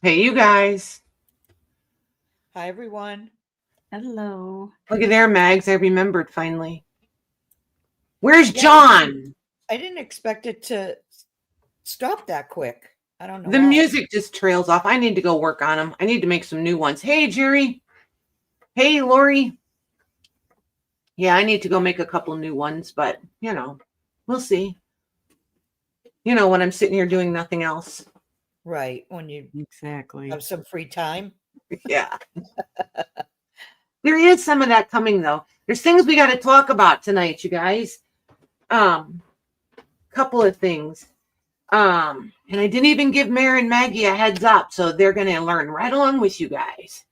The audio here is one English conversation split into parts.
Hey, you guys. Hi, everyone. Hello. Look at there, Mags. I remembered finally. Where's John? I didn't expect it to stop that quick. I don't know. The music just trails off. I need to go work on them. I need to make some new ones. Hey, Jerry. Hey, Lori. Yeah, I need to go make a couple new ones, but, we'll see. When I'm sitting here doing nothing else. Right. When you have some free time. Yeah. There is some of that coming, though. There's things we got to talk about tonight, you guys. Couple of things. And I didn't even give Mary and Maggie a heads up, so they're going to learn right along with you guys.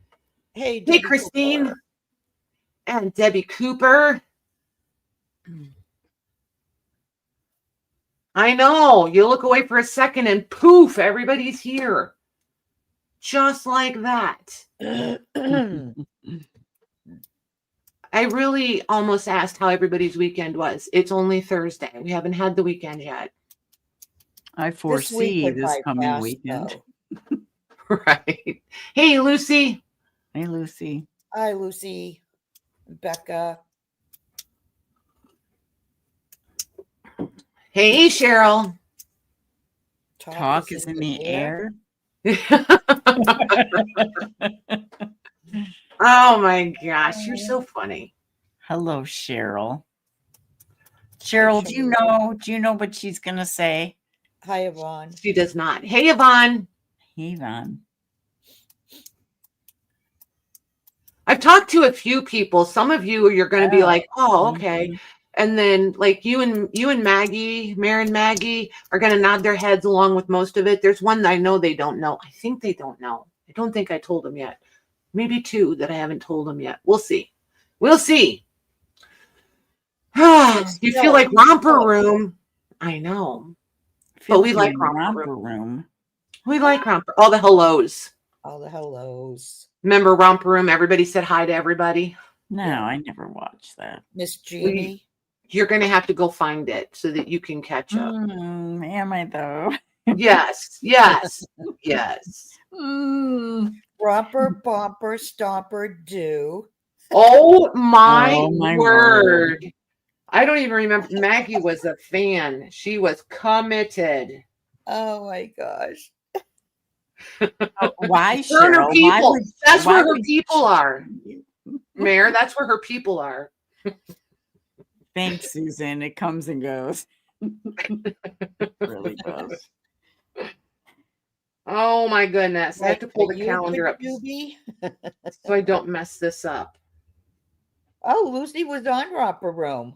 Hey, Debbie Christine. Cooper. And Debbie Cooper. I know. You look away for a second and poof, everybody's here. Just like that. I really almost asked how everybody's weekend was. It's only Thursday. We haven't had the weekend yet. I foresee this coming weekend. Right. Hey, Lucy. Hey, Lucy. Hi, Lucy. Becca. Hey, Cheryl. Talk is in the air. Oh my gosh, you're so funny. Hello, Cheryl. Cheryl, do you know what she's gonna say? Hi, Yvonne. She does not. Hey, Yvonne. Hey, Yvonne. I've talked to a few people. Some of you, you're going to be like, oh, okay. Mm-hmm. And then like you and Maggie, Mary and Maggie are going to nod their heads along with most of it. There's one that I know they don't know. I think they don't know. I don't think I told them yet. Maybe two that I haven't told them yet. We'll see. We'll see. You feel like Romper Room. I know. But we like Romper Room. We like Romper. All the hellos. All the hellos. Remember Romper Room? Everybody said hi to everybody. No, I never watched that. Miss Jeannie. You're going to have to go find it so that you can catch up. Am I though? Yes. Romper, bumper, stomper, do. Oh my word. I don't even remember. Maggie was a fan. She was committed. Oh my gosh. Why, Cheryl? People. That's where her people are. Mayor, that's where her people are. Thanks, Susan. It comes and goes. It really does. Oh my goodness. I have to pull the calendar up so I don't mess this up. Oh, Lucy was on Romper Room.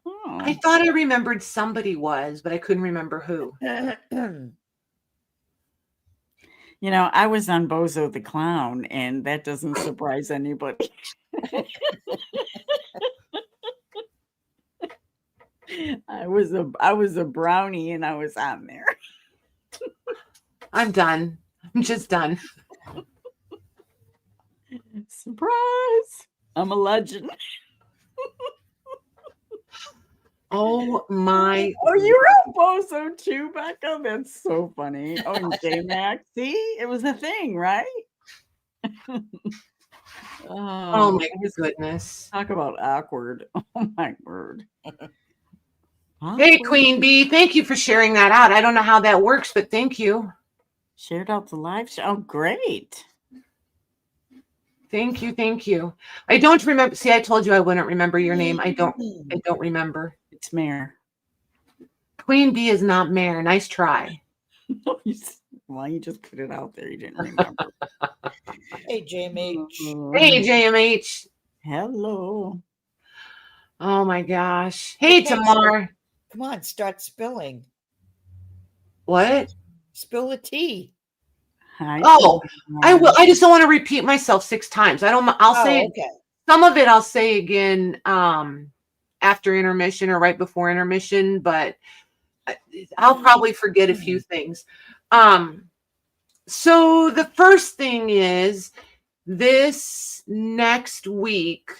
Oh. I thought I remembered somebody was, but I couldn't remember who. You know, I was on Bozo the Clown, and that doesn't surprise anybody. I was a brownie, and I was on there. I'm done. I'm just done. Surprise! I'm a legend. Oh my! Oh, you're a Bozo too, Becca. That's so funny. Oh, and J-Mac. See, it was a thing, right? Oh my goodness! Talk about awkward. Oh my word. Hey, Queen Bee, thank you for sharing that out. I don't know how that works, but thank you. Shared out the live show. Oh, great. Thank you. I don't remember. See, I told you I wouldn't remember your name. I don't remember. It's Mare. Queen Bee is not Mare. Nice try. Well, you just put it out there. You didn't remember. Hey, JMH. Hey, JMH. Hello. Oh my gosh. Hey, Tamar. Come on, start spilling. What? Spill the tea. I will. I just don't want to repeat myself 6 times. I'll say some of it. I'll say again after intermission or right before intermission, but I'll probably forget a few things. So the first thing is this next week,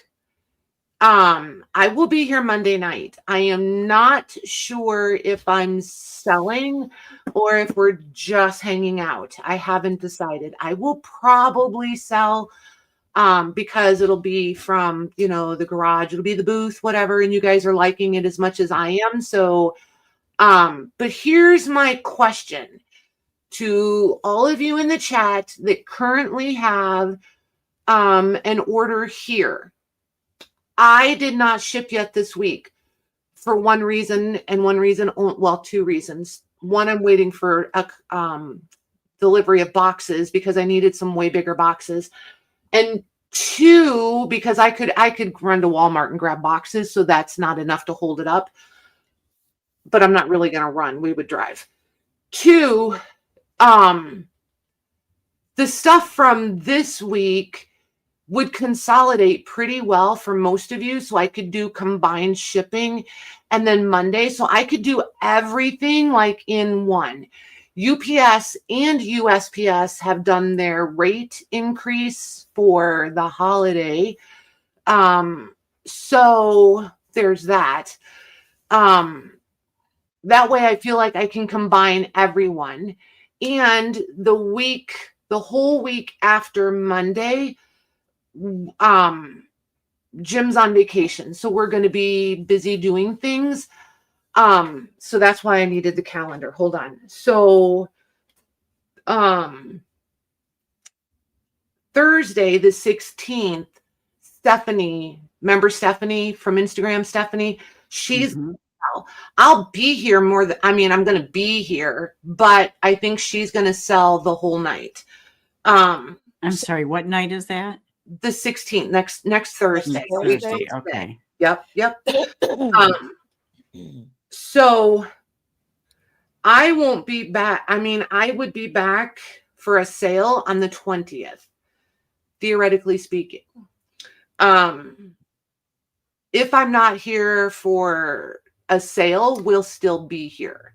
I will be here Monday night. I am not sure if I'm selling or if we're just hanging out. I haven't decided. I will probably sell because it'll be from, the garage, it'll be the booth, whatever, and you guys are liking it as much as I am. So, but here's my question to all of you in the chat that currently have an order here. I did not ship yet this week for one reason and one reason, well, two reasons. One, I'm waiting for a delivery of boxes because I needed some way bigger boxes. And two, because I could run to Walmart and grab boxes, so that's not enough to hold it up. But I'm not really going to run. We would drive. Two, the stuff from this week would consolidate pretty well for most of you, so I could do combined shipping. And then Monday, so I could do everything like in one. UPS and USPS have done their rate increase for the holiday. So there's that. That way I feel like I can combine everyone. And the whole week after Monday, Jim's on vacation, so we're going to be busy doing things. So that's why I needed the calendar. Hold on. So, Thursday, the 16th, Stephanie, remember Stephanie from Instagram, Stephanie? She's, I'll be here I'm going to be here, but I think she's going to sell the whole night. I'm sorry, what night is that? The 16th, next Thursday. Thursday. Okay. Yep. So I won't be back. I would be back for a sale on the 20th, theoretically speaking. If I'm not here for a sale, we'll still be here.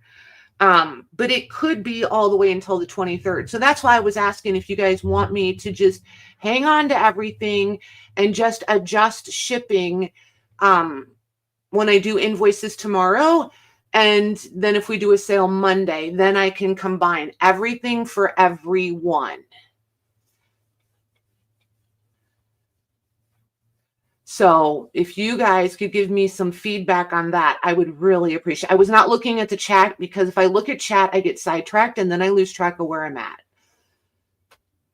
But it could be all the way until the 23rd. So that's why I was asking if you guys want me to just hang on to everything and just adjust shipping when I do invoices tomorrow. And then if we do a sale Monday, then I can combine everything for everyone. So if you guys could give me some feedback on that, I would really appreciate it. I was not looking at the chat because if I look at chat, I get sidetracked and then I lose track of where I'm at.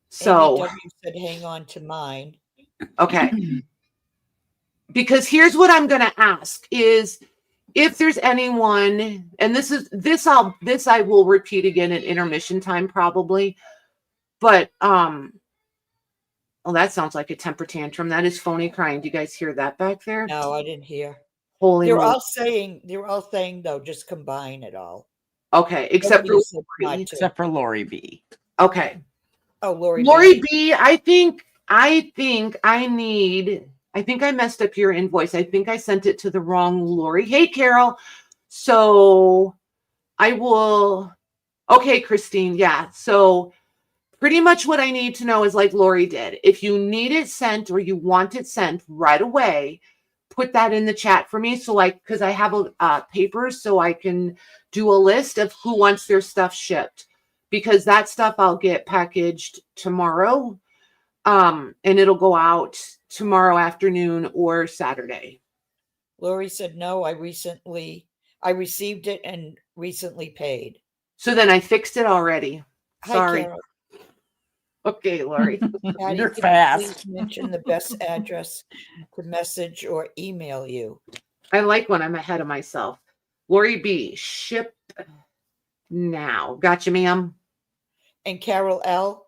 So ABW said hang on to mine. Okay. Because here's what I'm going to ask is if there's anyone, and this I will repeat again at intermission time probably, but oh, that sounds like a temper tantrum. That is phony crying. Do you guys hear that back there? No, I didn't hear. Holy They're moly. all saying though, just combine it all. Okay, except for Lori. Except for Lori B. Okay. Oh, Lori B. I think I messed up your invoice. I think I sent it to the wrong Lori. Hey, Carol. So I will. Okay, Christine. Yeah. So pretty much what I need to know is like Lori did. If you need it sent or you want it sent right away, put that in the chat for me. So because I have papers, so I can do a list of who wants their stuff shipped, because that stuff I'll get packaged tomorrow. And it'll go out tomorrow afternoon or Saturday. Lori said, no, I received it and recently paid. So then I fixed it already. Sorry. Hi, Carol. Okay, Lori. Patty, You're could you fast. please mention the best address to message or email you. I like when I'm ahead of myself. Lori B, ship now. Gotcha, ma'am. And Carol L.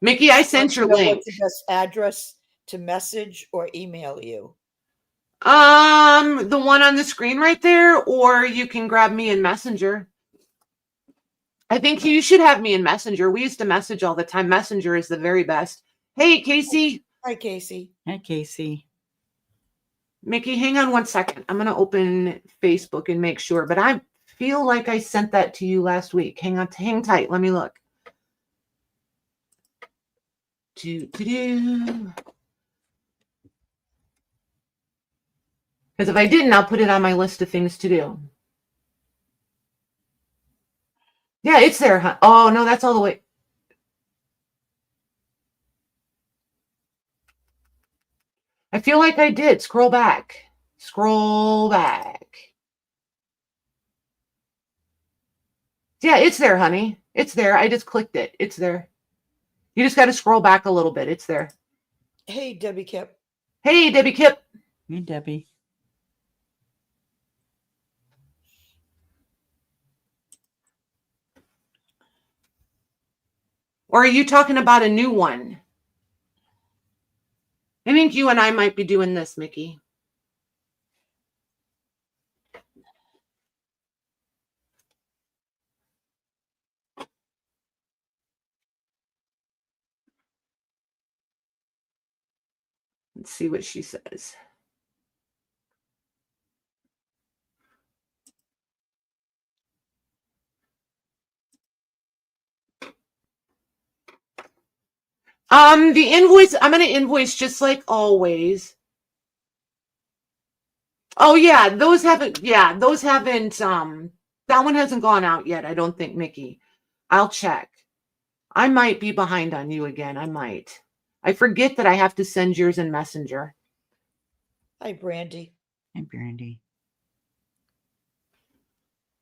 Mickey, I sent your link. What's the best address to message or email you? The one on the screen right there, or you can grab me in Messenger. I think you should have me in Messenger. We used to message all the time. Messenger is the very best. Hey, Casey. Hi, Casey. Hi, Casey. Mickey, hang on 1 second. I'm going to open Facebook and make sure, but I feel like I sent that to you last week. Hang tight. Let me look. Because if I didn't, I'll put it on my list of things to do. Yeah, it's there, huh? Oh, no, that's all the way. I feel like I did. Scroll back. Scroll back. Yeah, it's there, honey. It's there. I just clicked it. It's there. You just got to scroll back a little bit. It's there. Hey, Debbie Kip. Hey, Debbie Kip. Hey, Debbie. Or are you talking about a new one? I think you and I might be doing this, Mickey. Let's see what she says. The invoice, I'm going to invoice just like always. Oh yeah, those haven't, that one hasn't gone out yet. I don't think, Mickey. I'll check. I might be behind on you again. I might. I forget that I have to send yours in Messenger. Hi, Brandy. Hey, Brandy.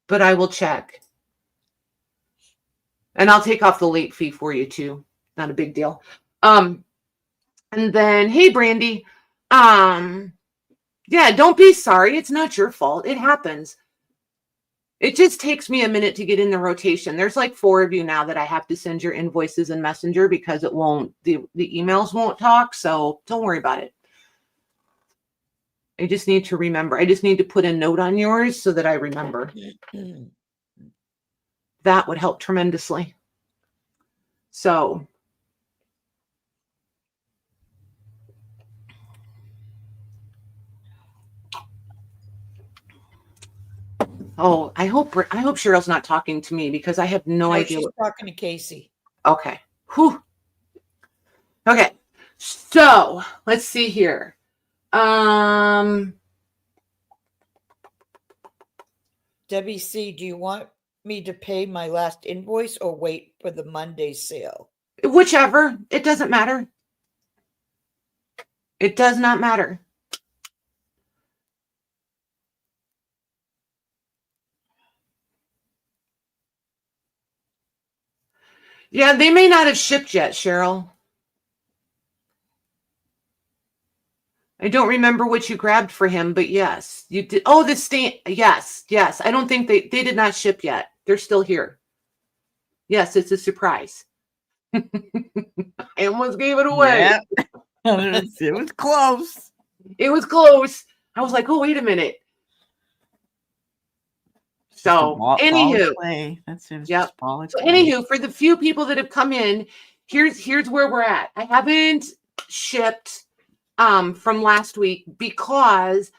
But I will check. And I'll take off the late fee for you too. Not a big deal. And then, hey, Brandy. Yeah, don't be sorry. It's not your fault. It happens. It just takes me a minute to get in the rotation. There's like 4 of you now that I have to send your invoices in Messenger because it won't, the emails won't talk. So don't worry about it. I just need to remember. I just need to put a note on yours so that I remember. That would help tremendously. So. Oh, I hope Cheryl's not talking to me because I have no idea. She's talking to Casey. Okay. Whew. Okay. So let's see here. Debbie C, do you want me to pay my last invoice or wait for the Monday sale? Whichever. It doesn't matter. It does not matter. Yeah, they may not have shipped yet, Cheryl. I don't remember what you grabbed for him, but yes, you did. Oh, the stamp. Yes, yes. I don't think they did not ship yet. They're still here. Yes, it's a surprise. I almost gave it away. Yep. It was close. It was close. I was like, oh, wait a minute. So, anywho, that's it. Yep. So, anywho, for the few people that have come in, here's where we're at. I haven't shipped from last week because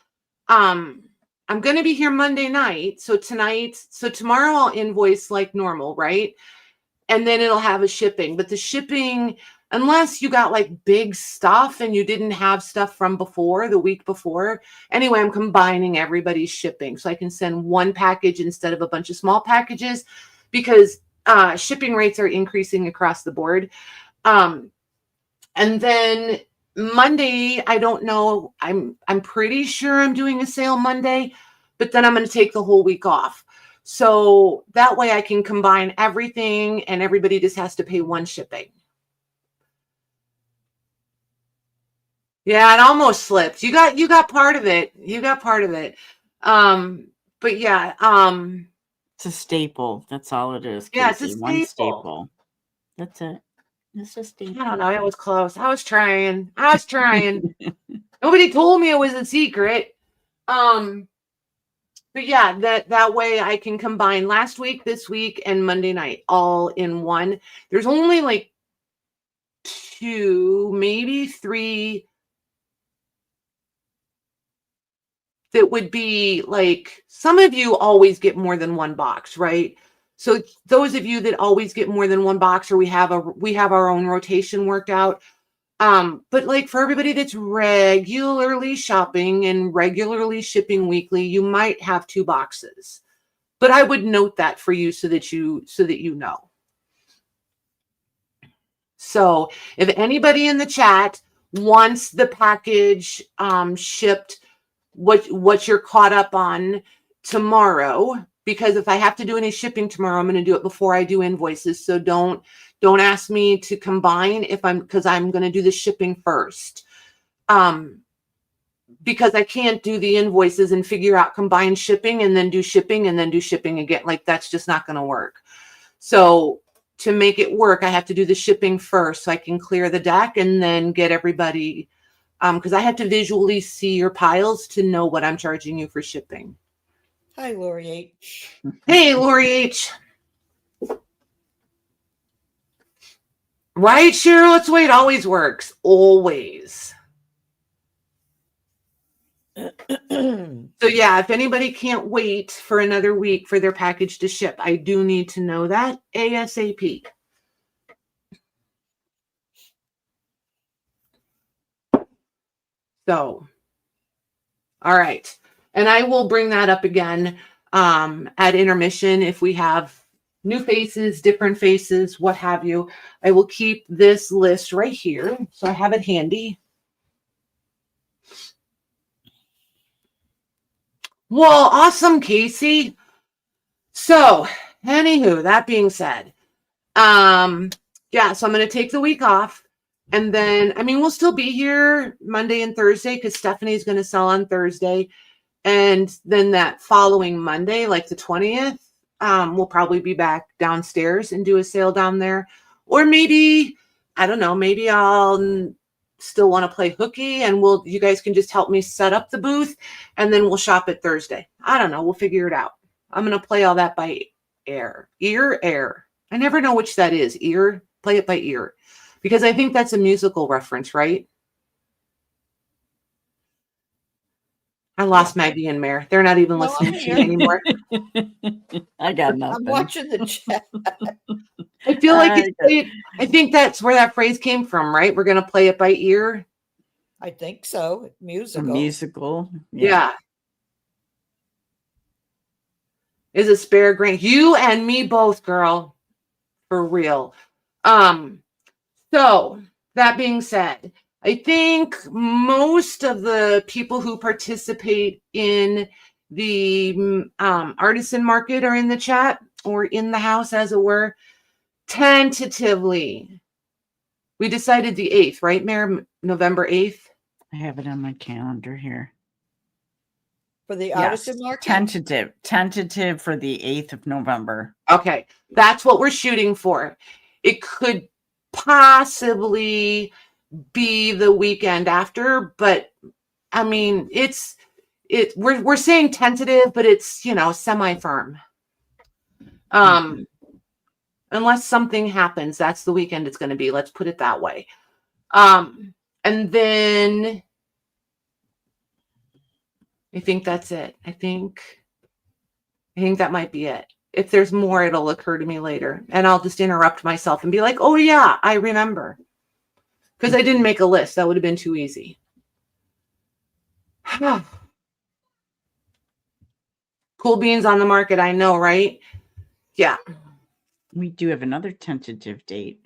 I'm going to be here Monday night. So tomorrow I'll invoice like normal, right? And then it'll have a shipping. But the shipping, unless you got like big stuff and you didn't have stuff from before, the week before. Anyway, I'm combining everybody's shipping. So I can send one package instead of a bunch of small packages because shipping rates are increasing across the board. And then Monday, I don't know. I'm pretty sure I'm doing a sale Monday, but then I'm going to take the whole week off. So that way I can combine everything and everybody just has to pay one shipping. Yeah, it almost slipped. You got part of it. You got part of it. But yeah, it's a staple. That's all it is. Yeah, it's a Casey. One staple. That's it. It's a staple. I don't know. It was close. I was trying. Nobody told me it was a secret. But yeah, that way I can combine last week, this week, and Monday night all in one. There's only like 2, maybe 3 that would be like, some of you always get more than one box, right? So those of you that always get more than one box, or we have our own rotation worked out, But like for everybody that's regularly shopping and regularly shipping weekly, you might have 2 boxes. But I would note that for you so that you know. So if anybody in the chat wants the package shipped, what you're caught up on tomorrow, because if I have to do any shipping tomorrow, I'm going to do it before I do invoices. So don't ask me to combine because I'm going to do the shipping first. Because I can't do the invoices and figure out combined shipping and then do shipping and then do shipping again. Like that's just not going to work. So to make it work, I have to do the shipping first so I can clear the deck and then get everybody, because I have to visually see your piles to know what I'm charging you for shipping. Hi, Lori H. Hey, Lori H. Right, Cheryl? It's the way it always works. Always. So yeah, if anybody can't wait for another week for their package to ship, I do need to know that ASAP. So, all right. And I will bring that up again at intermission if we have new faces, different faces, what have you. I will keep this list right here. So I have it handy. Well, awesome, Casey. So, anywho, that being said, yeah, so I'm going to take the week off. And then, I mean, we'll still be here Monday and Thursday because Stephanie's going to sell on Thursday. And then that following Monday, like the 20th, we'll probably be back downstairs and do a sale down there. Or maybe, I don't know, maybe I'll still want to play hooky and you guys can just help me set up the booth and then we'll shop it Thursday. I don't know. We'll figure it out. I'm going to play all that by ear. I never know which that is. Play it by ear. Because I think that's a musical reference, right? I lost Maggie and Mare. They're not even listening to me anymore. I got nothing. I'm watching the chat. I feel like I think that's where that phrase came from, right? We're going to play it by ear. I think so. Musical. Musical. Yeah. Is a spare grain. You and me both, girl. For real. So that being said, I think most of the people who participate in the artisan market are in the chat or in the house, as it were. Tentatively, we decided the 8th, right, Mayor? November 8th. I have it on my calendar here. For the artisan market? Tentative for the 8th of November. Okay, that's what we're shooting for. It could possibly be the weekend after, but I mean, we're saying tentative, but it's, semi-firm. Unless something happens, that's the weekend it's going to be. Let's put it that way. And then I think that's it. I think that might be it. If there's more, it'll occur to me later. And I'll just interrupt myself and be like, oh, yeah, I remember. Because I didn't make a list. That would have been too easy. Cool beans on the market. I know, right? Yeah. We do have another tentative date.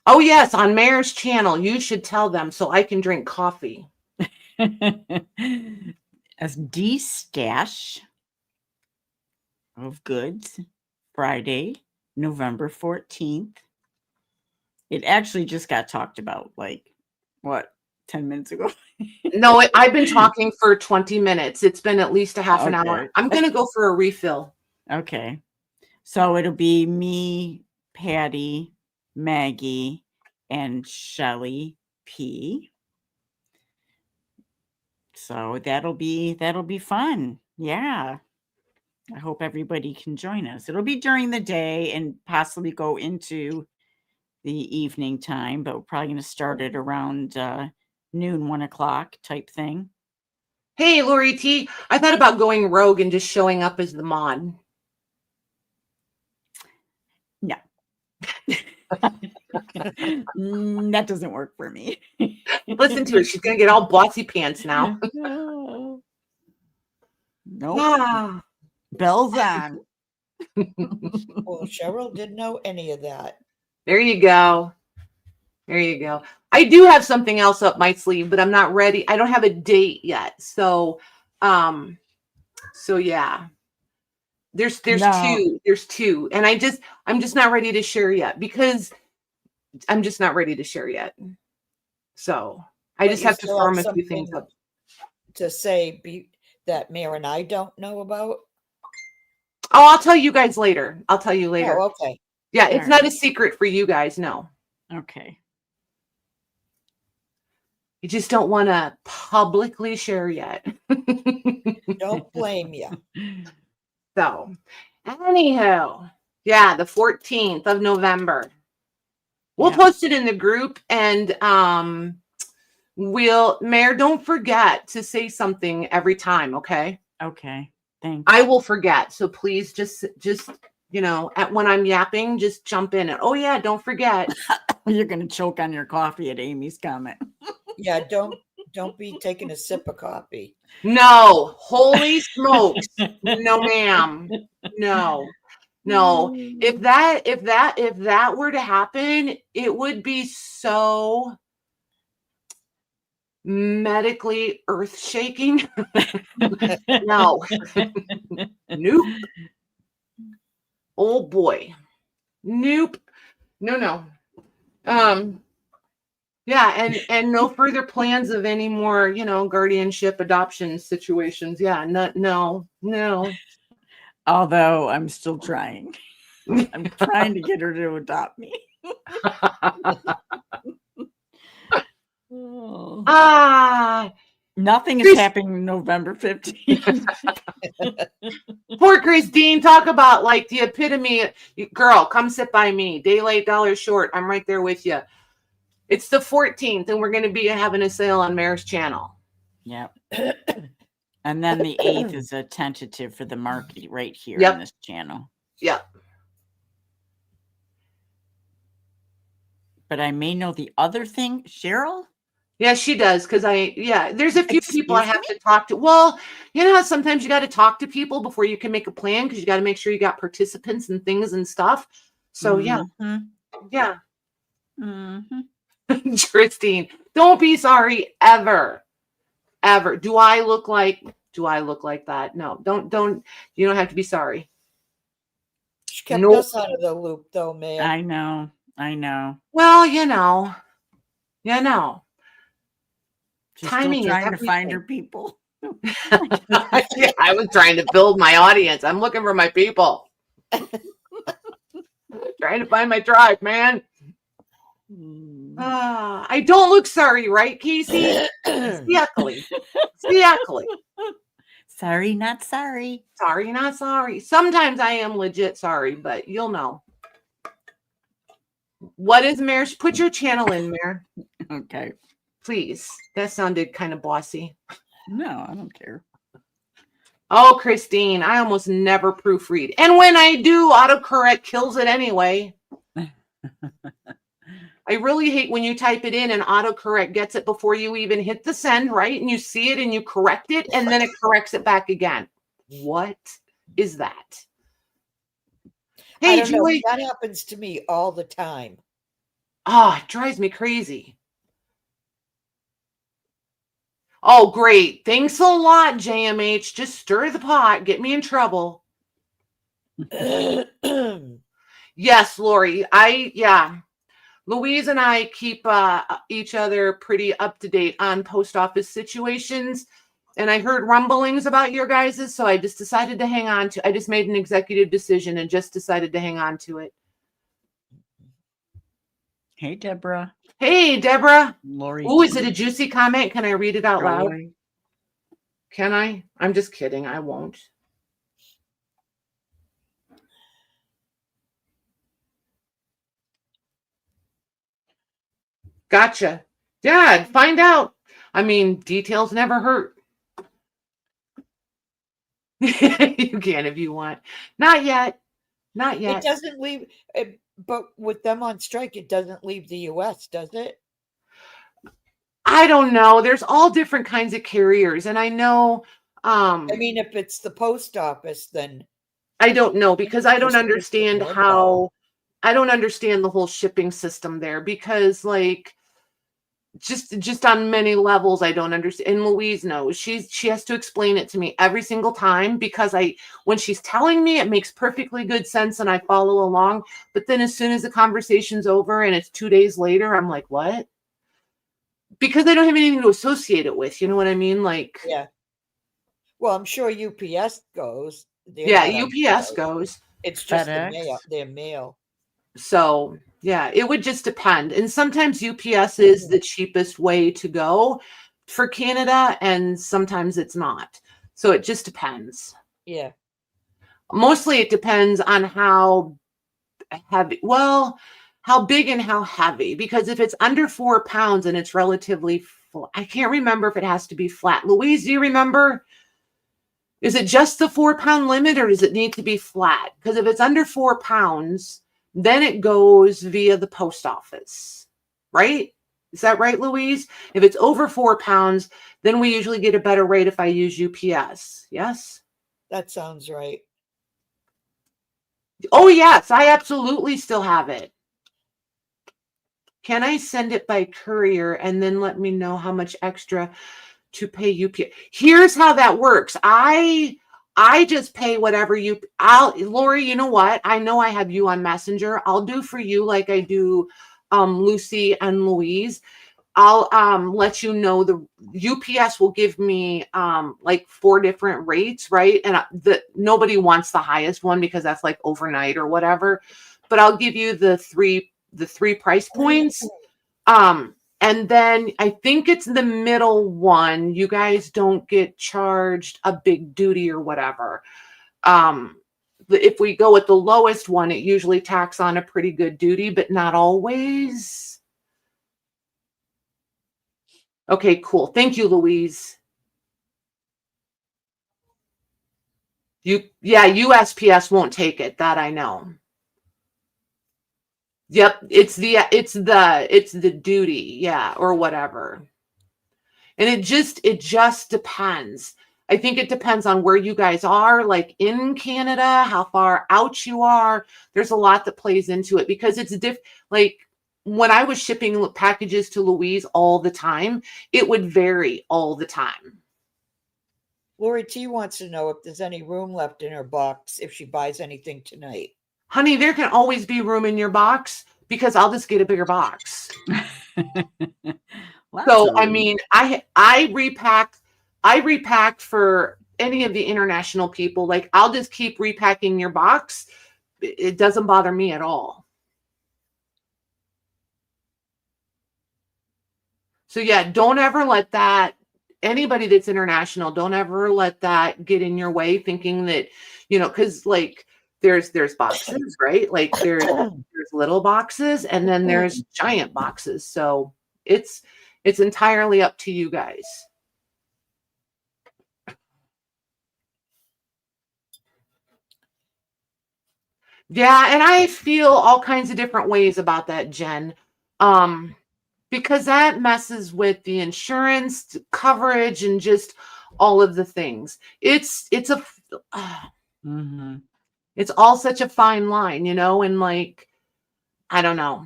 Oh, yes. On Mayor's channel. You should tell them so I can drink coffee. As D-Stash of goods, Friday, November 14th. It actually just got talked about, 10 minutes ago? No, I've been talking for 20 minutes. It's been at least a half an hour. I'm going to go for a refill. Okay. So it'll be me, Patty, Maggie, and Shelly P. So that'll be fun. Yeah. I hope everybody can join us. It'll be during the day and possibly go into the evening time, but we're probably going to start it around noon, 1 o'clock type thing. Hey, Lori T. I thought about going rogue and just showing up as the mod. No. That doesn't work for me. Listen to her. She's going to get all bossy pants now. Nope. Ah. Bells on. Well, Cheryl didn't know any of that. There you go. There you go. I do have something else up my sleeve, but I'm not ready. I don't have a date yet. So yeah. There's two. There's two. And I'm just not ready to share yet because I'm just not ready to share yet. So I just have to firm a few things up. To say that Mayor and I don't know about? Oh, I'll tell you guys later. I'll tell you later. Oh, okay. Yeah, it's not a secret for you guys. No. Okay. You just don't want to publicly share yet. Don't blame you. So, anyhow, yeah, the 14th of November. We'll post it in the group, and Mayor, don't forget to say something every time, okay? Okay. Thanks. I will forget, so please just when I'm yapping, just jump in and yeah, don't forget. You're gonna choke on your coffee at Amy's comment. Yeah, don't be taking a sip of coffee. No, holy smokes. No, ma'am. No. If that were to happen, it would be so medically earth-shaking. No. Nope. Oh boy. Nope. No. Yeah, and no further plans of any more, guardianship adoption situations. Yeah, no. Although I'm still trying. I'm trying to get her to adopt me. Nothing is happening November 15th. Poor Christine, talk about like the epitome. Girl, come sit by me. Day late, dollar short. I'm right there with you. It's the 14th, and we're going to be having a sale on Mayor's channel. Yep. And then the 8th is a tentative for the market right here on this channel. Yep. But I may know the other thing. Cheryl? Yeah, she does. Because there's a few people I have to talk to. Well, you know how sometimes you got to talk to people before you can make a plan because you got to make sure you got participants and things and stuff. So, yeah. Mm-hmm. Christine, don't be sorry ever. Do I look like that? No, don't. You don't have to be sorry. She kept us out of the loop, though, man. I know. Well, She's timing still trying is to find her people. Yeah, I was trying to build my audience. I'm looking for my people. Trying to find my tribe, man. I don't look sorry, right, Casey? Exactly. Sorry, not sorry. Sorry, not sorry. Sometimes I am legit sorry, but you'll know. What is Mayor? Put your channel in, Mayor. Okay. Please. That sounded kind of bossy. No, I don't care. Oh, Christine, I almost never proofread. And when I do, autocorrect kills it anyway. I really hate when you type it in and autocorrect gets it before you even hit the send, right? And you see it and you correct it, and then it corrects it back again. What is that? Hey, Julie. That happens to me all the time. It drives me crazy. Oh, great. Thanks a lot, JMH. Just stir the pot. Get me in trouble. Yes, Lori. Louise and I keep each other pretty up to date on post office situations. And I heard rumblings about your guys's, so I just decided to hang on to. I just made an executive decision and just decided to hang on to it. Hey, Deborah. Hey, Deborah. Lori. Oh, is it a juicy comment? Can I read it out loud? Lori. Can I? I'm just kidding. I won't. Gotcha. Dad, find out. I mean, details never hurt. You can if you want. Not yet. It doesn't leave. But with them on strike, it doesn't leave the US, does it? I don't know. There's all different kinds of carriers. And I know, I mean, if it's the post office, then I don't know because I don't Just makes it understand more how, I don't understand the whole shipping system there because like, just on many levels I don't understand, and Louise knows. She has to explain it to me every single time because when she's telling me it makes perfectly good sense and I follow along, but then as soon as the conversation's over and it's 2 days later, I'm like, what? Because I don't have anything to associate it with, you know what I mean? Like, yeah. Well, I'm sure UPS goes. They're yeah, not on UPS strike. goes. It's just the FedEx. mail, their mail. So yeah, it would just depend. And sometimes UPS is the cheapest way to go for Canada, and sometimes it's not. So it just depends. Yeah. Mostly it depends on how heavy, well, how big and how heavy. Because if it's under 4 pounds and it's relatively, I can't remember if it has to be flat. Louise, do you remember? Is it just the 4 pound limit or does it need to be flat? Because if it's under 4 pounds, then it goes via the post office, right? Is that right, Louise? If it's over 4 pounds, then we usually get a better rate if I use UPS. Yes? That sounds right. Oh, yes, I absolutely still have it. Can I send it by courier and then let me know how much extra to pay UPS? Here's how that works. I just pay whatever Lori, you know what? I know I have you on Messenger. I'll do for you like I do Lucy and Louise. I'll let you know the UPS will give me like 4 different rates, right? And nobody wants the highest one because that's like overnight or whatever. But I'll give you the three price points. And then I think it's the middle one. You guys don't get charged a big duty or whatever. If we go with the lowest one, it usually tacks on a pretty good duty, but not always. Okay, cool. Thank you, Louise. USPS won't take it. That I know. Yep, it's the duty, yeah, or whatever. And it just depends. I think it depends on where you guys are, like in Canada, how far out you are. There's a lot that plays into it because it's like when I was shipping packages to Louise all the time, it would vary all the time. Lori T wants to know if there's any room left in her box if she buys anything tonight. Honey, there can always be room in your box because I'll just get a bigger box. Well, So, I mean, I repacked for any of the international people. Like, I'll just keep repacking your box. It doesn't bother me at all. So, yeah, don't ever let that, anybody that's international, don't ever let that get in your way thinking that, because like there's boxes, right? Like there's little boxes and then there's giant boxes. So it's entirely up to you guys. Yeah, and I feel all kinds of different ways about that, Jen. Because that messes with the insurance coverage and just all of the things. It's all such a fine line, and like, I don't know.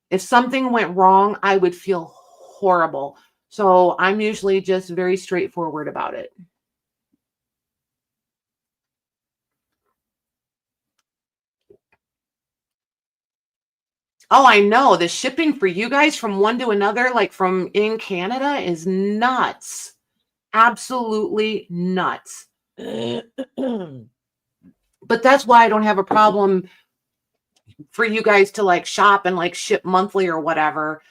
If something went wrong, I would feel horrible. So I'm usually just very straightforward about it. Oh, I know. The shipping for you guys from one to another, like from in Canada, is nuts. Absolutely nuts. But that's why I don't have a problem for you guys to like shop and like ship monthly or whatever.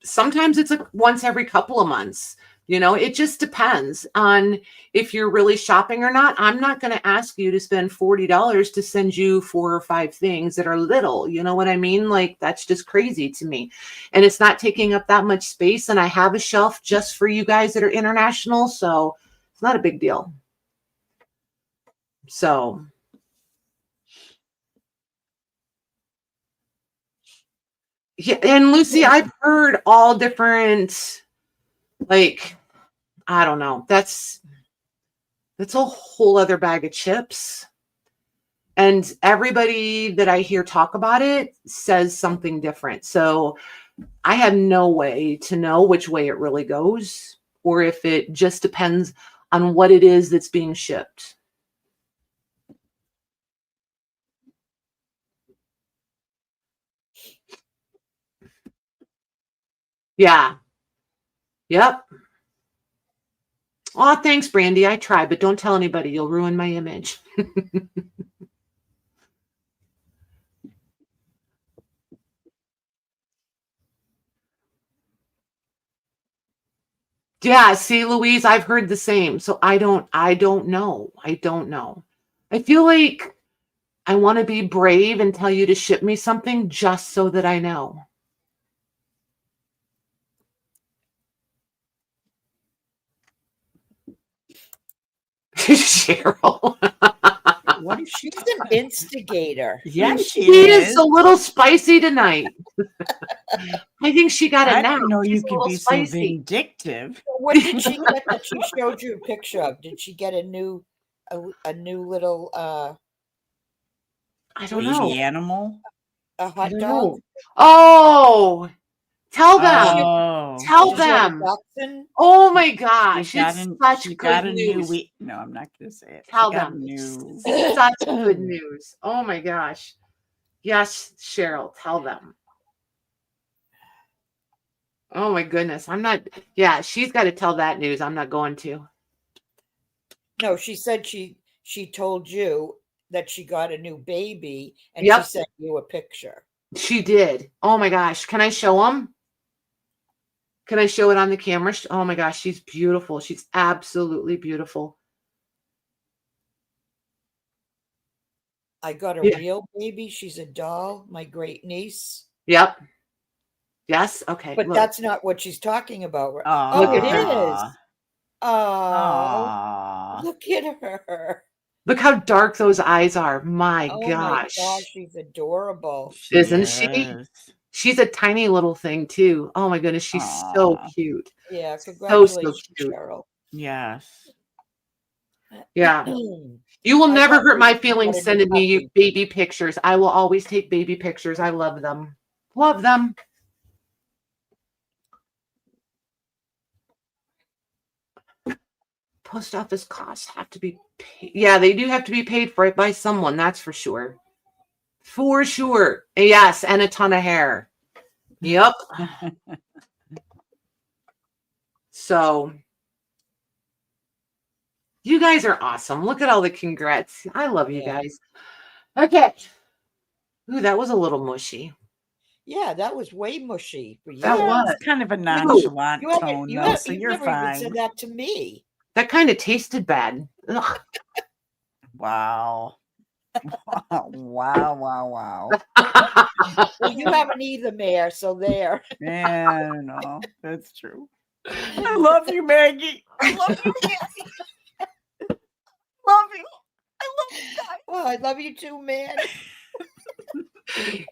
Sometimes it's once every couple of months. It just depends on if you're really shopping or not. I'm not going to ask you to spend $40 to send you 4 or 5 things that are little. You know what I mean? Like, that's just crazy to me. And it's not taking up that much space. And I have a shelf just for you guys that are international. So it's not a big deal. So Yeah, and Lucy, I've heard all different, like, I don't know. That's a whole other bag of chips. And everybody that I hear talk about it says something different. So I have no way to know which way it really goes, or if it just depends on what it is that's being shipped. Yeah. Yep. Oh, thanks, Brandy. I tried, but don't tell anybody. You'll ruin my image. Yeah, see, Louise, I've heard the same. So I don't know. I don't know. I feel like I want to be brave and tell you to ship me something just so that I know. Cheryl. What if she's an instigator? Yes, She is a little spicy tonight. I think she got I it now. didn't know you She's a could little be so spicy. vindictive. What did she get that she showed you a picture of? Did she get a new little I don't know. Baby animal? a I hot don't dog? know. Oh, tell them. Oh, Tell Did she have a them. dachshund? Oh my gosh, it's such she got good a new news. no, I'm not gonna say it. Tell She got a them. new It's such good news. Oh my gosh. Yes, Cheryl, tell them. Oh my goodness. I'm not, yeah, she's got to tell that news. I'm not going to. No, she said she told you that she got a new baby and Yep. she sent you a picture. She did. Oh my gosh. Can I show them? Can I show it on the camera? Oh my gosh, she's beautiful. She's absolutely beautiful. I got a Yeah. real baby. She's a doll, my great niece. Yep. Yes. Okay. But look. that's not what she's talking about. Aw. Oh, it Aw. is. Oh, Aw. look at her. Look how dark those eyes are. My Oh gosh. my gosh, she's adorable. Isn't she? is. She's a tiny little thing too. Oh my goodness, she's so Aw. cute. Yeah, So congratulations, cute. Cheryl. Yes. Yeah. You will I never thought hurt we my got feelings a new sending me puppy. baby pictures. I will always take baby pictures. I love them. Love them. Post office costs have to be paid. Yeah, they do have to be paid for it by someone. That's for sure. For sure. Yes, and a ton of hair. Yep. So you guys are awesome. Look at all the congrats. I love you guys. Okay. Ooh, that was a little mushy. Yeah, that was way mushy for you. That Yeah, was. it's kind of a nonchalant tone, though, so you've you're never even fine. said that to me. That kind of tasted bad. Ugh. Wow. Wow. Well, you haven't either, Mayor, so there. Yeah, no, that's true. I love you, Maggie. I love you, Maggie. Love you. I love you guys. Well, I love you too, man.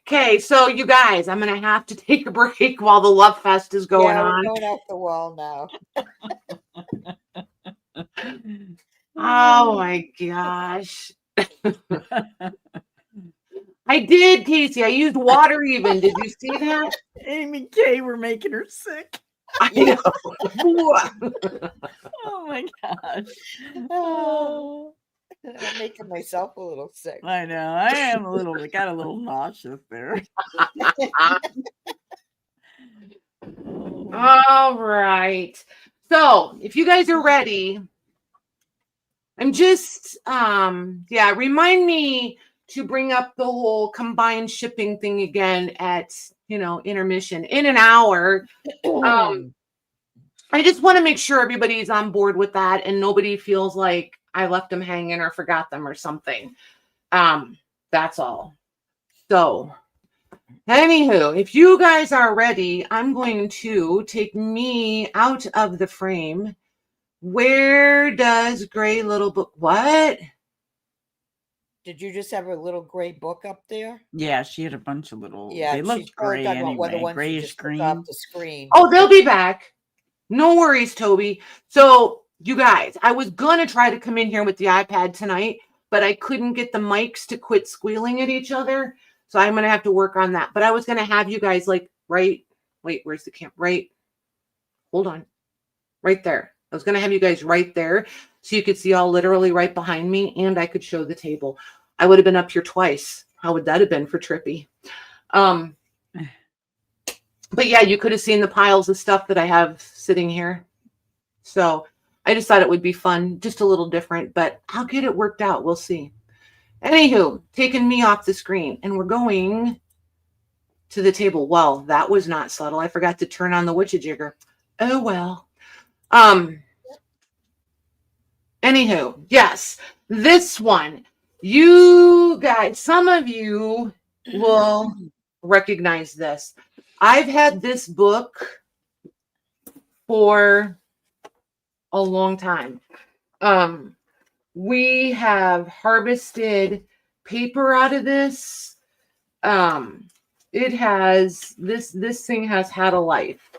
Okay, so you guys, I'm gonna have to take a break while the Love Fest is going Yeah, on. we're going off the wall now. Oh my gosh. I did, Casey. I used water even. Did you see that? Amy Kay, we're making her sick. I know. Oh my gosh. Oh, I'm making myself a little sick. I know. I am got a little nauseous there. All right. So if you guys are ready, I'm just remind me to bring up the whole combined shipping thing again at intermission in an hour. I just want to make sure everybody's on board with that and nobody feels like I left them hanging or forgot them or something. That's all. So anywho, if you guys are ready, I'm going to take me out of the frame. Where does Gray Little Book? What? Did you just have a little gray book up there? Yeah, she had a bunch of little. Yeah, they look she's probably gray talking about one of the anyway, ones you grayish just took off green. the screen. Oh, they'll be back. No worries, Toby. So, you guys, I was going to try to come in here with the iPad tonight, but I couldn't get the mics to quit squealing at each other. So I'm going to have to work on that. But I was going to have you guys like wait, where's the camera? Right. Hold on. Right there. I was going to have you guys right there so you could see all literally right behind me and I could show the table. I would have been up here twice. How would that have been for Trippy? But yeah, you could have seen the piles of stuff that I have sitting here. So I just thought it would be fun, just a little different, but I'll get it worked out. We'll see. Anywho, taking me off the screen and we're going to the table. Well, that was not subtle. I forgot to turn on the witchy-jigger. Oh, well. Anywho, yes, this one, you guys, some of you will recognize this. I've had this book for a long time. We have harvested paper out of this. It has this thing has had a life.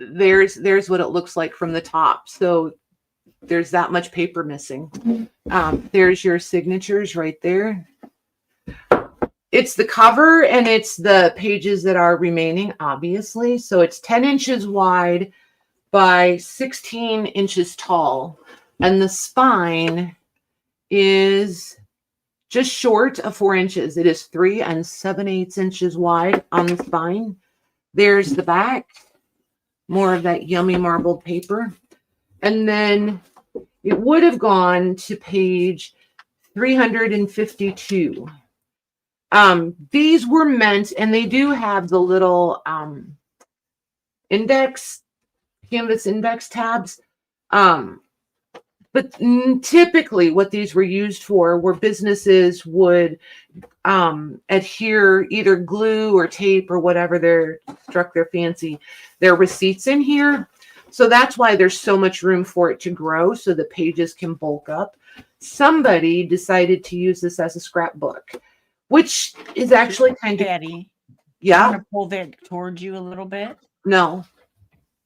There's what it looks like from the top. So there's that much paper missing. There's your signatures right there. It's the cover and it's the pages that are remaining, obviously. So it's 10 inches wide by 16 inches tall. And the spine is just short of 4 inches. It is 3 7/8 inches wide on the spine. There's the back, more of that yummy marbled paper. And then it would have gone to page 352. These were meant, and they do have the little canvas index tabs. But typically what these were used for were businesses would adhere either glue or tape or whatever struck their fancy, their receipts in here. So that's why there's so much room for it to grow so the pages can bulk up. Somebody decided to use this as a scrapbook, which is actually kind of, Patty, yeah. I'm gonna pull that towards you a little bit. No.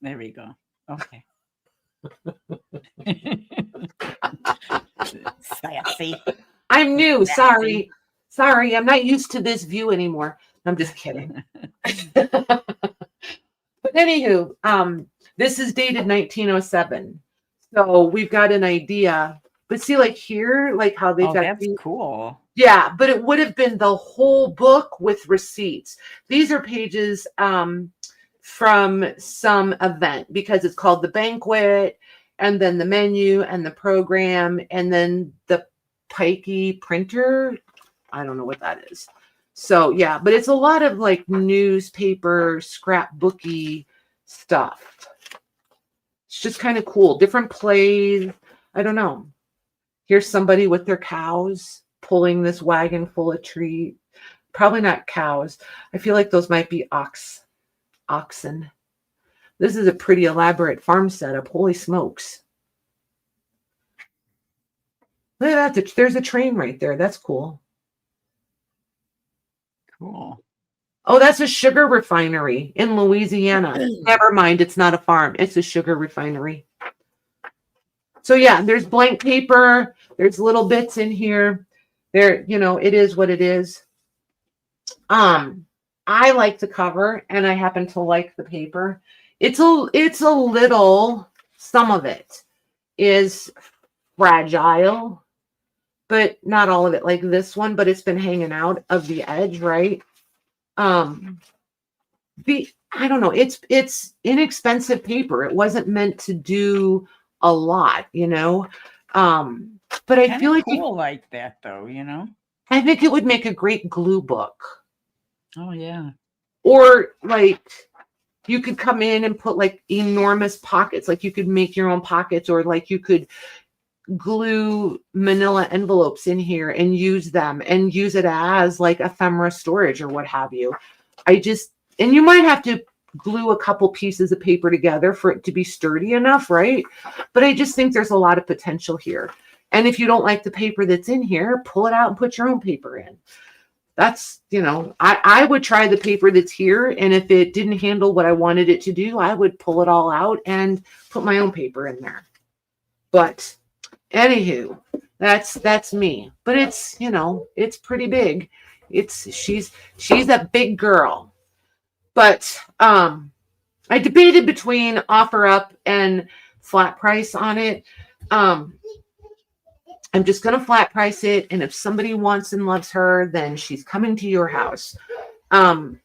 There we go. Okay. Sassy. I'm new. Sassy. Sorry. I'm not used to this view anymore. I'm just kidding. But anywho, this is dated 1907. So we've got an idea. But see, like here, like how they've got that's cool. Yeah, but it would have been the whole book with receipts. These are pages from some event because it's called the banquet, and then the menu and the program, and then the pikey printer. I don't know what that is. So yeah, but it's a lot of like newspaper, scrapbooky stuff. It's just kind of cool. Different plays. I don't know. Here's somebody with their cows pulling this wagon full of treat. Probably not cows. I feel like those might be oxen. This is a pretty elaborate farm setup. Holy smokes. Look at that. There's a train right there. That's cool. Cool. Oh, that's a sugar refinery in Louisiana. Never mind. It's not a farm. It's a sugar refinery. So yeah, there's blank paper. There's little bits in here. There, it is what it is. I like the cover and I happen to like the paper. It's a little, some of it is fragile, but not all of it, like this one, but it's been hanging out of the edge, right? I don't know, it's inexpensive paper. It wasn't meant to do a lot, but I feel like cool like that though, I think it would make a great glue book. Oh yeah. Or like you could come in and put like enormous pockets, like you could make your own pockets, or like you could glue manila envelopes in here and use them and use it as like ephemera storage or what have you. And you might have to glue a couple pieces of paper together for it to be sturdy enough, right? But I just think there's a lot of potential here. And if you don't like the paper that's in here, pull it out and put your own paper in. That's, I would try the paper that's here. And if it didn't handle what I wanted it to do, I would pull it all out and put my own paper in there. But anywho, that's me. But it's, it's pretty big. She's a big girl. But I debated between OfferUp and flat price on it. I'm just going to flat price it. And if somebody wants and loves her, then she's coming to your house. I'm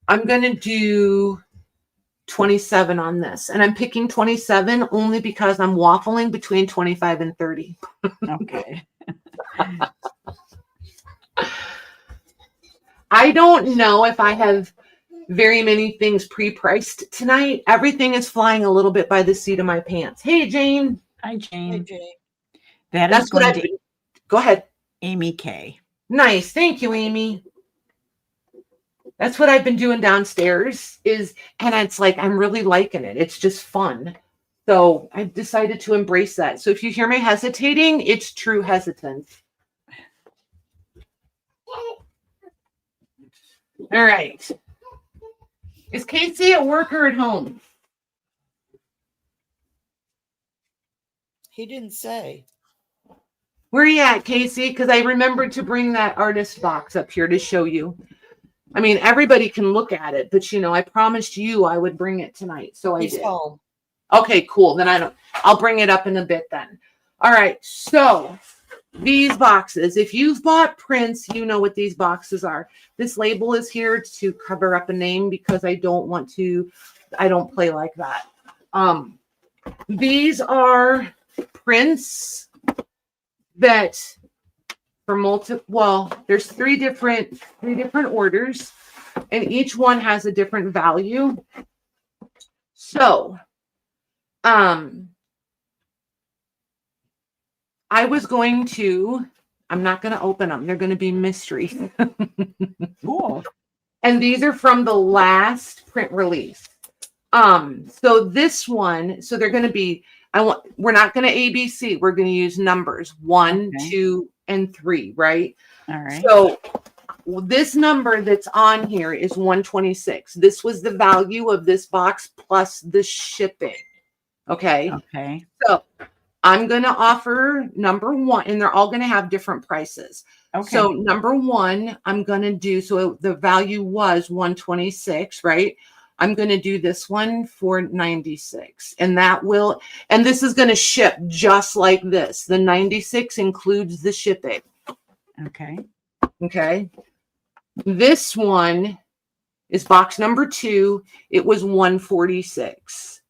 going to do 27 on this. And I'm picking 27 only because I'm waffling between 25 and 30. Okay. I don't know if I have very many things pre-priced tonight. Everything is flying a little bit by the seat of my pants. Hey, Jane. Hi, Jane. Hey, Jane. That's what I've been. Go ahead. Amy K. Nice. Thank you, Amy. That's what I've been doing downstairs and it's like, I'm really liking it. It's just fun. So I've decided to embrace that. So if you hear me hesitating, it's true hesitance. All right. Is Casey at work or at home? He didn't say. Where are you at, Casey? Because I remembered to bring that artist box up here to show you. I mean, everybody can look at it, but I promised you I would bring it tonight. So I did. He's home. Okay, cool. Then I'll bring it up in a bit then. All right. So these boxes, if you've bought prints, you know what these boxes are. This label is here to cover up a name because I don't play like that. These are prints that for there's three different orders, and each one has a different value. So, I'm not going to open them. They're going to be mystery. Cool. And these are from the last print release. So this one, so they're going to be, we're not going to ABC. We're going to use numbers 1, 2, and 3, right? All right. So this number that's on here is 126. This was the value of this box plus the shipping. Okay. Okay. So I'm going to offer number 1, and they're all going to have different prices. Okay. So number 1, I'm going to do, so the value was 126, right? I'm going to do this one for 96, and this is going to ship just like this. The 96 includes the shipping. Okay. Okay. This one is box number 2. It was 146.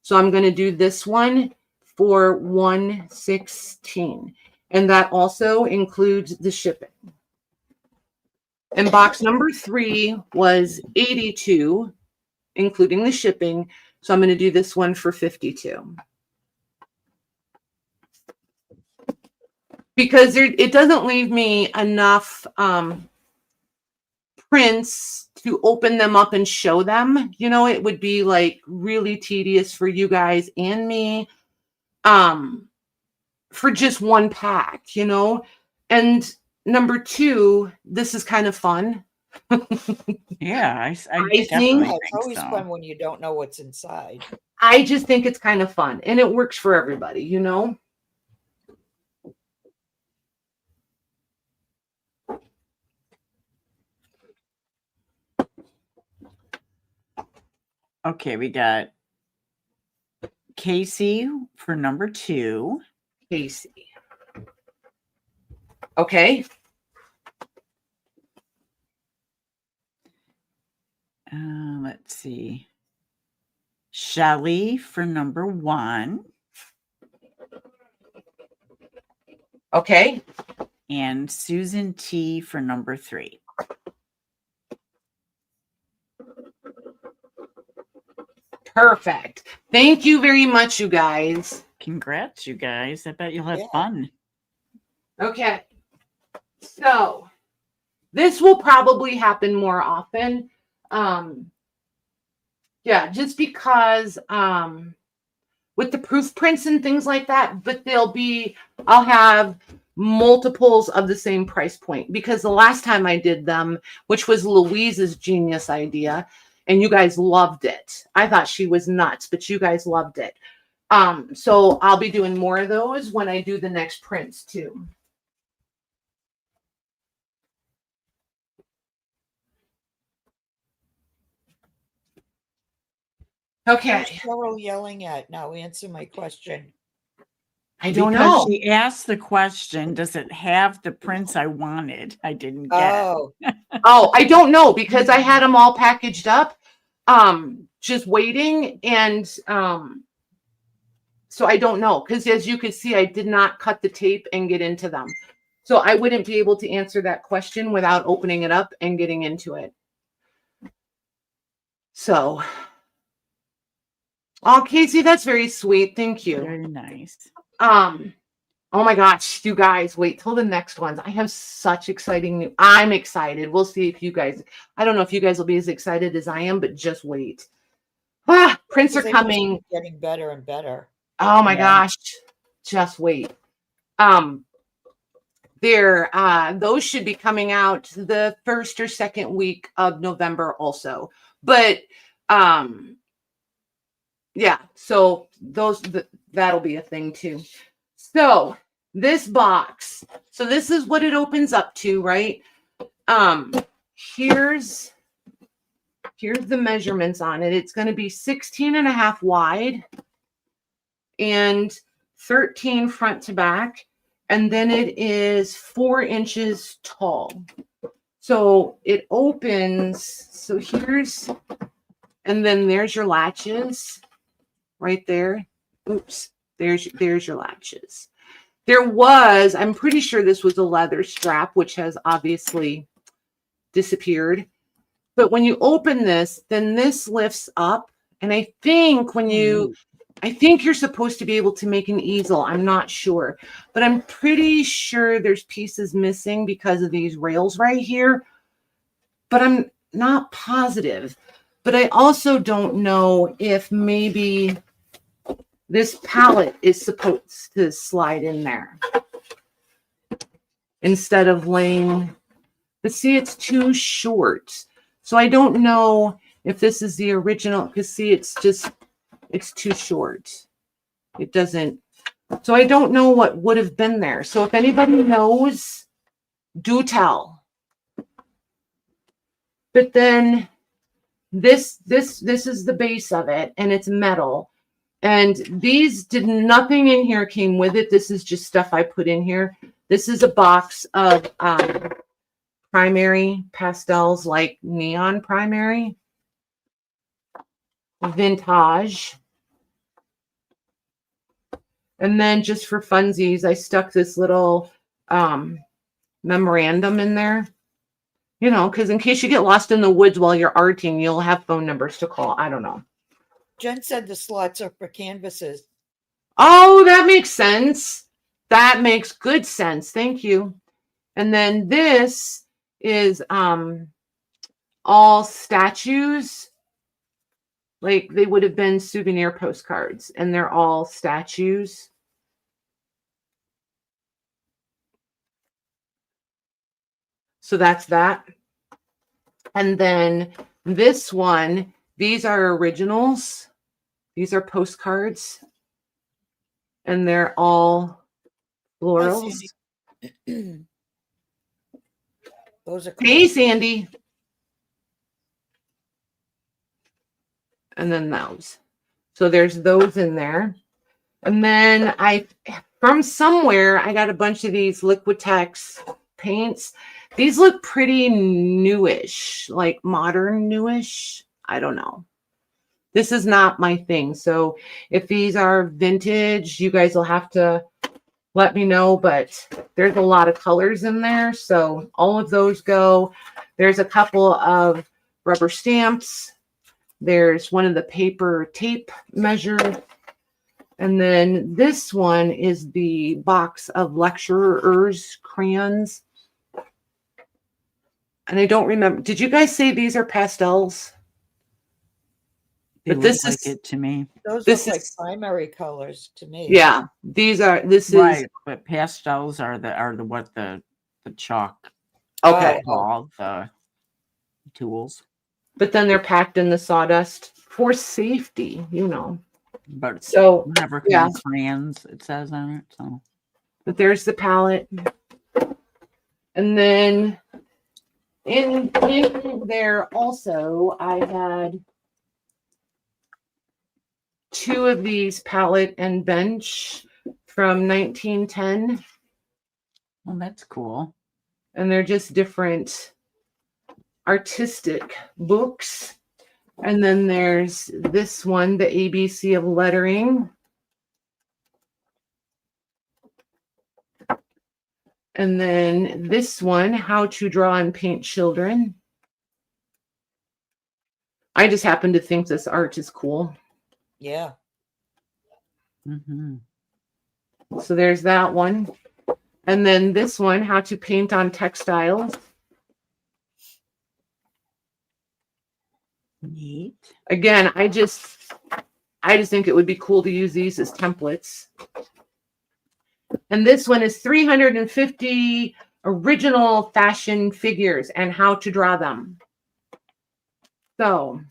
So I'm going to do this one for 116, and that also includes the shipping. And box number 3 was 82, including the shipping. So I'm going to do this one for 52. Because it doesn't leave me enough prints to open them up and show them. It would be like really tedious for you guys and me for just one pack, And number 2, this is kind of fun. Yeah, I think it's always fun when you don't know what's inside. I just think it's kind of fun, and it works for everybody, Okay, we got Casey for number 2. Casey. Okay. Let's see. Shelly for number 1. Okay. And Susan T for number 3. Perfect. Thank you very much, you guys. Congrats, you guys. I bet you'll have Yeah. fun. Okay. So this will probably happen more often. Yeah, just because with the proof prints and things like that, but I'll have multiples of the same price point, because the last time I did them, which was Louise's genius idea, and you guys loved it. I thought she was nuts, but you guys loved it. So I'll be doing more of those when I do the next prints too. Okay. Who's Cheryl yelling at? Now answer my question. I don't Because know. she asked the question, does it have the prints I wanted? I didn't get Oh, Oh, I don't know, because I had them all packaged up, just waiting. And so I don't know, because as you can see, I did not cut the tape and get into them. So I wouldn't be able to answer that question without opening it up and getting into it. So, oh, Casey, that's very sweet. Thank you. Very nice. Oh my gosh, you guys, wait till the next ones. I have such exciting new. I'm excited. We'll see if you guys, I don't know if you guys will be as excited as I am, but just wait. Prints are they must coming. be getting better and better. Oh my Yeah. gosh. Just wait. Those should be coming out the first or second week of November also. But yeah, so that'll be a thing too. So this box, so this is what it opens up to, right? Here's the measurements on it. It's going to be 16.5 wide and 13 front to back. And then it is 4 inches tall. So it opens, so and then there's your latches right there. Oops, there's your latches. I'm pretty sure this was a leather strap, which has obviously disappeared. But when you open this, then this lifts up. And I think you're supposed to be able to make an easel. I'm not sure, but I'm pretty sure there's pieces missing because of these rails right here, but I'm not positive. But I also don't know if maybe this pallet is supposed to slide in there instead of laying, but see, it's too short. So I don't know if this is the original, because see, it's too short. It doesn't, so I don't know what would have been there. So if anybody knows, do tell. But then this is the base of it, and it's metal. And nothing in here came with it. This is just stuff I put in here. This is a box of primary pastels, like neon primary, vintage. And then just for funsies, I stuck this little memorandum in there, you know, because in case you get lost in the woods while you're arting, you'll have phone numbers to call. I don't know. Jen said the slots are for canvases. Oh, that makes sense. That makes good sense. Thank you. And then this is all statues. Like they would have been souvenir postcards, and they're all statues. So that's that. And then this one, these are originals. These are postcards. And they're all florals. Those are cool. Hey, Sandy. And then those. So there's those in there. And then from somewhere, I got a bunch of these Liquitex paints. These look pretty newish, like modern newish. I don't know. This is not my thing. So if these are vintage, you guys will have to let me know. But there's a lot of colors in there. So all of those go. There's a couple of rubber stamps. There's one of the paper tape measure. And then this one is the box of lecturers crayons. And I don't remember. Did you guys say these are pastels? They But look this like is it to me. Those this look like is primary colors to me. yeah. This is Right, but pastels are the what the chalk okay. call the tools. But then they're packed in the sawdust for safety, But So whatever yeah, kind of crayons it says on it. So but there's the palette. And then in there also I had 2 of these palette and bench from 1910, well, that's cool. and they're just different artistic books. And then there's this one, the ABC of lettering. And then this one, how to draw and paint children. I just happen to think this art is cool. Yeah. Mm-hmm. So there's that one. And then this one, how to paint on textiles. Neat. Again, I just think it would be cool to use these as templates. And this one is 350 original fashion figures and how to draw them. So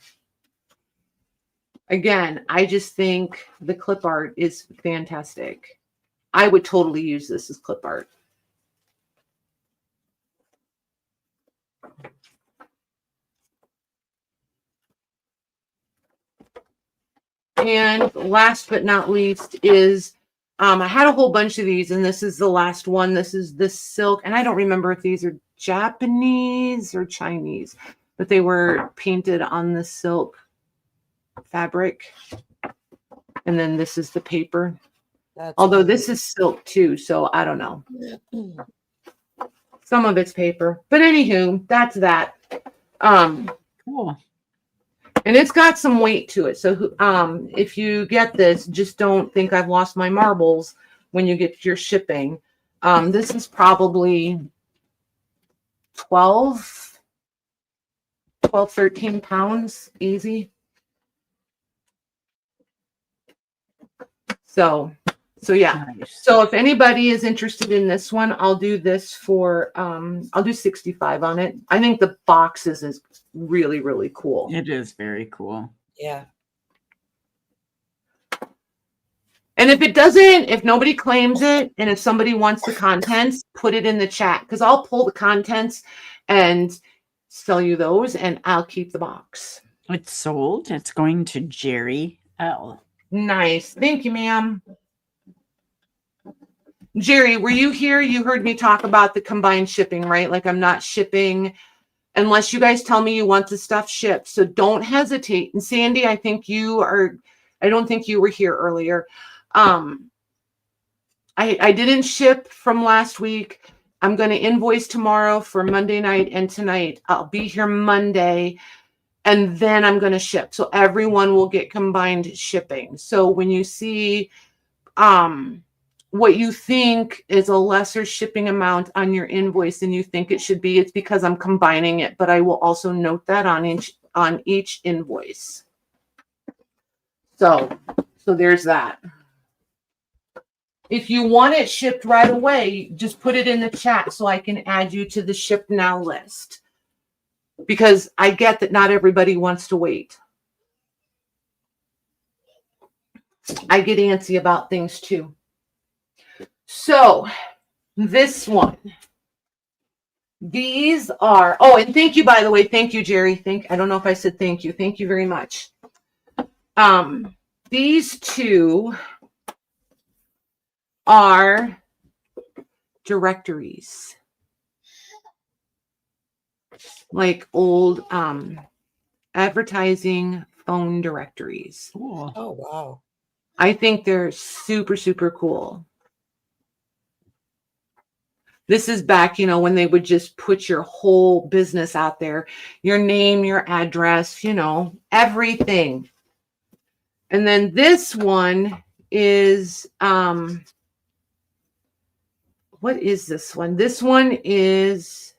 again, I just think the clip art is fantastic. I would totally use this as clip art. And last but not least is, I had a whole bunch of these, and this is the last one. This is the silk, and I don't remember if these are Japanese or Chinese, but they were painted on the silk fabric. And then this is the paper. Although this is silk too, so I don't know. Some of it's paper. But anywho, that's that. Cool. And it's got some weight to it. So if you get this, just don't think I've lost my marbles when you get your shipping. This is probably 12, 13 pounds easy. So yeah. Nice. So if anybody is interested in this one, I'll do this for I'll do 65 on it. I think the boxes is really, really cool. It is very cool. Yeah. And if nobody claims it, and if somebody wants the contents, put it in the chat, because I'll pull the contents and sell you those, and I'll keep the box. It's sold. It's going to Jerry L. Nice. Thank you, ma'am. Jerry, were you here? You heard me talk about the combined shipping, right? Like, I'm not shipping unless you guys tell me you want the stuff shipped. So don't hesitate. And Sandy, I don't think you were here earlier. I didn't ship from last week. I'm going to invoice tomorrow for Monday night and tonight. I'll be here Monday, and then I'm going to ship. So everyone will get combined shipping. So when you see what you think is a lesser shipping amount on your invoice than you think it should be, it's because I'm combining it, but I will also note that on each invoice. So there's that. If you want it shipped right away, just put it in the chat so I can add you to the ship now list, because I get that not everybody wants to wait. I get antsy about things too. So this one, these are, oh, and thank you, by the way. Thank you, Jerry. I don't know if I said thank you. Thank you very much. These two are directories, like old advertising phone directories. Cool. Oh, wow. I think they're super, super cool. This is back, when they would just put your whole business out there, your name, your address, everything. And then this one is, what is this one? This one is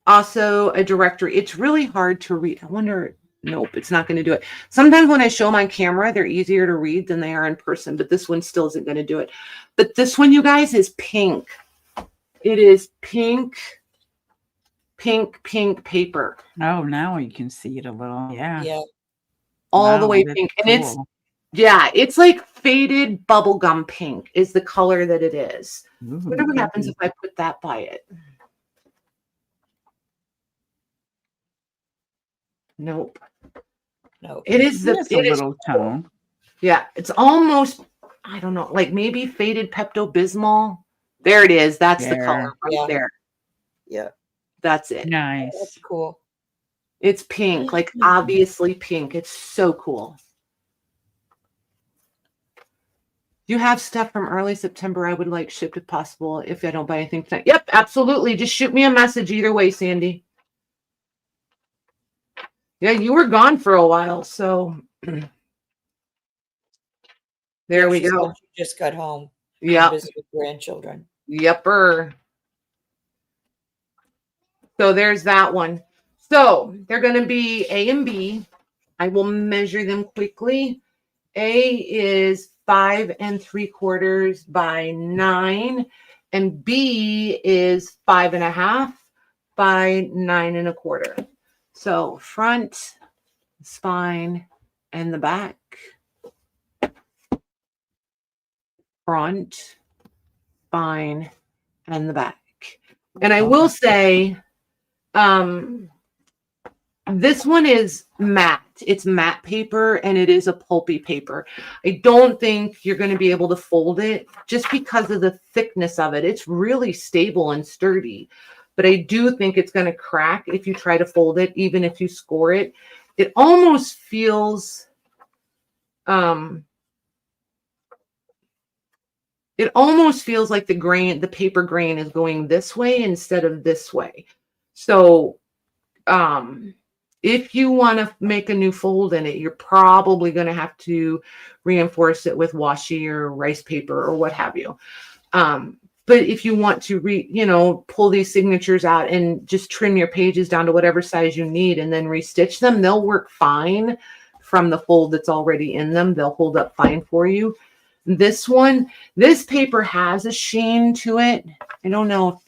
also a directory. It's really hard to read. I wonder, Nope, it's not going to do it. Sometimes when I show them on camera, they're easier to read than they are in person, but this one still isn't going to do it. But this one, you guys, is pink. It is pink paper. Oh, now you can see it a little. Yeah. Yeah. All the Wow, way that's pink. And it's, cool. yeah, it's like faded bubblegum pink is the color that it is. Ooh, Whatever happens pretty. if I put that by it? Nope. No. It is the, It's a it is little cool. tone. Yeah, it's almost, I don't know, like maybe faded Pepto-Bismol. There it is. That's the color right Yeah. there. Yeah. That's it. Nice. That's cool. It's pink, like obviously pink. It's so cool. You have stuff from early September I would like shipped if possible if I don't buy anything tonight. Yep, absolutely. Just shoot me a message either way, Sandy. Yeah, you were gone for a while, so there we She said go. she just got home. Yeah. Visited grandchildren. Yepper. So there's that one. So they're going to be A and B. I will measure them quickly. A is 5 3/4 by 9, and B is 5 1/2 by 9 1/4. So front, spine, and the back. Front, spine, and the back. And I will say, this one is matte. It's matte paper, and it is a pulpy paper. I don't think you're going to be able to fold it just because of the thickness of it. It's really stable and sturdy, but I do think it's going to crack if you try to fold it, even if you score it. It almost feels, like the grain, the paper grain is going this way instead of this way. So, if you want to make a new fold in it, you're probably going to have to reinforce it with washi or rice paper or what have you. But if you want to pull these signatures out and just trim your pages down to whatever size you need and then restitch them, they'll work fine from the fold that's already in them. They'll hold up fine for you. This paper has a sheen to it. I don't know.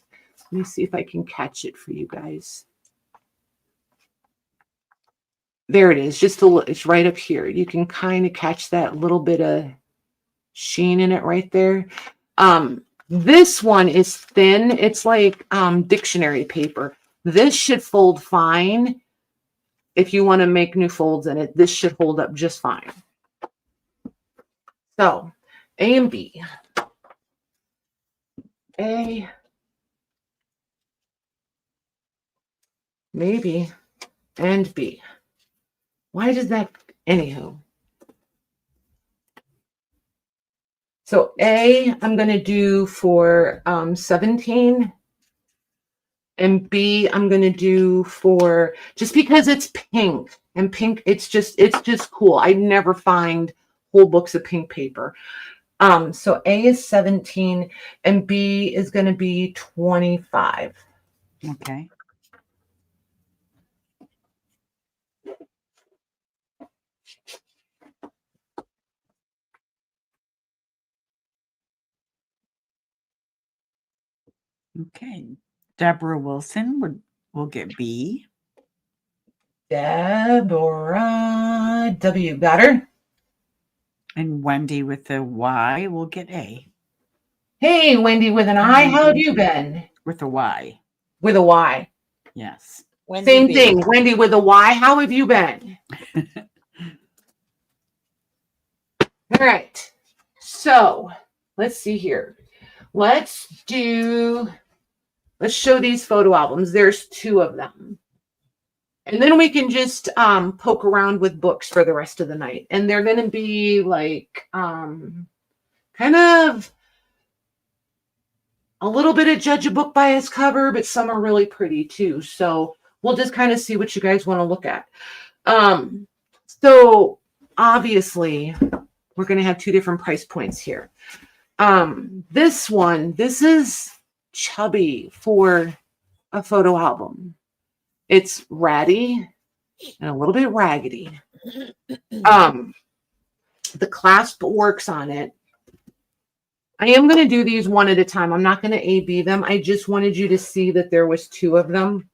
Let me see if I can catch it for you guys. There it is. It's right up here. You can kind of catch that little bit of sheen in it right there. This one is thin. It's like dictionary paper. This should fold fine. If you want to make new folds in it, this should hold up just fine. So A and B. A, maybe, and B. Why does that, anywho? So A, I'm going to do for 17. And B, I'm going to do for, just because it's pink. And pink, it's just cool. I never find whole books of pink paper. So A is 17 and B is going to be 25. Okay. Okay. Deborah Wilson will get B. Deborah W. Got her? And Wendy with the Y will get A. Hey, Wendy with an I. How have you been? With a Y. With a Y. Yes. Wendy Same B. thing. Wendy with a Y. How have you been? All right. So let's see here. Let's show these photo albums. There's 2 of them. And then we can just poke around with books for the rest of the night. And they're going to be like kind of a little bit of judge a book by its cover, but some are really pretty too. So we'll just kind of see what you guys want to look at. So obviously we're going to have 2 different price points here. This is chubby for a photo album. It's ratty. and a little bit raggedy. The clasp works on it. I am going to do these one at a time. I'm not going to A-B them. I just wanted you to see that there was 2 of them.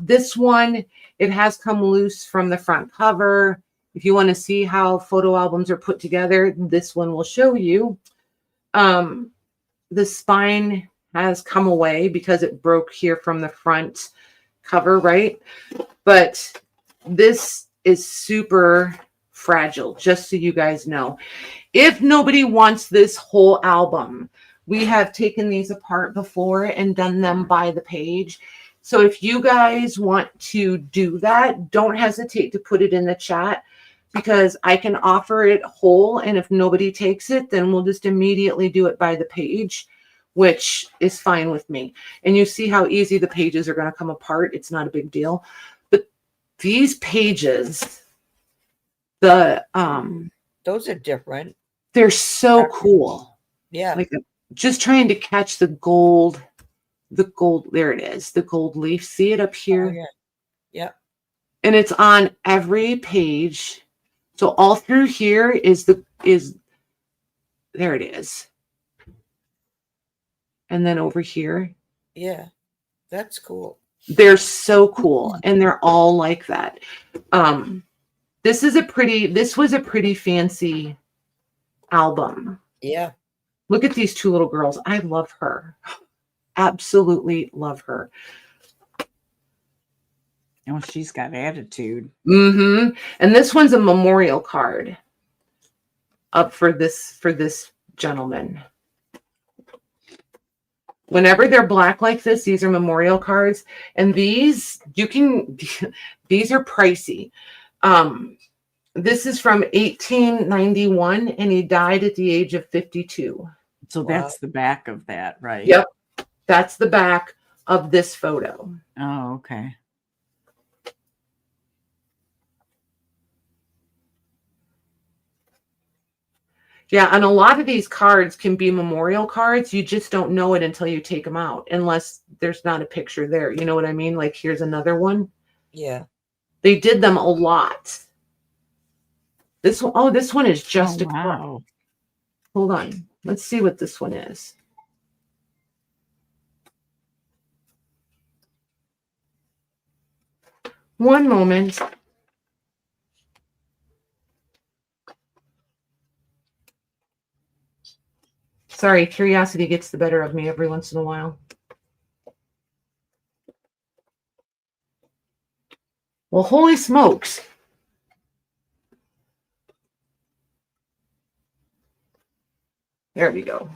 This one, it has come loose from the front cover. If you want to see how photo albums are put together, this one will show you. The spine has come away because it broke here from the front cover, right? But this is super fragile, just so you guys know. If nobody wants this whole album, we have taken these apart before and done them by the page. So if you guys want to do that, don't hesitate to put it in the chat, because I can offer it whole. And if nobody takes it, then we'll just immediately do it by the page, which is fine with me. And you see how easy the pages are going to come apart. It's not a big deal. But these pages, those are different. They're so cool. Yeah. Like, just trying to catch the gold, there it is, the gold leaf. See it up here? Oh, yeah. Yep. And it's on every page. So all through here is there it is. And then over here. Yeah. That's cool. They're so cool. And they're all like that. This was a pretty fancy album. Yeah. Look at these 2 little girls. I love her. Absolutely love her. Oh, she's got attitude. And this one's a memorial card up for this gentleman. Whenever they're black like this, these are memorial cards, and these are pricey. This is from 1891, and he died at the age of 52. So that's the back of that, right? Yep. That's the back of this photo. Oh, okay. Yeah, and a lot of these cards can be memorial cards. You just don't know it until you take them out, unless there's not a picture there. You know what I mean? Like, here's another one. Yeah. They did them a lot. This one is just a card. Wow. Hold on. Let's see what this one is. One moment. Sorry, curiosity gets the better of me every once in a while. Well, holy smokes. There we go.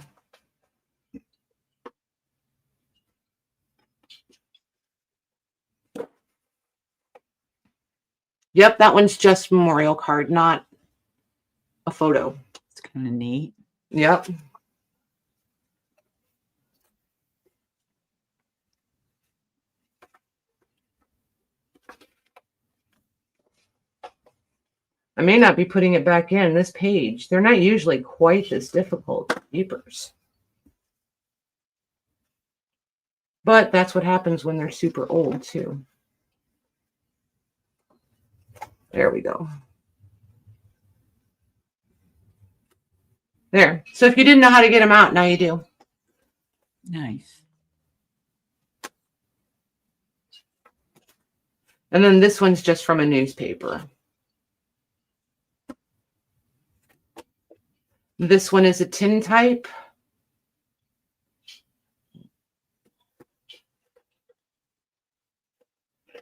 Yep, that one's just memorial card, not a photo. It's kind of neat. Yep. I may not be putting it back in this page. They're not usually quite this difficult. Jeepers. But that's what happens when they're super old too. There we go. There. So if you didn't know how to get them out, now you do. Nice. And then this one's just from a newspaper. This one is a tin type.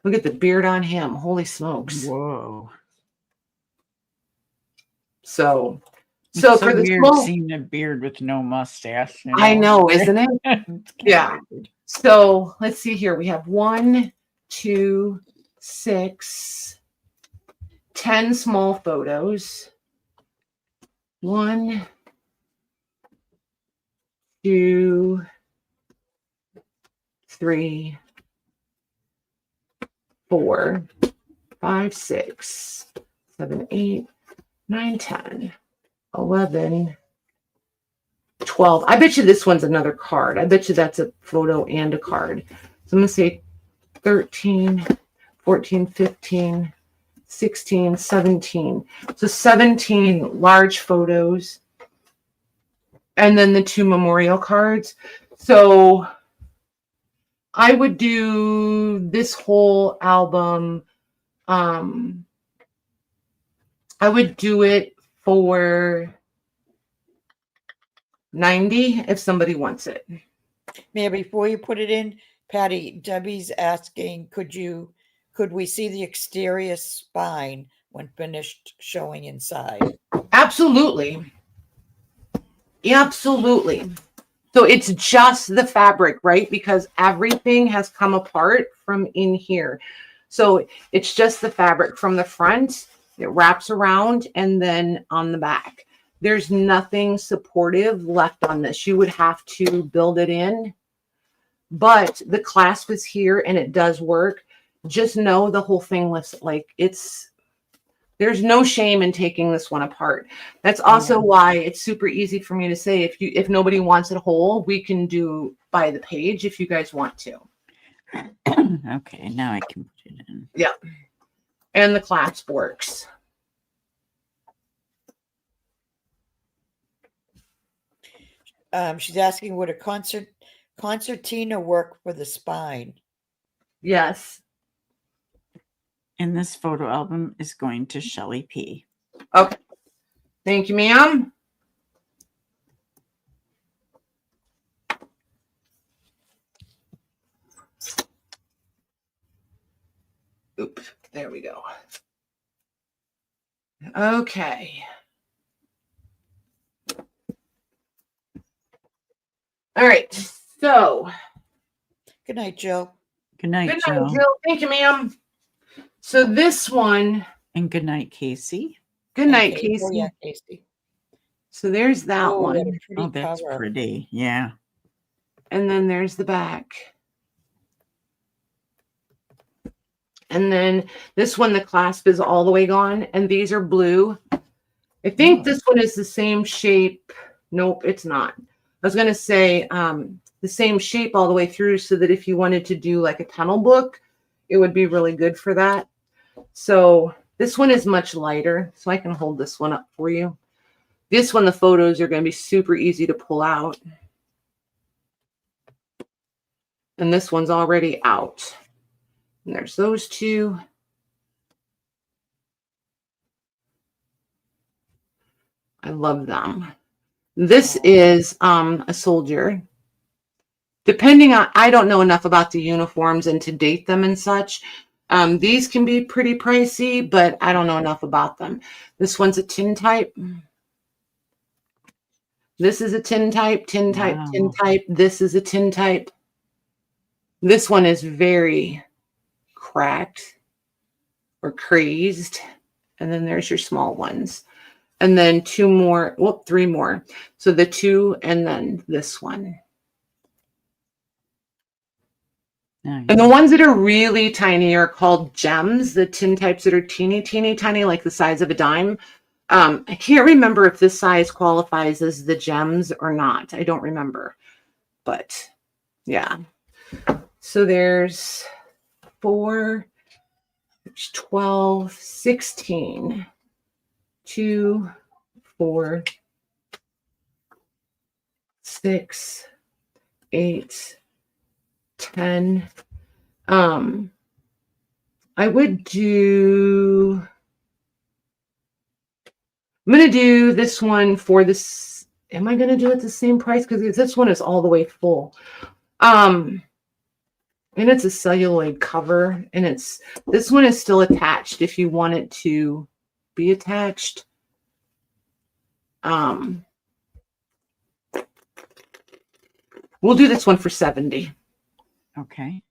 Look at the beard on him. Holy smokes. Whoa. So It's so for the weird small, seeing a beard with no mustache. You I know, isn't it? It's Yeah. weird. So let's see here. We have 1, 2, 6, 10 small photos. 1, 2, 3, 4, 5, 6, 7, 8, 9, 10, 11, 12. I bet you this one's another card. I bet you that's a photo and a card. So I'm going to say 13, 14, 15, 16, 17. So 17 large photos. And then the 2 memorial cards. So I would do this whole album. I would do it for $90 if somebody wants it. Mayor, before you put it in, Patty, Debbie's asking, could we see the exterior spine when finished showing inside? Absolutely. Absolutely. So it's just the fabric, right? Because everything has come apart from in here. So it's just the fabric from the front. It wraps around and then on the back. There's nothing supportive left on this. You would have to build it in. But the clasp is here and it does work. Just know the whole thing lifts, like there's no shame in taking this one apart. That's also why it's super easy for me to say, if nobody wants it whole, we can do by the page if you guys want to. Okay, now I can put it in. Yeah. And the clasp works. She's asking, would a concertina work for the spine? Yes. And this photo album is going to Shelly P. Okay. Thank you, ma'am. Oops, there we go. Okay. All right. So. Good night, Jill. Good night, Good Jill. night, Jill. Thank you, ma'am. So this one. And good night, Casey. Good night, Okay. Casey. Oh, yeah, Casey. So there's that Oh, what one. a pretty That's cover. pretty. Yeah. And then there's the back. And then this one, the clasp is all the way gone. And these are blue. I think this one is the same shape. Nope, it's not. I was going to say the same shape all the way through so that if you wanted to do like a tunnel book, it would be really good for that. So this one is much lighter. So I can hold this one up for you. This one, the photos are going to be super easy to pull out. And this one's already out. And there's those two. I love them. This is a soldier. Depending on, I don't know enough about the uniforms and to date them and such. These can be pretty pricey, but I don't know enough about them. This one's a tin type. This is a tin type, tin type, Wow. tin type. This is a tin type. This one is very cracked or crazed. And then there's your small ones. And then two more, well, three more. So the two and then this one. Nice. And the ones that are really tiny are called gems. The tin types that are teeny, teeny, tiny, like the size of a dime. I can't remember if this size qualifies as the gems or not. I don't remember. But yeah. So there's 4, 12, 16, 2, 4, 6, 8, 10. I would do, I'm going to do this one for this. Am I going to do it the same price? Because this one is all the way full. And it's a celluloid cover, and this one is still attached if you want it to be attached. We'll do this one for $70. Okay.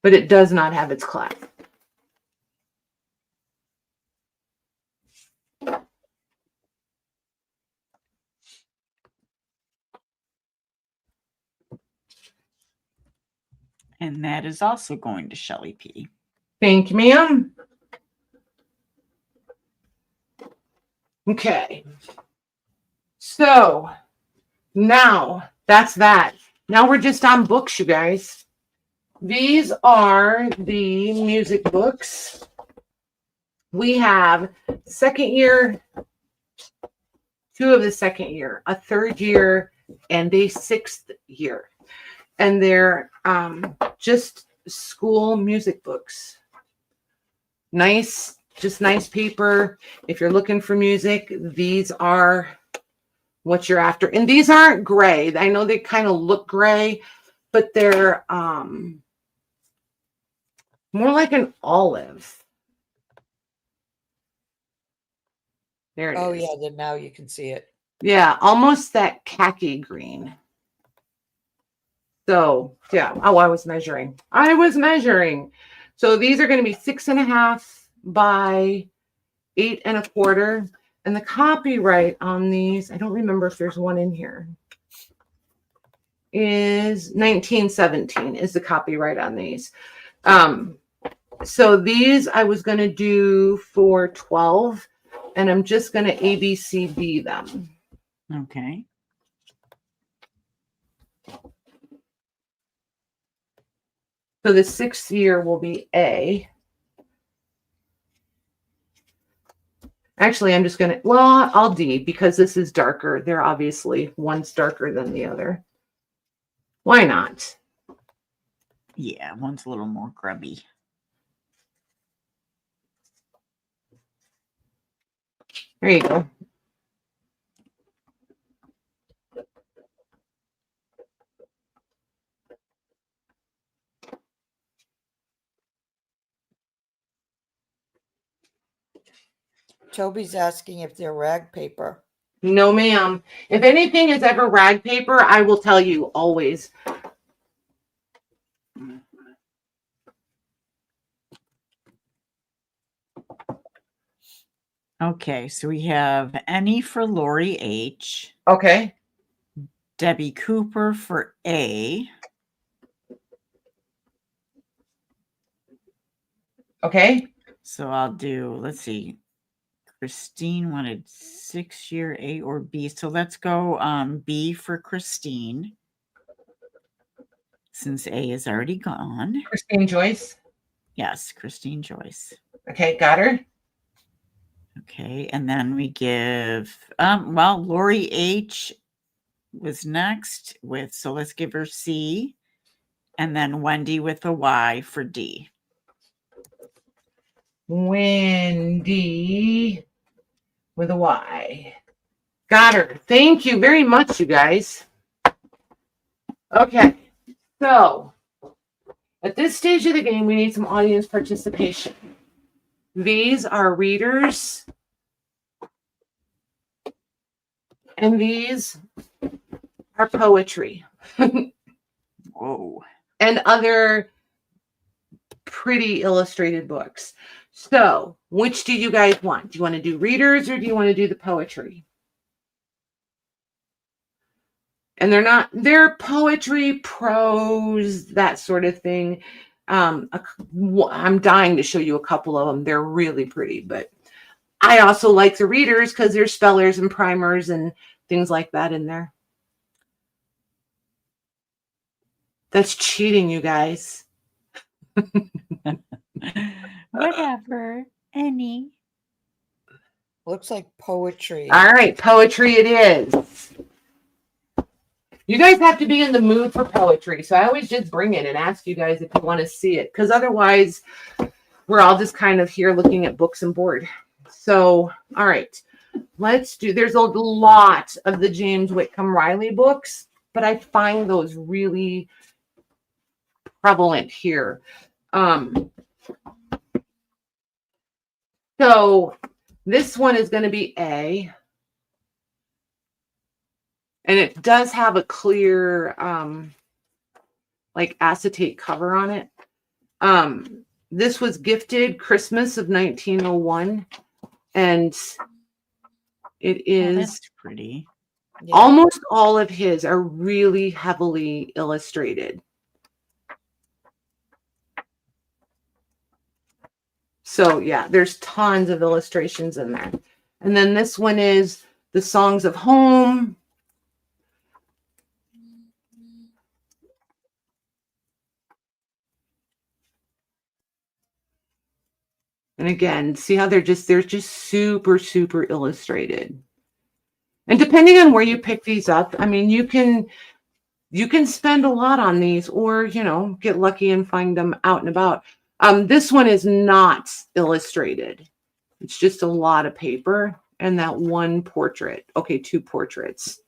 But it does not have its clasp. And that is also going to Shelly P. Thank you, ma'am. Okay. So now that's that. Now we're just on books, you guys. these are the music books. We have second year, 2 of the second year, a third year, and a 6th year. And they're just school music books. Nice, just nice paper. If you're looking for music, these are what you're after. And these aren't gray. I know they kind of look gray, but they're more like an olive. There it is. Oh yeah, then now you can see it. Yeah, almost that khaki green. So yeah, oh, I was measuring. So these are going to be 6.5 by 8 1/4. And the copyright on these, I don't remember if there's one in here, is 1917 is the copyright on these. So these I was going to do for 12, and I'm just going to ABCD them. Okay. So the 6th year will be A. Actually, I'm just going to, well, I'll D because this is darker. They're obviously, one's darker than the other. Why not? Yeah, one's a little more grubby. There you go. Toby's asking if they're rag paper. No, ma'am. If anything is ever rag paper, I will tell you always. Okay, so we have Annie for Lori H. Okay. Debbie Cooper for A. Okay. So I'll do, let's see. Christine wanted 6-year A or B. So let's go B for Christine. Since A is already gone. Christine Joyce. Yes, Christine Joyce. Okay, got her. Okay, and then we give, well, Lori H was next with, so let's give her C. And then Wendy with a Y for D. Wendy with a Y. Got her. Thank you very much, you guys. Okay, so at this stage of the game, we need some audience participation. These are readers, and these are poetry. Whoa. And other pretty illustrated books. So, which do you guys want? Do you want to do readers or do you want to do the poetry? And they're poetry, prose, that sort of thing. I'm dying to show you a couple of them. They're really pretty, but I also like the readers because there's spellers and primers and things like that in there. That's cheating, you guys. Whatever. Any. Looks like poetry. All right, poetry it is. You guys have to be in the mood for poetry. So I always just bring it and ask you guys if you want to see it. Because otherwise, we're all just kind of here looking at books and bored. So, all right. There's a lot of the James Whitcomb Riley books. But I find those really prevalent here. So this one is going to be A. And it does have a clear, like acetate cover on it. This was gifted Christmas of 1901. And it is that's pretty. Yeah. Almost all of his are really heavily illustrated. So yeah, there's tons of illustrations in there. And then this one is The Songs of Home. And again, see how they're just super, super illustrated. And depending on where you pick these up, I mean, you can spend a lot on these, or, you know, get lucky and find them out and about. This one is not illustrated. It's just a lot of paper and that one portrait. Okay, 2 portraits.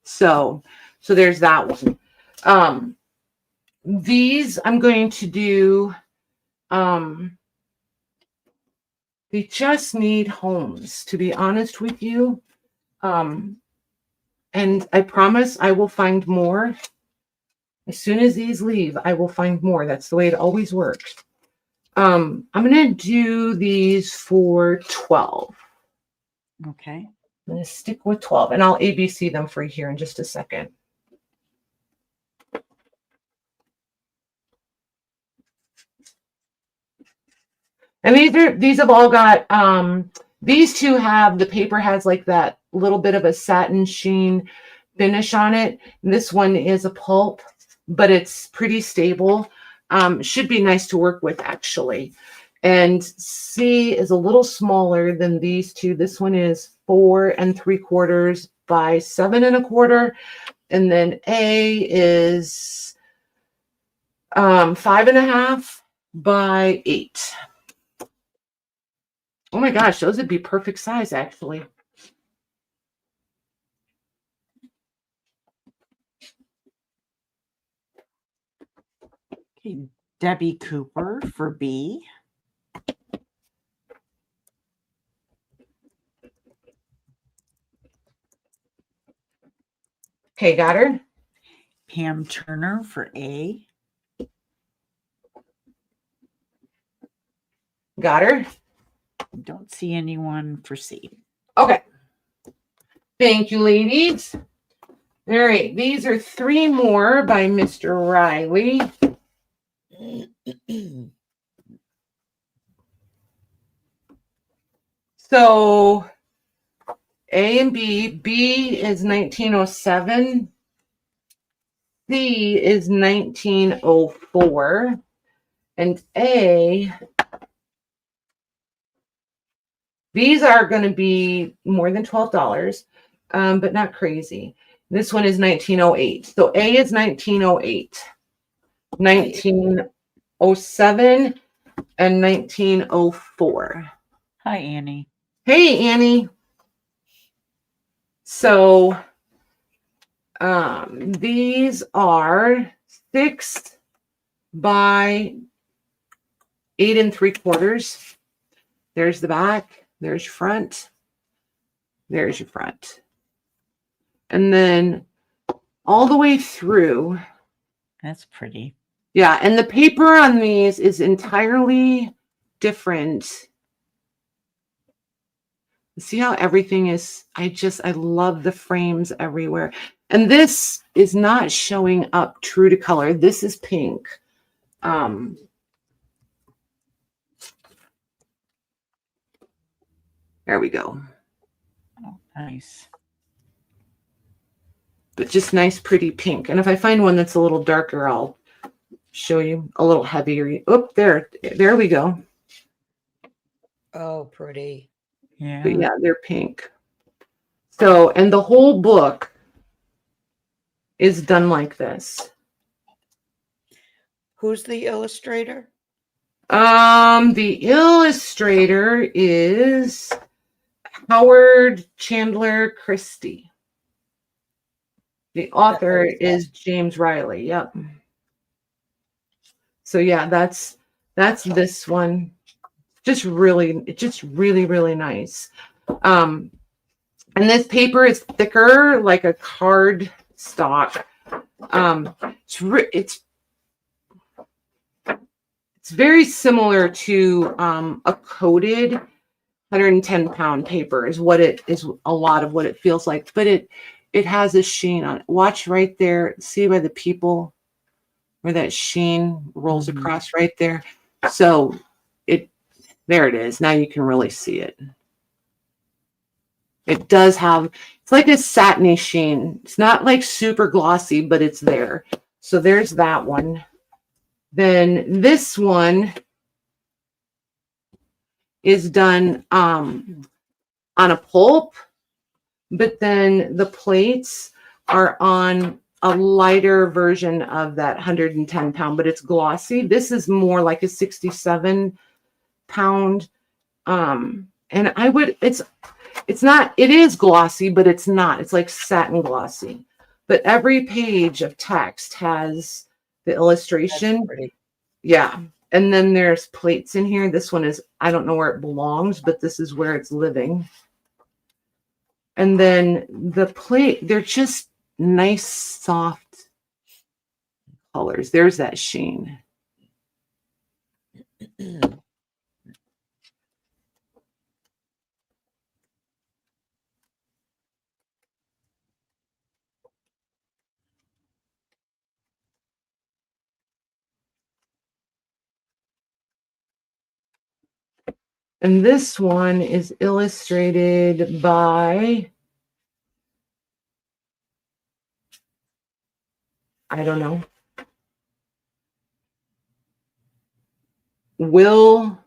So there's that one. These I'm going to do, they just need homes, to be honest with you. And I promise I will find more. As soon as these leave, I will find more. That's the way it always works. I'm going to do these for 12. Okay. I'm going to stick with 12, and I'll ABC them for you here in just a second. And these have all got, these two have, the paper has like that little bit of a satin sheen finish on it. This one is a pulp, but it's pretty stable. Should be nice to work with, actually. And C is a little smaller than these two. This one is 4 3/4 by 7 1/4. And then A is 5 1/2 by 8. Oh my gosh, those would be perfect size, actually. Okay, Debbie Cooper for B. Okay, got her. Pam Turner for A. Got her. Don't see anyone for C. Okay. Thank you, ladies. All right, these are 3 more by Mr. Riley. So A and B. B is 1907. C is 1904. And A, these are going to be more than $12, but not crazy. This one is 1908. So A is 1908, 1907, and 1904. Hi, Annie. Hey, Annie. So these are 6 by 8 3/4. There's the back. There's front. There's your front. And then all the way through. That's pretty. Yeah, and the paper on these is entirely different. See how everything is, I love the frames everywhere. And this is not showing up true to color. This is pink. There we go. Oh, nice. But just nice, pretty pink. And if I find one that's a little darker, I'll show you a little heavier. Oh, there we go. Oh, pretty. Yeah. But yeah, they're pink. So, and the whole book is done like this. Who's the illustrator? The illustrator is Howard Chandler Christie. The author is James Riley. Yep. So yeah, that's this one. Just really, really nice. And this paper is thicker, like a card stock. It's very similar to a coated 110-pound paper is what it is, a lot of what it feels like, but it has a sheen on it. Watch right there. See by the people where that sheen rolls across right there. So there it is. Now you can really see it. It does have, it's like a satiny sheen. It's not like super glossy, but it's there. So there's that one. Then this one is done on a pulp, but then the plates are on a lighter version of that 110 pound, but it's glossy. This is more like a 67 pound. And I would, it's not, it is glossy, but it's not, it's like satin glossy. But every page of text has the illustration. Yeah. And then there's plates in here. This one is, I don't know where it belongs, but this is where it's living. And then the plate, they're just nice, soft colors. There's that sheen. And this one is illustrated by, I don't know, Will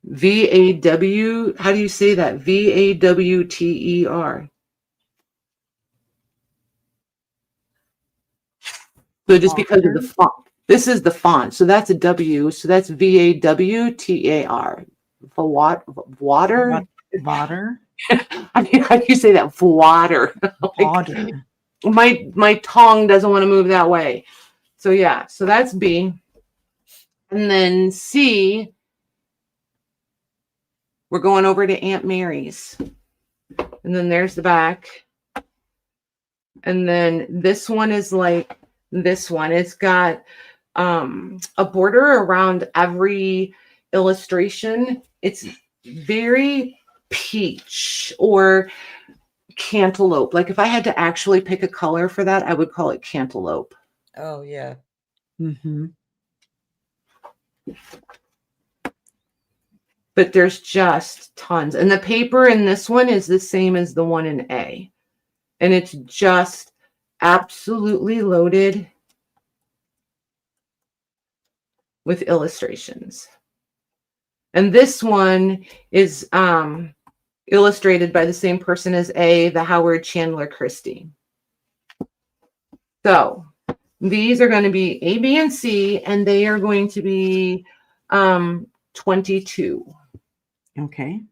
VAW. How do you say that? VAWTER. So just because of the font, this is the font. So that's a W. So that's VAWTAR. Water. Water. I mean, how do you say that? Water. Water. My tongue doesn't want to move that way. So yeah, so that's B. And then C, we're going over to Aunt Mary's. And then there's the back. And then this one is like this one. It's got a border around every illustration. It's very peach or cantaloupe. Like if I had to actually pick a color for that, I would call it cantaloupe. Oh, yeah. Mm-hmm. But there's just tons. And the paper in this one is the same as the one in A. And it's just absolutely loaded with illustrations. And this one is illustrated by the same person as A, the Howard Chandler Christie. So these are going to be A, B, and C, and they are going to be 22. Okay.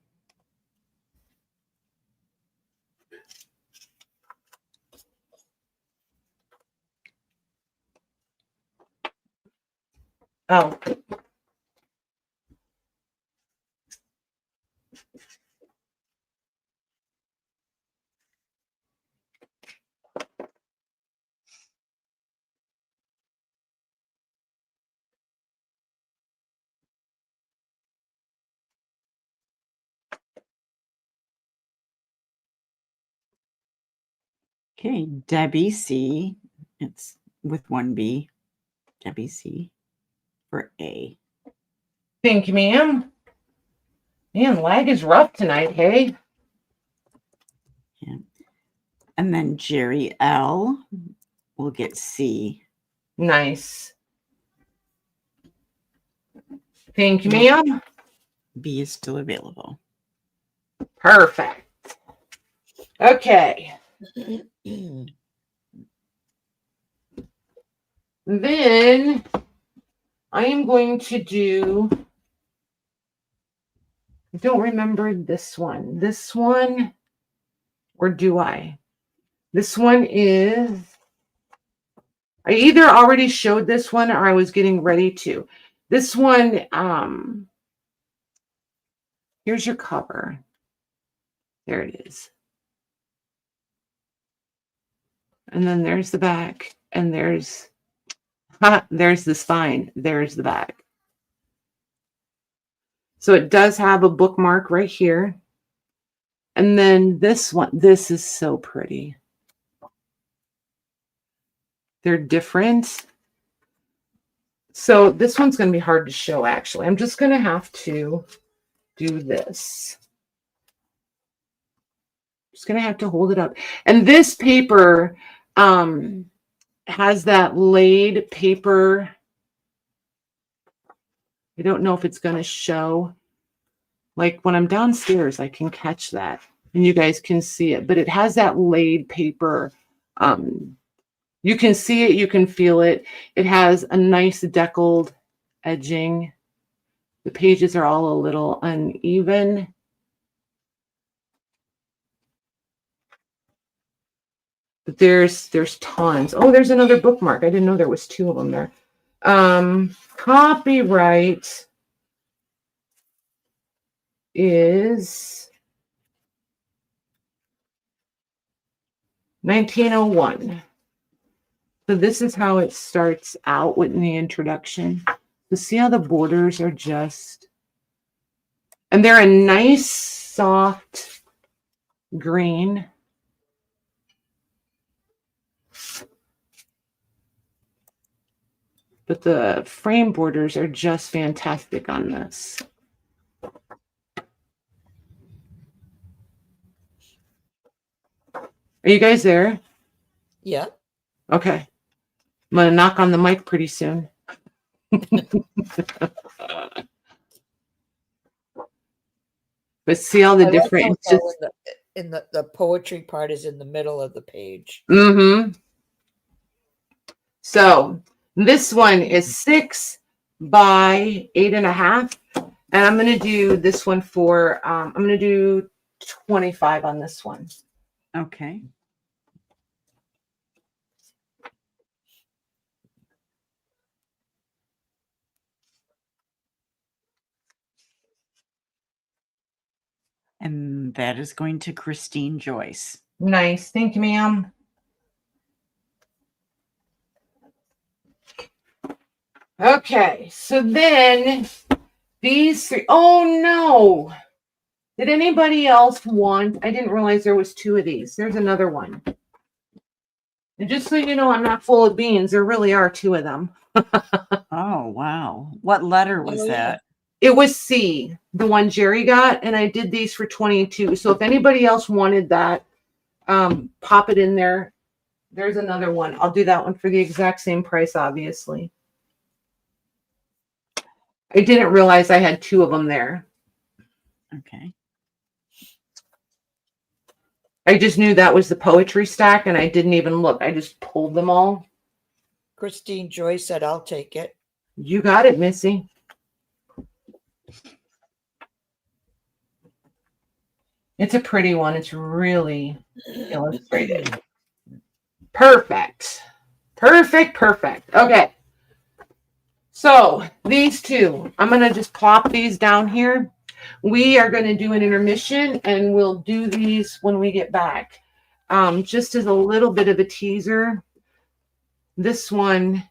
Oh. Okay, Debbie C. It's with one B. Debbie C. for A. Thank you, ma'am. Man, lag is rough tonight, hey? Yeah. And then Jerry L. will get C. Nice. Thank you, ma'am. B is still available. Perfect. Okay. Then I am going to do, I don't remember this one. This one, or do I? This one is, I either already showed this one or I was getting ready to. This one, here's your cover. There it is. And then there's the back, and there's the spine. There's the back. So it does have a bookmark right here. And then this one, this is so pretty. They're different. So this one's going to be hard to show, actually. I'm just going to have to do this. Just going to have to hold it up. And this paper has that laid paper. I don't know if it's going to show. Like when I'm downstairs, I can catch that and you guys can see it, but it has that laid paper. You can see it, you can feel it. It has a nice deckled edging. The pages are all a little uneven. But there's tons. Oh, there's another bookmark. I didn't know there was 2 of them there. Copyright is 1901. So this is how it starts out with the introduction. So see how the borders are just, and they're a nice soft green. But the frame borders are just fantastic on this. Are you guys there? Yeah. Okay. I'm going to knock on the mic pretty soon. But see all the I different... like how in the poetry part is in the middle of the page. Mm-hmm. So this one is 6 by 8.5. And I'm going to do this one for, I'm going to do 25 on this one. Okay. And that is going to Christine Joyce. Nice. Thank you, ma'am. Okay. So then these 3. Oh, no. Did anybody else want? I didn't realize there was 2 of these. There's another one. And just so you know, I'm not full of beans. There really are 2 of them. Oh, wow. What letter was that? It was C, the one Jerry got, and I did these for 22. So if anybody else wanted that, pop it in there. There's another one. I'll do that one for the exact same price, obviously. I didn't realize I had 2 of them there. Okay. I just knew that was the poetry stack, and I didn't even look. I just pulled them all. Christine Joyce said, I'll take it. You got it, Missy. It's a pretty one. It's really illustrated. Perfect. Perfect, perfect. Okay. So these 2, I'm going to just plop these down here. We are going to do an intermission, and we'll do these when we get back. Just as a little bit of a teaser, this one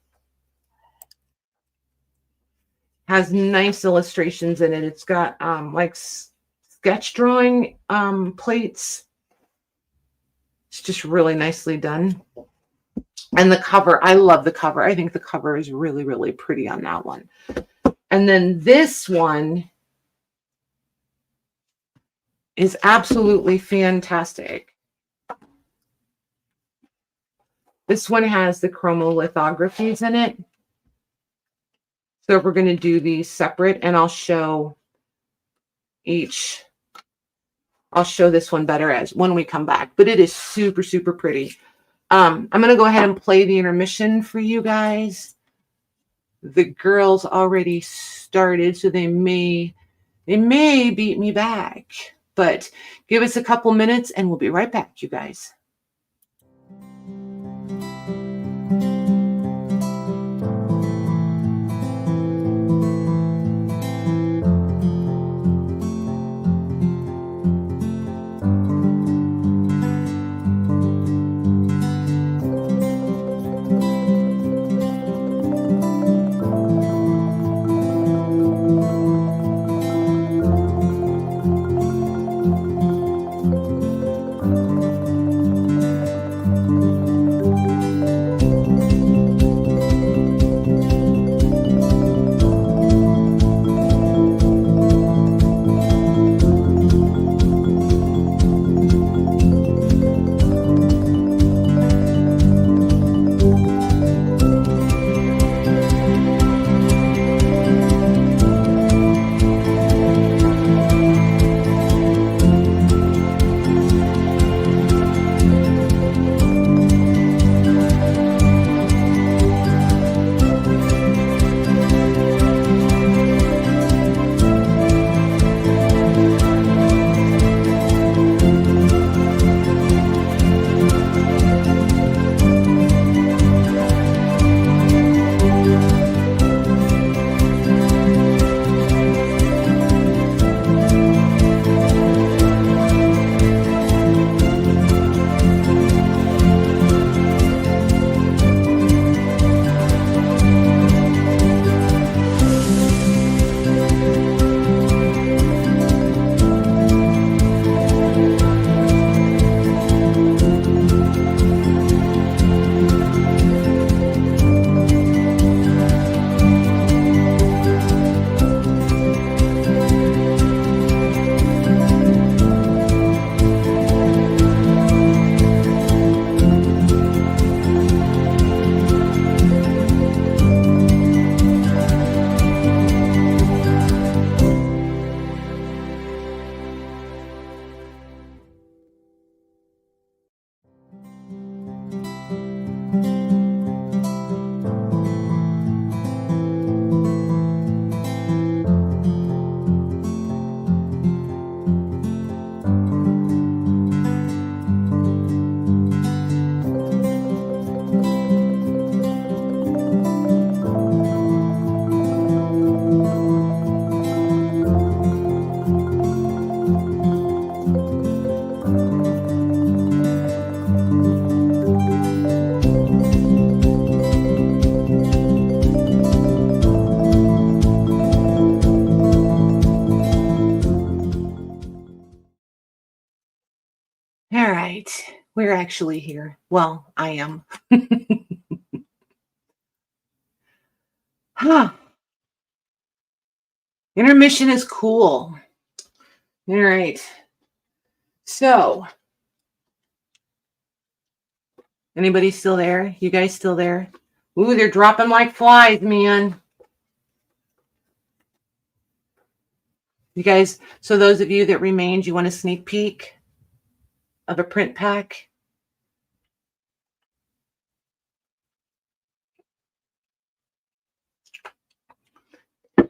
has nice illustrations in it. It's got like sketch drawing plates. It's just really nicely done. And the cover, I love the cover. I think the cover is really, really pretty on that one. And then this one is absolutely fantastic. This one has the chromolithographies in it. So we're going to do these separate, and I'll show each. I'll show this one better as when we come back, but it is super, super pretty. I'm going to go ahead and play the intermission for you guys. The girls already started, so they may beat me back, but give us a couple minutes and we'll be right back, you guys. right. We're actually here. Well, I am. Huh. Intermission is cool. All right. So, anybody still there? You guys still there? Ooh, they're dropping like flies, man. You guys, so those of you that remained, you want a sneak peek of a print pack?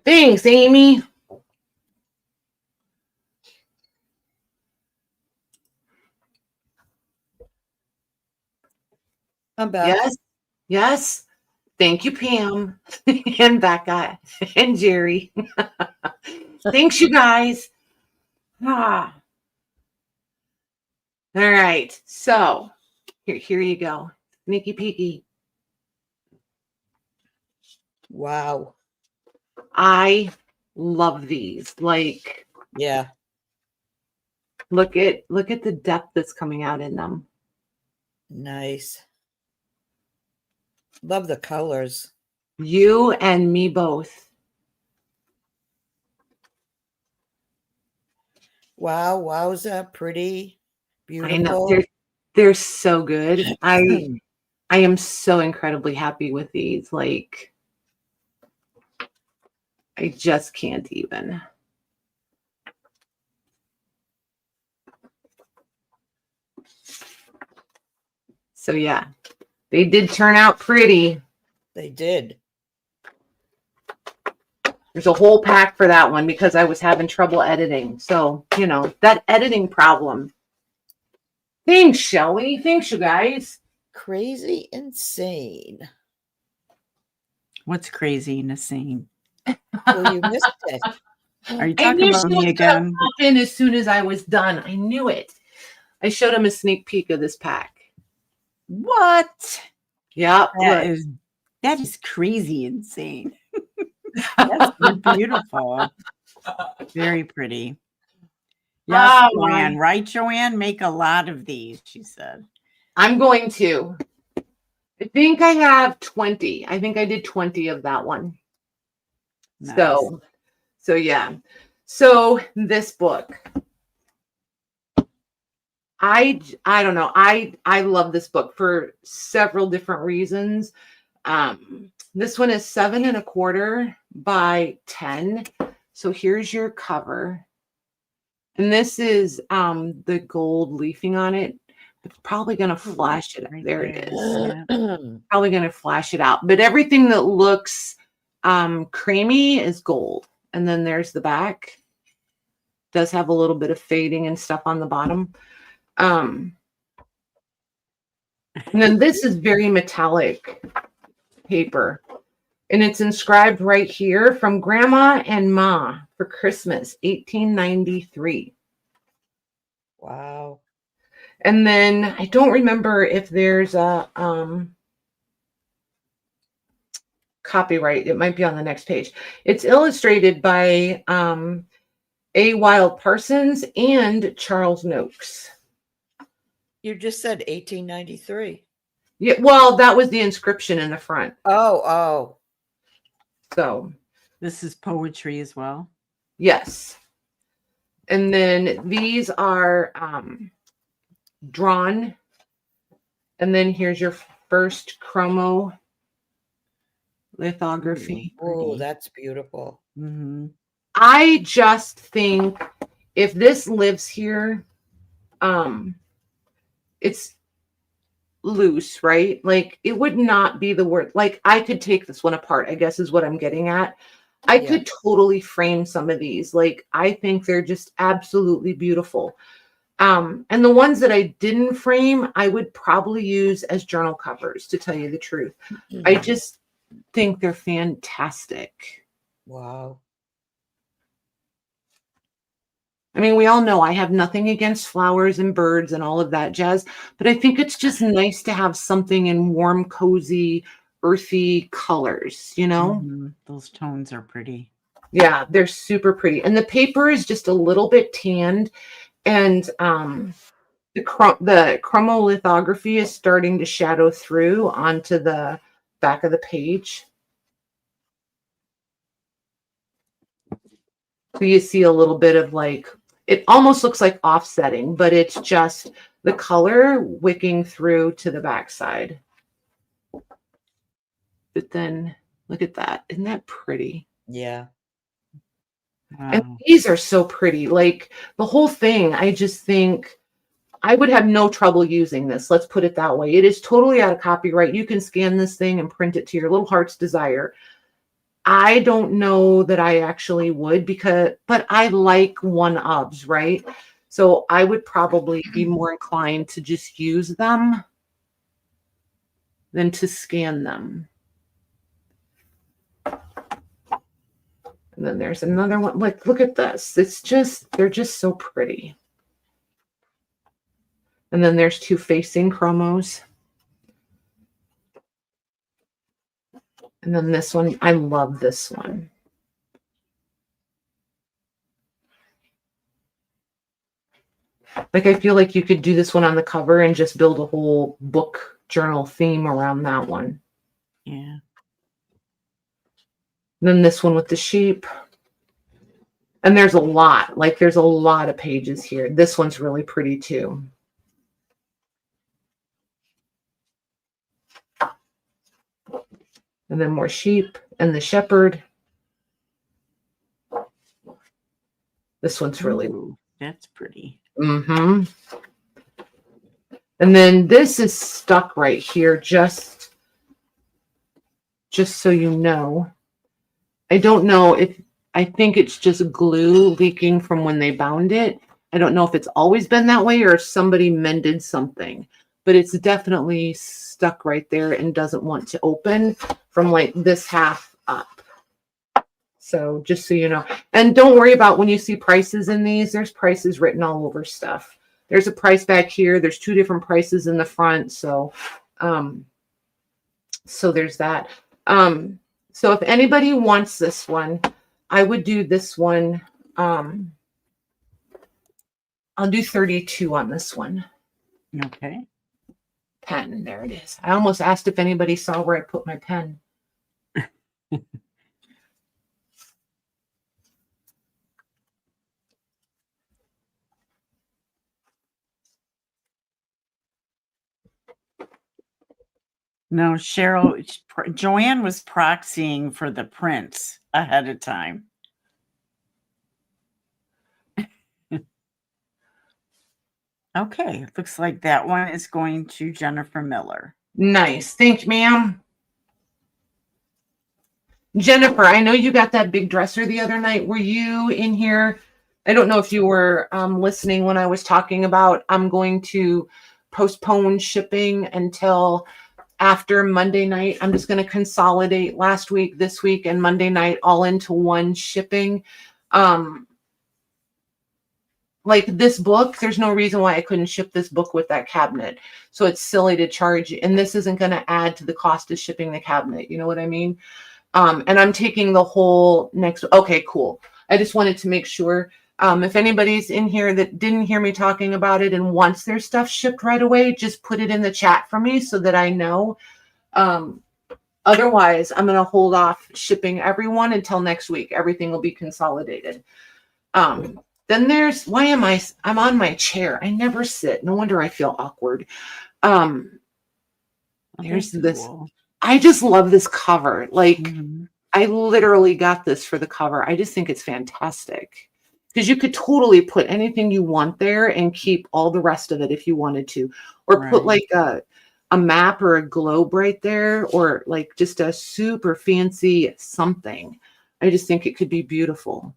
Thanks, Amy. I'm back. Yes. Yes. Thank you, Pam and Becca and Jerry. Thanks, you guys. Ah. All right. So here you go. Sneaky peeky. Wow. I love these. Like, Yeah. look at the depth that's coming out in them. Nice. Love the colors. You and me both. Wow. Wowza. Pretty. I know Beautiful. they're so good. I am so incredibly happy with these. Like, I just can't even. So yeah, they did turn out pretty. They did. There's a whole pack for that one because I was having trouble editing. So, you know, that editing problem. Thanks, Shelly. Thanks, you guys. Crazy insane. What's crazy and insane? Well, you missed it. Are you I talking knew about she me was gonna again? pop in as soon as I was done. I knew it. I showed him a sneak peek of this pack. What? Yeah, That is crazy insane. Yes, they're beautiful. Very pretty. Yes, Joanne. Right, Joanne? Make a lot of these, she said. I'm going to. I think I have 20. I think I did 20 of that one. Nice. So yeah. So this book. I don't know. I love this book for several different reasons. This one is 7 1/4 by 10. So here's your cover. And this is the gold leafing on it. It's probably going to flash it. Right there it is. Yeah. Probably going to flash it out. But everything that looks creamy is gold. And then there's the back. Does have a little bit of fading and stuff on the bottom. And then this is very metallic paper. And it's inscribed right here, from Grandma and Ma for Christmas, 1893. Wow. And then I don't remember if there's a copyright. It might be on the next page. It's illustrated by A. Wild Parsons and Charles Noakes. You just said 1893. Yeah, well, that was the inscription in the front. Oh. So this is poetry as well. Yes. And then these are drawn. And then here's your first chromo lithography. Oh, that's beautiful. Mm-hmm. I just think if this lives here, it's loose, right? Like, it would not be the word. Like, I could take this one apart, I guess is what I'm getting at. I could totally frame some of these. Like, I think they're just absolutely beautiful. And the ones that I didn't frame, I would probably use as journal covers, to tell you the truth. Mm-hmm. I just think they're fantastic. Wow. I mean, we all know I have nothing against flowers and birds and all of that jazz, but I think it's just nice to have something in warm, cozy, earthy colors, you know? Mm-hmm. Those tones are pretty. Yeah, they're super pretty. And the paper is just a little bit tanned. And the chromolithography is starting to shadow through onto the back of the page. So you see a little bit of like, it almost looks like offsetting, but it's just the color wicking through to the backside. But then look at that. Isn't that pretty? Yeah. Wow. And these are so pretty. Like the whole thing, I just think I would have no trouble using this. Let's put it that way. It is totally out of copyright. You can scan this thing and print it to your little heart's desire. I don't know that I actually would but I like one-ofs, right? So I would probably be more inclined to just use them than to scan them. And then there's another one. Like, look at this. They're just so pretty. And then there's two facing chromos. And then this one, I love this one. Like, I feel like you could do this one on the cover and just build a whole book journal theme around that one. Yeah. Then this one with the sheep. And there's a lot, like there's a lot of pages here. This one's really pretty too. And then more sheep and the shepherd. This one's really, Ooh, that's pretty. mm-hmm. And then this is stuck right here, just so you know. I don't know if, I think it's just glue leaking from when they bound it. I don't know if it's always been that way or if somebody mended something, but it's definitely stuck right there and doesn't want to open from like this half up. So just so you know, and don't worry about when you see prices in these, there's prices written all over stuff. There's a price back here. There's two different prices in the front. So, so there's that. So if anybody wants this one, I would do this one. I'll do 32 on this one. Okay. Pen, there it is. I almost asked if anybody saw where I put my pen. No, Cheryl, Joanne was proxying for the prints ahead of time. Okay, looks like that one is going to Jennifer Miller. Nice. Thank you, ma'am. Jennifer, I know you got that big dresser the other night. Were you in here? I don't know if you were listening when I was talking about I'm going to postpone shipping until after Monday night. I'm just going to consolidate last week, this week, and Monday night all into one shipping. Like this book, there's no reason why I couldn't ship this book with that cabinet. So it's silly to charge, and this isn't going to add to the cost of shipping the cabinet. You know what I mean? And I'm taking the whole next. Okay, cool. I just wanted to make sure. If anybody's in here that didn't hear me talking about it and wants their stuff shipped right away, just put it in the chat for me so that I know. Otherwise, I'm going to hold off shipping everyone until next week. Everything will be consolidated. Then there's, I'm on my chair. I never sit. No wonder I feel awkward. There's this. I just love this cover. Like, I literally got this for the cover. I just think it's fantastic. Because you could totally put anything you want there and keep all the rest of it if you wanted to. Or put like a map or a globe right there. Or like just a super fancy something. I just think it could be beautiful.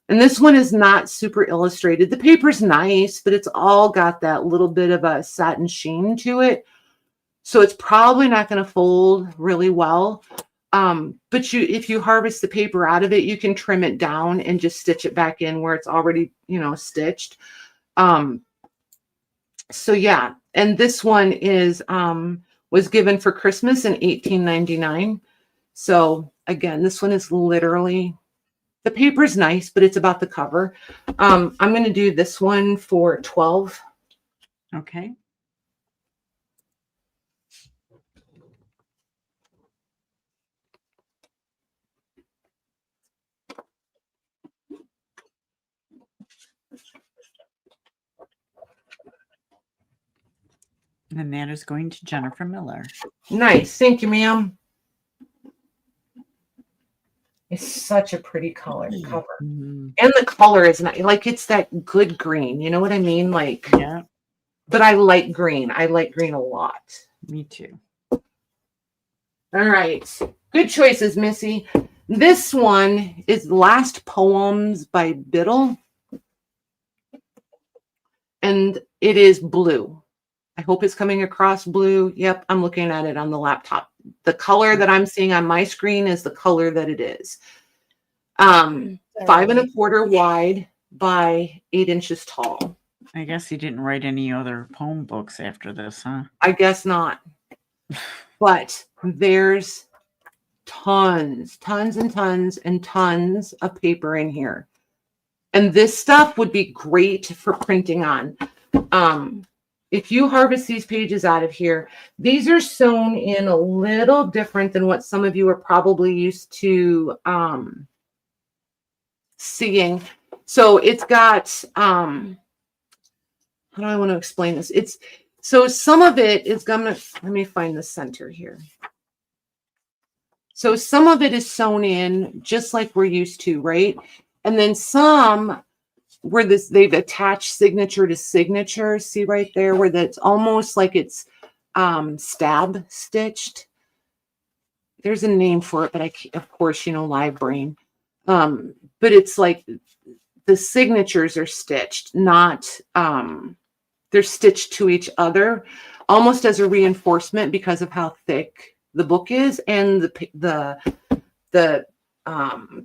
And this one is not super illustrated. The paper's nice, but it's all got that little bit of a satin sheen to it. So it's probably not going to fold really well. But if you harvest the paper out of it, you can trim it down and just stitch it back in where it's already, stitched. So yeah. And this one was given for Christmas in 1899. So again, this one is literally, the paper is nice, but it's about the cover. I'm going to do this one for 12. Okay. And that is going to Jennifer Miller. Nice. Thank you, ma'am. It's such a pretty cover. Mhm. And the color is not like it's that good green. You know what I mean? Like, Yeah, but I like green. I like green a lot. me too. All right. Good choices, Missy. This one is Last Poems by Biddle. And it is blue. I hope it's coming across blue. Yep, I'm looking at it on the laptop. The color that I'm seeing on my screen is the color that it is. 5 1/4 wide by 8 inches tall. I guess he didn't write any other poem books after this, huh? I guess not. But there's tons and tons of paper in here. And this stuff would be great for printing on. If you harvest these pages out of here, these are sewn in a little different than what some of you are probably used to seeing. So it's got, how do I want to explain this? So some of it is gonna, let me find the center here. So some of it is sewn in just like we're used to, right? And then some where they've attached signature to signature. See right there where that's almost like it's stab stitched. There's a name for it, but of course, live brain. But it's like the signatures are stitched, not they're stitched to each other, almost as a reinforcement because of how thick the book is, and the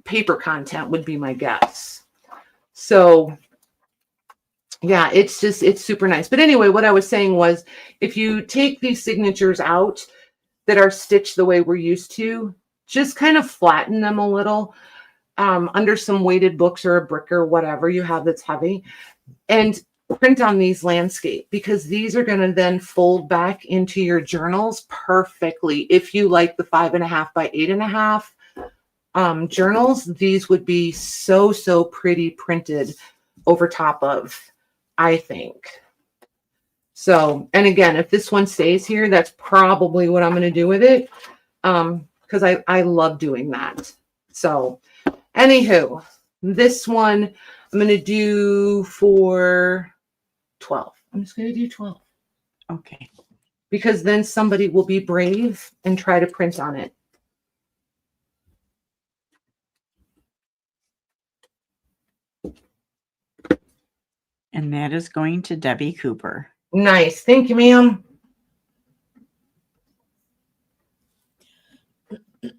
paper content would be my guess. So yeah, it's super nice. But anyway, what I was saying was, if you take these signatures out that are stitched the way we're used to, just kind of flatten them a little under some weighted books or a brick or whatever you have that's heavy, and print on these landscape, because these are going to then fold back into your journals perfectly. If you like the 5 1/2 by 8 1/2 journals, these would be so pretty printed over top of, I think. So, and again, if this one stays here, that's probably what I'm going to do with it, because I love doing that. So anywho, this one I'm going to do for 12. I'm just going to do 12. Okay. Because then somebody will be brave and try to print on it. And that is going to Debbie Cooper. Nice. Thank you, ma'am.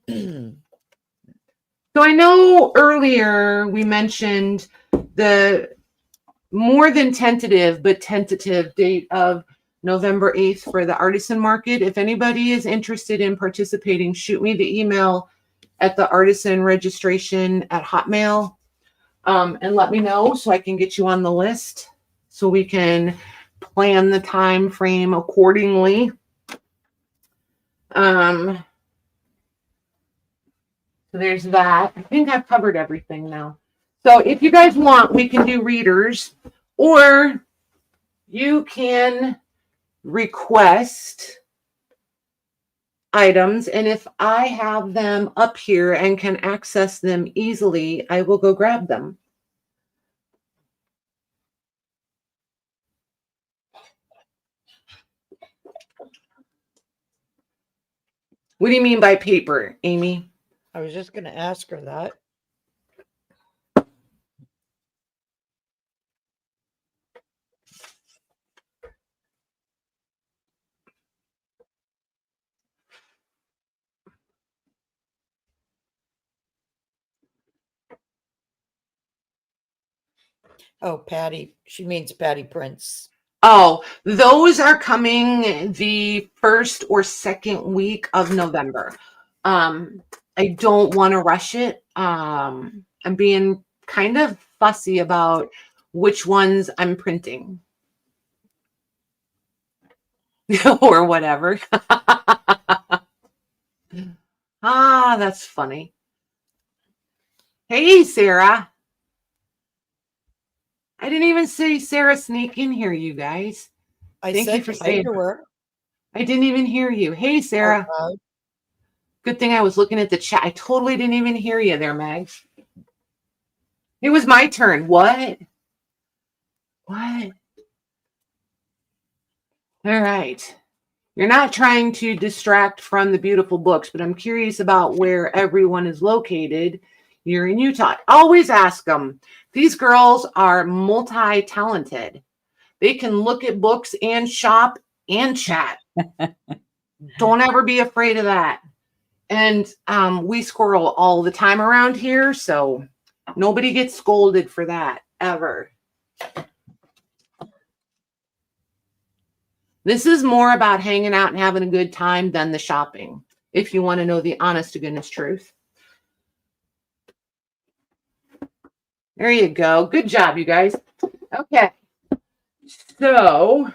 So I know earlier we mentioned the more than tentative, but tentative date of November 8th for the artisan market. If anybody is interested in participating, shoot me the email at the artisan registration at Hotmail, and let me know so I can get you on the list so we can plan the time frame accordingly. So there's that. I think I've covered everything now. So if you guys want, we can do readers, or you can request items. And if I have them up here and can access them easily, I will go grab them. What do you mean by paper, Amy? I was just going to ask her that. Oh, Patty. She means Patty Prince. Oh, those are coming the 1st or 2nd week of November. I don't want to rush it. I'm being kind of fussy about which ones I'm printing. or whatever. Ah, that's funny. Hey, Sarah. I didn't even see Sarah sneak in here, you guys. I Thank you said for hi saying to her. I didn't even hear you. Hey, Sarah. out Good thing I was looking at the chat. I totally didn't even hear you there, Mags. It was my turn. What? What? All right. You're not trying to distract from the beautiful books, but I'm curious about where everyone is located. You're in Utah. Always ask them. These girls are multi-talented. They can look at books and shop and chat. Don't ever be afraid of that. And we squirrel all the time around here, so nobody gets scolded for that, ever. This is more about hanging out and having a good time than the shopping, if you want to know the honest to goodness truth. There you go. Good job, you guys. Okay. So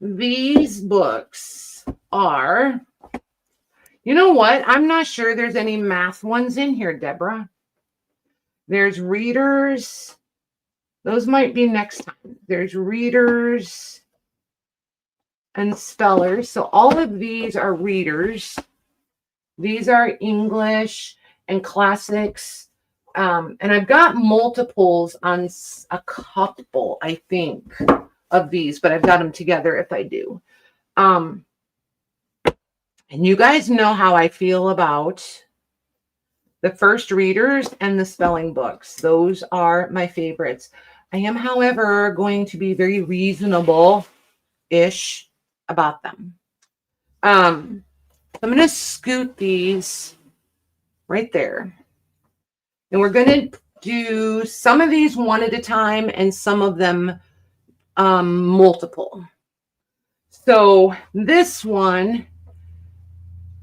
these books are, you know what? I'm not sure there's any math ones in here, Deborah. There's readers. Those might be next time. There's readers and spellers. So all of these are readers. These are English and classics. And I've got multiples on a couple, I think, of these, but I've got them together if I do. And you guys know how I feel about the first readers and the spelling books. Those are my favorites. I am, however, going to be very reasonable-ish about them. I'm going to scoot these right there. And we're going to do some of these one at a time and some of them multiple. So this one,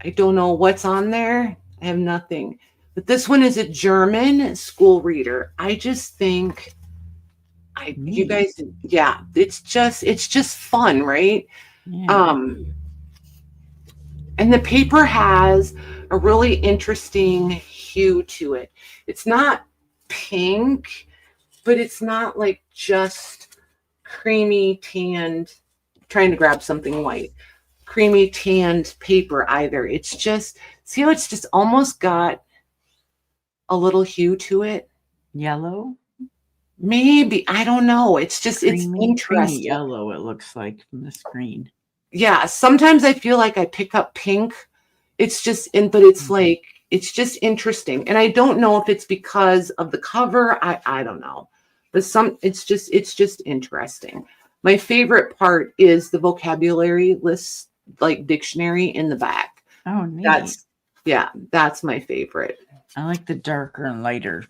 I don't know what's on there. I have nothing. But this one is a German school reader. I just think you guys, yeah, it's just fun, right? Yeah. And the paper has a really interesting hue to it. It's not pink, but it's not like just creamy tanned, trying to grab something white, creamy tanned paper either. It's just, see how it's just almost got a little hue to it? Yellow? Maybe. I don't know. It's just, Creamy, it's interesting. creamy yellow, it looks like from the screen. Yeah. Sometimes I feel like I pick up pink. It's just, but it's like, it's just interesting. And I don't know if it's because of the cover. I don't know. But it's just interesting. My favorite part is the vocabulary list, like dictionary in the back. Oh, neat. That's my favorite. I like the darker and lighter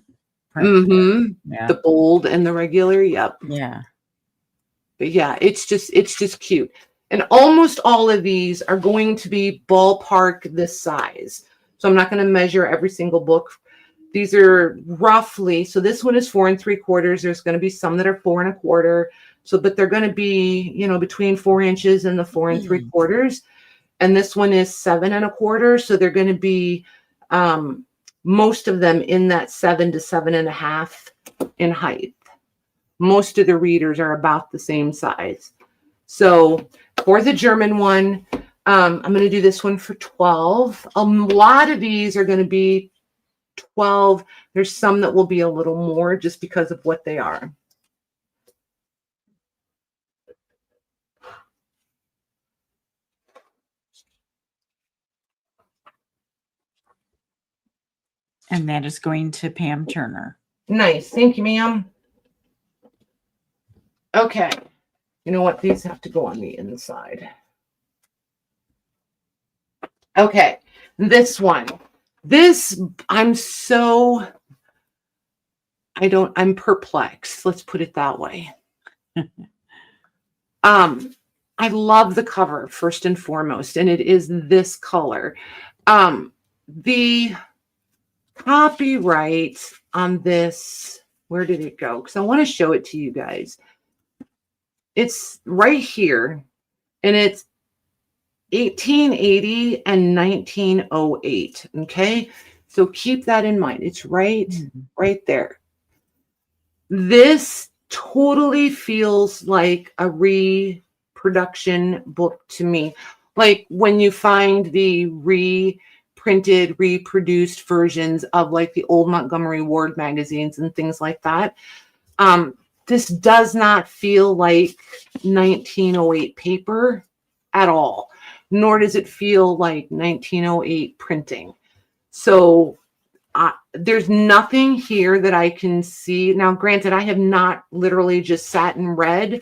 print. Mm-hmm. Yeah. The bold and the regular. Yep. Yeah. But yeah, it's just cute. And almost all of these are going to be ballpark this size. So I'm not going to measure every single book. These are roughly, so this one is 4 3/4. There's going to be some that are 4 1/4. So, but they're going to be, you know, between 4 inches and the 4 3/4. And this one is 7 1/4. So they're going to be most of them in that 7 to 7.5 in height. Most of the readers are about the same size. So for the German one, I'm going to do this one for 12. A lot of these are going to be 12. There's some that will be a little more just because of what they are. And that is going to Pam Turner. Nice. Thank you, ma'am. Okay. You know what? These have to go on the inside. Okay. This one. This, I'm perplexed. Let's put it that way. I love the cover first and foremost, and it is this color. The copyright on this, where did it go? Because I want to show it to you guys. It's right here, and 1880 and 1908. Okay. So keep that in mind. It's right there. This totally feels like a reproduction book to me. Like when you find the reprinted, reproduced versions of like the old Montgomery Ward magazines and things like that. This does not feel like 1908 paper at all, nor does it feel like 1908 printing. So there's nothing here that I can see. Now, granted, I have not literally just sat and read,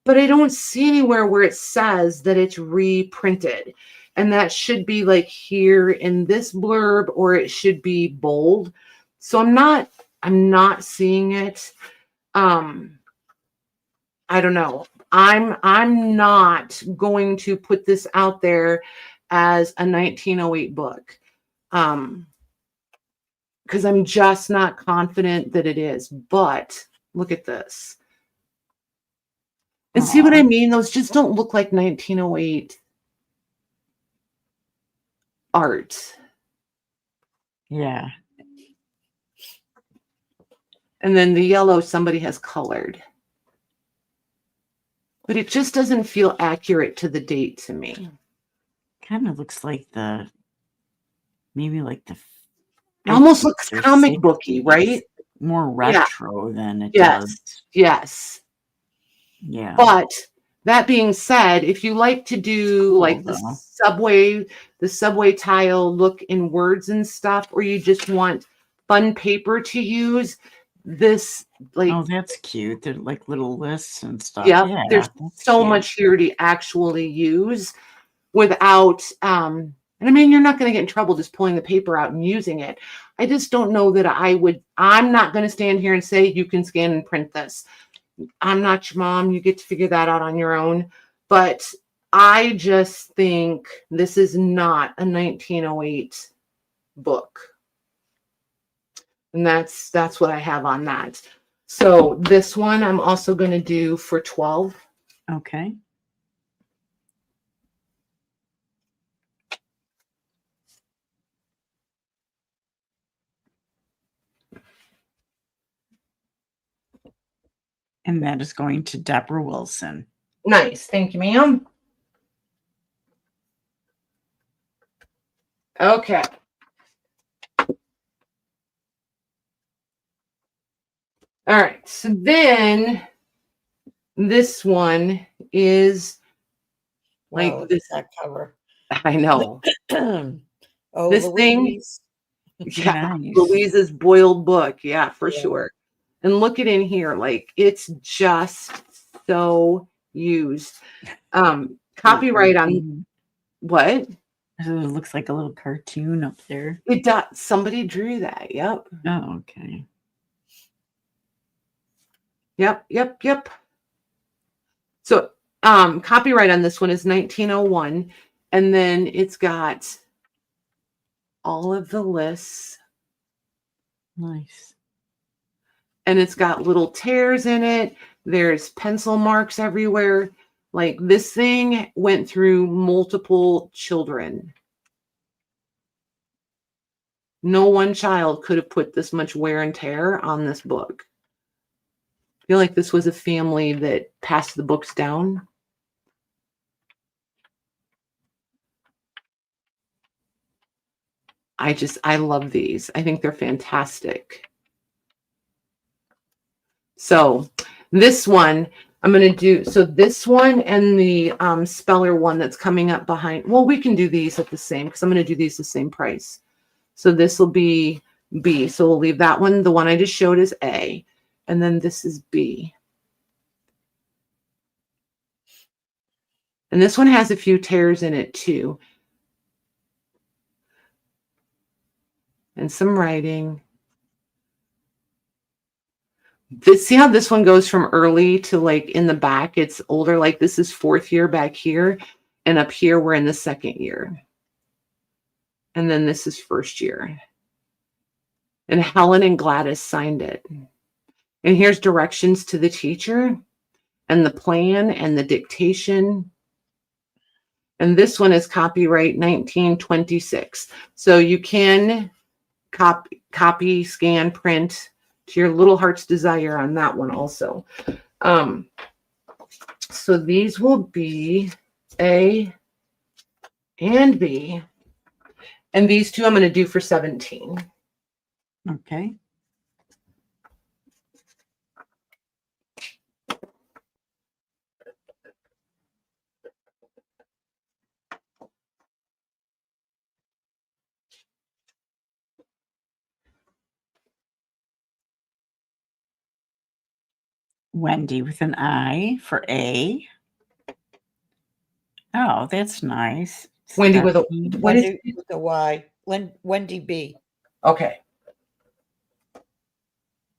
but I don't see anywhere where it says that it's reprinted. And that should be like here in this blurb, or it should be bold. So I'm not seeing it. I don't know. I'm not going to put this out there as a 1908 book. Because I'm just not confident that it is. But look at this. And see what I mean? Those just don't look like 1908 art. Yeah. And then the yellow somebody has colored. But it just doesn't feel accurate to the date to me. Kind of looks like maybe like the It almost looks comic booky, right? More retro than it Yes. does. Yes. Yeah. But that being said, if you like to do like the subway tile look in words and stuff, or you just want fun paper to use, this like, oh, that's cute. They're like little lists and stuff. yeah, there's so cute. much here to actually use without and I mean, you're not going to get in trouble just pulling the paper out and using it. I just don't know that I'm not going to stand here and say you can scan and print this. I'm not your mom. You get to figure that out on your own. But I just think this is not a 1908 book. And that's what I have on that. So this one I'm also going to do for 12. Okay. And that is going to Deborah Wilson. Nice. Thank you, ma'am. Okay. All right. So then this one is like this. That cover. I know. Oh, this Louise. thing. Yeah. Nice. Louise's boiled book. Yeah, for Yeah. sure. And look at in here. Like it's just so used. Copyright on what? It looks like a little cartoon up there. It does. Somebody drew that. Yep. Oh, okay. Yep. So copyright on this one is 1901. And then it's got all of the lists. Nice. And it's got little tears in it. There's pencil marks everywhere. Like this thing went through multiple children. No one child could have put this much wear and tear on this book. I feel like this was a family that passed the books down. I love these. I think they're fantastic. So this one I'm going to do, so this one and the speller one that's coming up behind, well, we can do these at the same, because I'm going to do these the same price. So this will be B. So we'll leave that one, the one I just showed, is A. And then this is B. And this one has a few tears in it too. And some writing. See how this one goes from early to like in the back, it's older. Like this is 4th year back here, and up here we're in the 2nd year. And then this is 1st year. And Helen and Gladys signed it. And here's directions to the teacher and the plan and the dictation. And this one is copyright 1926. So you can copy, scan, print to your little heart's desire on that one also. So these will be A and B. And these two I'm going to do for 17. Okay. Wendy with an I for A. Oh, that's nice. Wendy with a what is Wendy with a Y. Wendy B. Okay.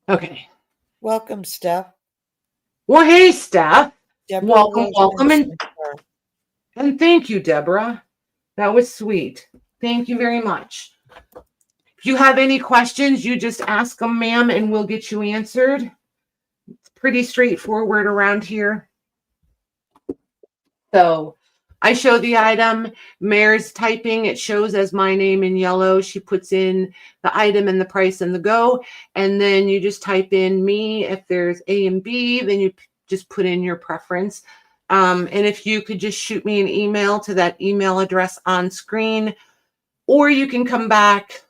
Okay. Welcome, Steph. Well, hey, Steph. Deborah Welcome, Wilson. and thank you, Deborah. That was sweet. Thank you very much. If you have any questions, you just ask them, ma'am, and we'll get you answered. It's pretty straightforward around here. So I show the item. Mare's typing. It shows as my name in yellow. She puts in the item and the price and the go. And then you just type in me. If there's A and B, then you just put in your preference. And if you could just shoot me an email to that email address on screen, or you can come back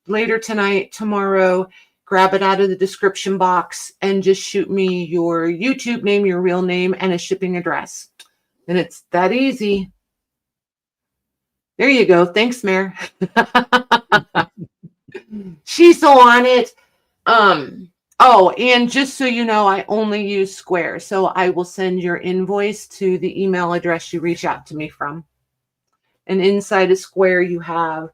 later tonight, tomorrow, grab it out of the description box and just shoot me your YouTube name, your real name, and a shipping address. And it's that easy. There you go. Thanks, Mare. She's so on it. Oh, and just so you know, I only use Square. So I will send your invoice to the email address you reach out to me from. And inside of Square, you have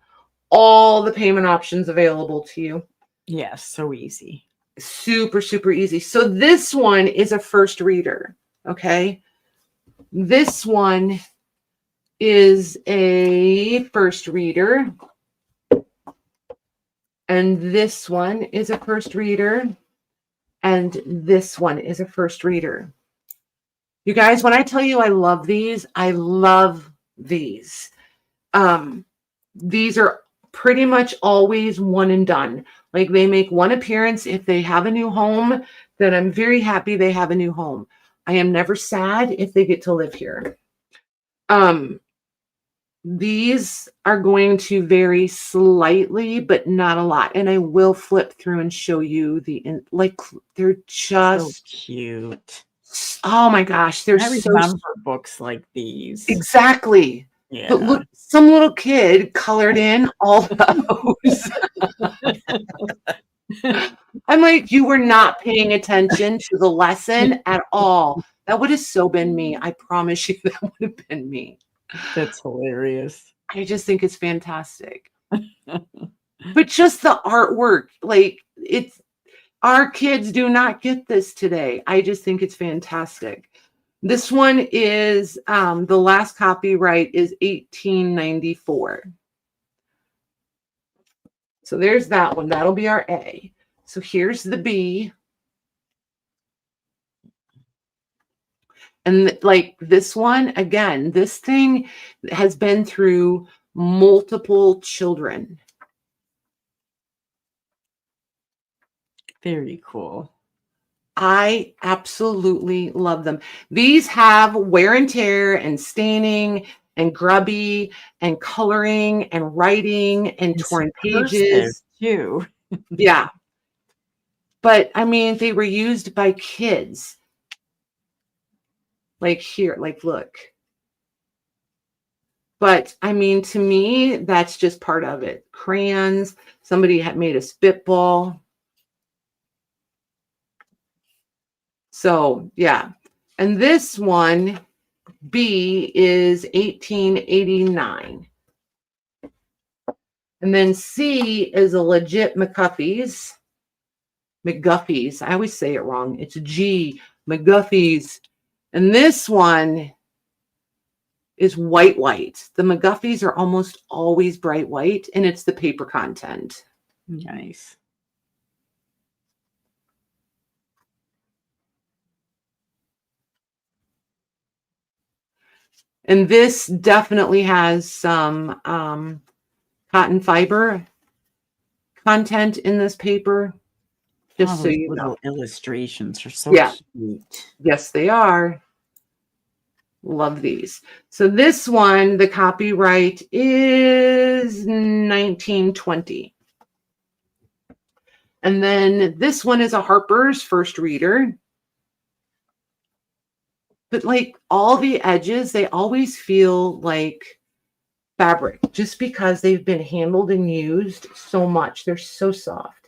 all the payment options available to you. Yes, so easy. Super, super easy. So this one is a first reader. Okay. This one is a first reader. And this one is a first reader. And this one is a first reader. You guys, when I tell you I love these, I love these. These are pretty much always one and done. Like they make one appearance. If they have a new home, then I'm very happy they have a new home. I am never sad if they get to live here. These are going to vary slightly, but not a lot. And I will flip through and show you they're just so cute. Oh my gosh, they're I remember books like these. Exactly. Yeah. But look, some little kid colored in all those. I'm like, you were not paying attention to the lesson at all. That would have so been me. I promise you that would have been me. That's hilarious. I just think it's fantastic. But just the artwork, like our kids do not get this today. I just think it's fantastic. This one is, the last copyright is 1894. So there's that one. That'll be our A. So here's the B. And like this one, again, this thing has been through multiple children. Very cool. I absolutely love them. These have wear and tear and staining and grubby and coloring and writing and torn pages too. Yeah. But I mean, they were used by kids. Like here, like look. But I mean, to me, that's just part of it. Crayons, somebody had made a spitball. So yeah. And this one, B, is 1889. And then C is a legit McGuffey's. McGuffey's. I always say it wrong. It's G, McGuffey's. And this one is white. The McGuffey's are almost always bright white, and it's the paper content. Nice. And this definitely has some cotton fiber content in this paper, just so those you know. little illustrations are so Yeah. cute. Yes, they are. Love these. So this one, the copyright is 1920. And then this one is a Harper's First Reader. But like all the edges, they always feel like fabric just because they've been handled and used so much. They're so soft.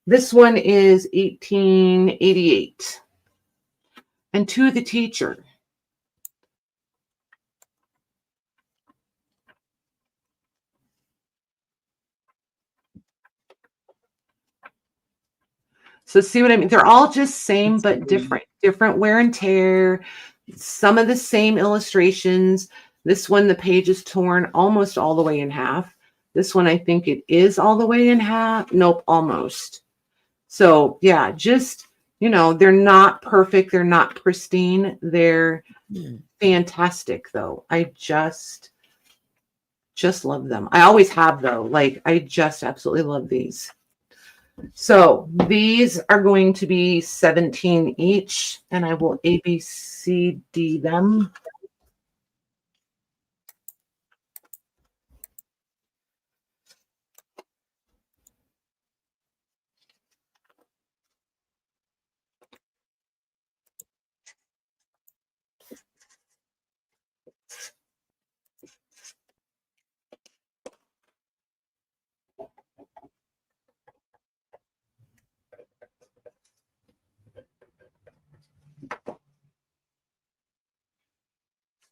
This one is 1888. And To the Teacher. So see what I mean? They're all just same but different. Different wear and tear. Some of the same illustrations. This one, the page is torn almost all the way in half. This one, I think it is all the way in half. Nope, almost. So yeah, just, you know, they're not perfect. They're not pristine. They're fantastic though. I just love them. I always have though. Like I just absolutely love these. So these are going to be 17 each, and I will ABCD them.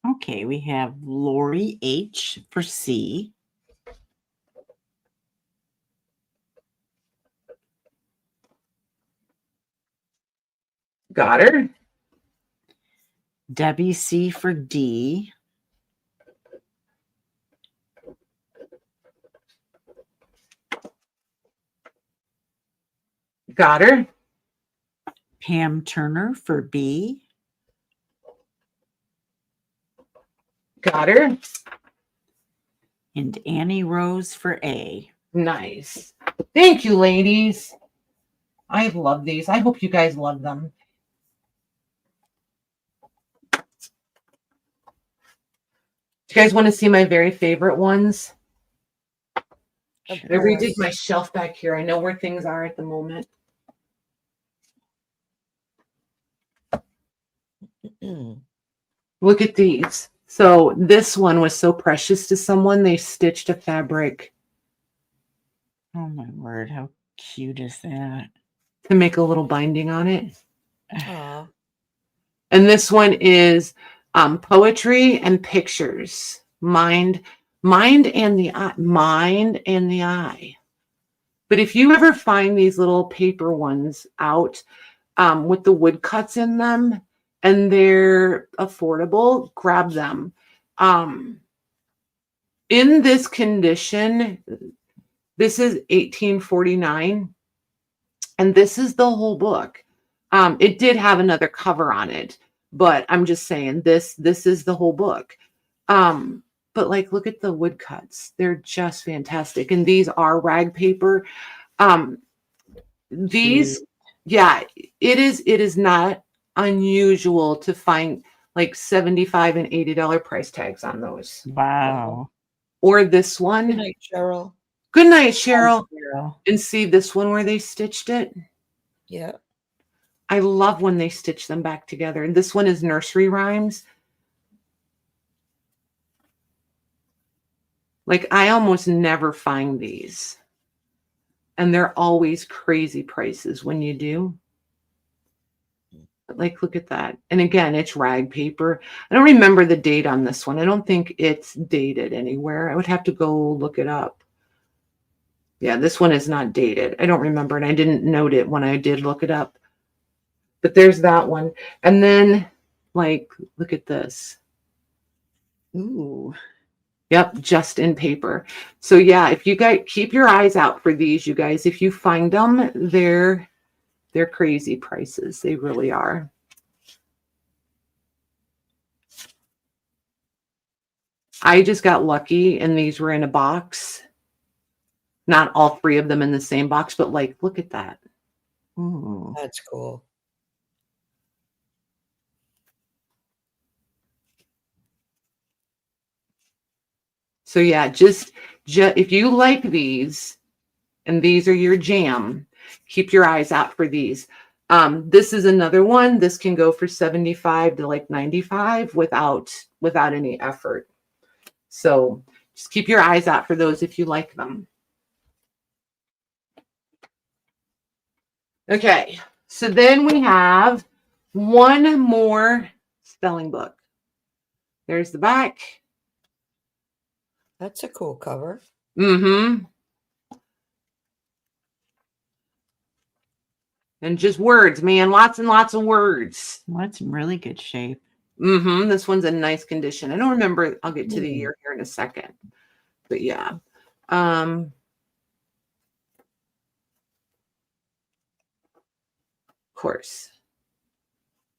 Okay, we have Lori H for C. Got her. Debbie C for D. Got her. Pam Turner for B. Got her. And Annie Rose for A. Nice. Thank you, ladies. I love these. I hope you guys love them. Do you guys want to see my very favorite ones? I redid my shelf back here. I know where things are at the moment. Look at these. So this one was so precious to someone, they stitched a fabric. Oh my word, how cute is that? To make a little binding on it. Aww. And this one is poetry and pictures. Mind and the eye. Mind and the eye. But if you ever find these little paper ones out with the woodcuts in them and they're affordable, grab them. In this condition, this is 1849, and this is the whole book. It did have another cover on it, but I'm just saying this is the whole book. But like, look at the woodcuts. They're just fantastic. And these are rag paper. These, yeah, it is not unusual to find like $75 and $80 price tags on those. Wow. Or this one. Good night, Cheryl. Good night, Cheryl. Cheryl. And see this one where they stitched it? Yeah. I love when they stitch them back together. And this one is nursery rhymes. Like I almost never find these. And they're always crazy prices when you do. But like, look at that. And again, it's rag paper. I don't remember the date on this one. I don't think it's dated anywhere. I would have to go look it up. Yeah, this one is not dated. I don't remember. And I didn't note it when I did look it up. But there's that one. And then, like, look at this. Ooh. Yep, just in paper. So yeah, if you guys keep your eyes out for these, you guys, if you find them, they're crazy prices. They really are. I just got lucky and these were in a box. Not all three of them in the same box, but like, look at that. Ooh. That's cool. So yeah, just if you like these and these are your jam, keep your eyes out for these. This is another one. This can go for 75 to like 95 without any effort. So just keep your eyes out for those if you like them. Okay, so then we have one more spelling book. There's the back. That's a cool cover. Mm-hmm. And just words, man. Lots and lots of words. Well, that's in really good shape. Mm-hmm. This one's in nice condition. I don't remember. I'll get to the year here in a second. But yeah. Of course.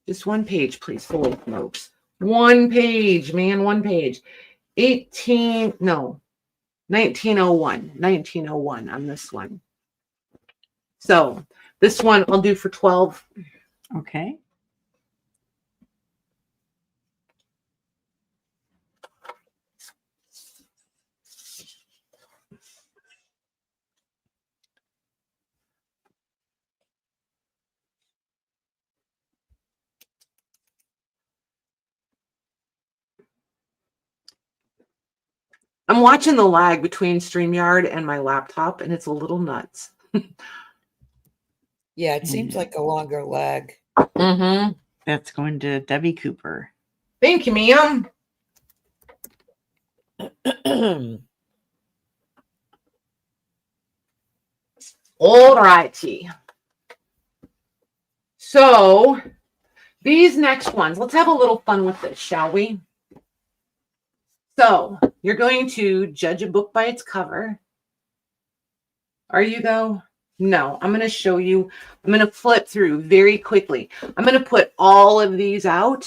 Just one page, please. Holy smokes. One page, man. One page. 1901. 1901 on this one. So this one I'll do for 12. Okay. I'm watching the lag between StreamYard and my laptop, and it's a little nuts. Yeah, it seems like a longer lag. Mm-hmm. That's going to Debbie Cooper. Thank you, ma'am. All righty. So these next ones, let's have a little fun with this, shall we? So you're going to judge a book by its cover. Are you though? No, I'm going to show you. I'm going to flip through very quickly. I'm going to put all of these out.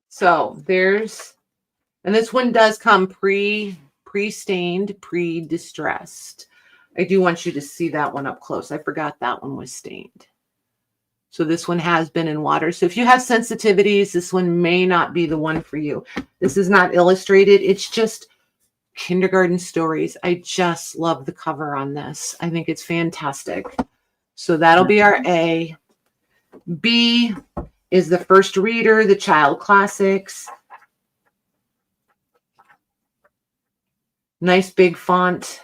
So there's, and this one does come pre-stained, pre-distressed. I do want you to see that one up close. I forgot that one was stained. So this one has been in water. So if you have sensitivities, this one may not be the one for you. This is not illustrated. It's just kindergarten stories. I just love the cover on this. I think it's fantastic. So that'll be our A. B is the first reader, the child classics. Nice big font,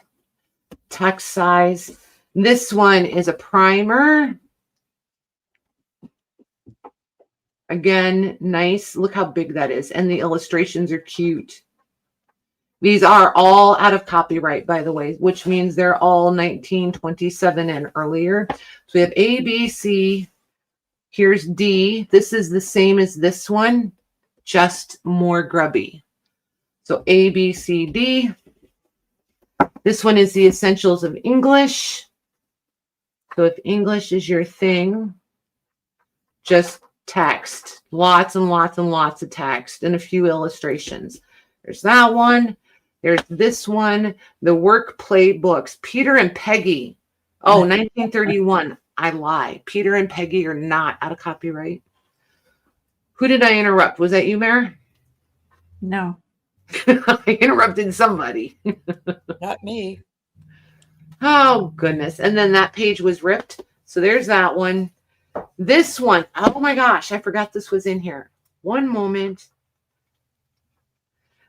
text size. This one is a primer. Again, nice. Look how big that is. And the illustrations are cute. These are all out of copyright, by the way, which means they're all 1927 and earlier. So we have A, B, C. Here's D. This is the same as this one, just more grubby. So A, B, C, D. This one is the Essentials of English. So if English is your thing, just text. Lots and lots and lots of text and a few illustrations. There's that one. There's this one. The Work Play Books. Peter and Peggy. Oh, 1931. I lie. Peter and Peggy are not out of copyright. Who did I interrupt? Was that you, Mare? No. I interrupted somebody. Not me. Oh, goodness. And then that page was ripped. So there's that one. This one. Oh, my gosh. I forgot this was in here. One moment.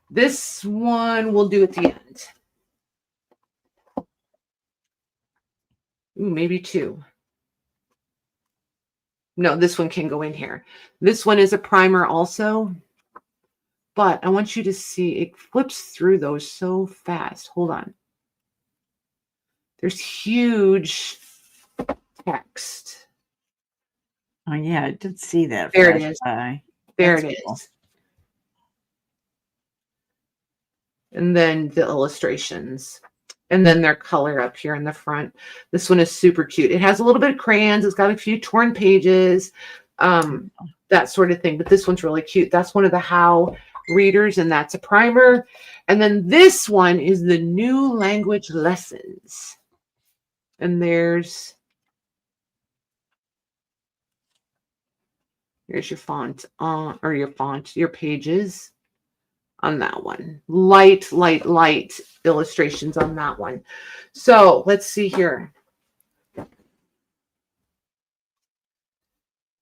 This one we'll do at the end. Ooh, maybe two. No, this one can go in here. This one is a primer also. But I want you to see it flips through those so fast. Hold on. There's huge text. Oh, yeah, I did see that. There it is. By. There That's it cool. is. And then the illustrations. And then their color up here in the front. This one is super cute. It has a little bit of crayons. It's got a few torn pages, that sort of thing. But this one's really cute. That's one of the How readers, and that's a primer. And then this one is the New Language Lessons. And there's your font, or your pages on that one. Light illustrations on that one. So let's see here.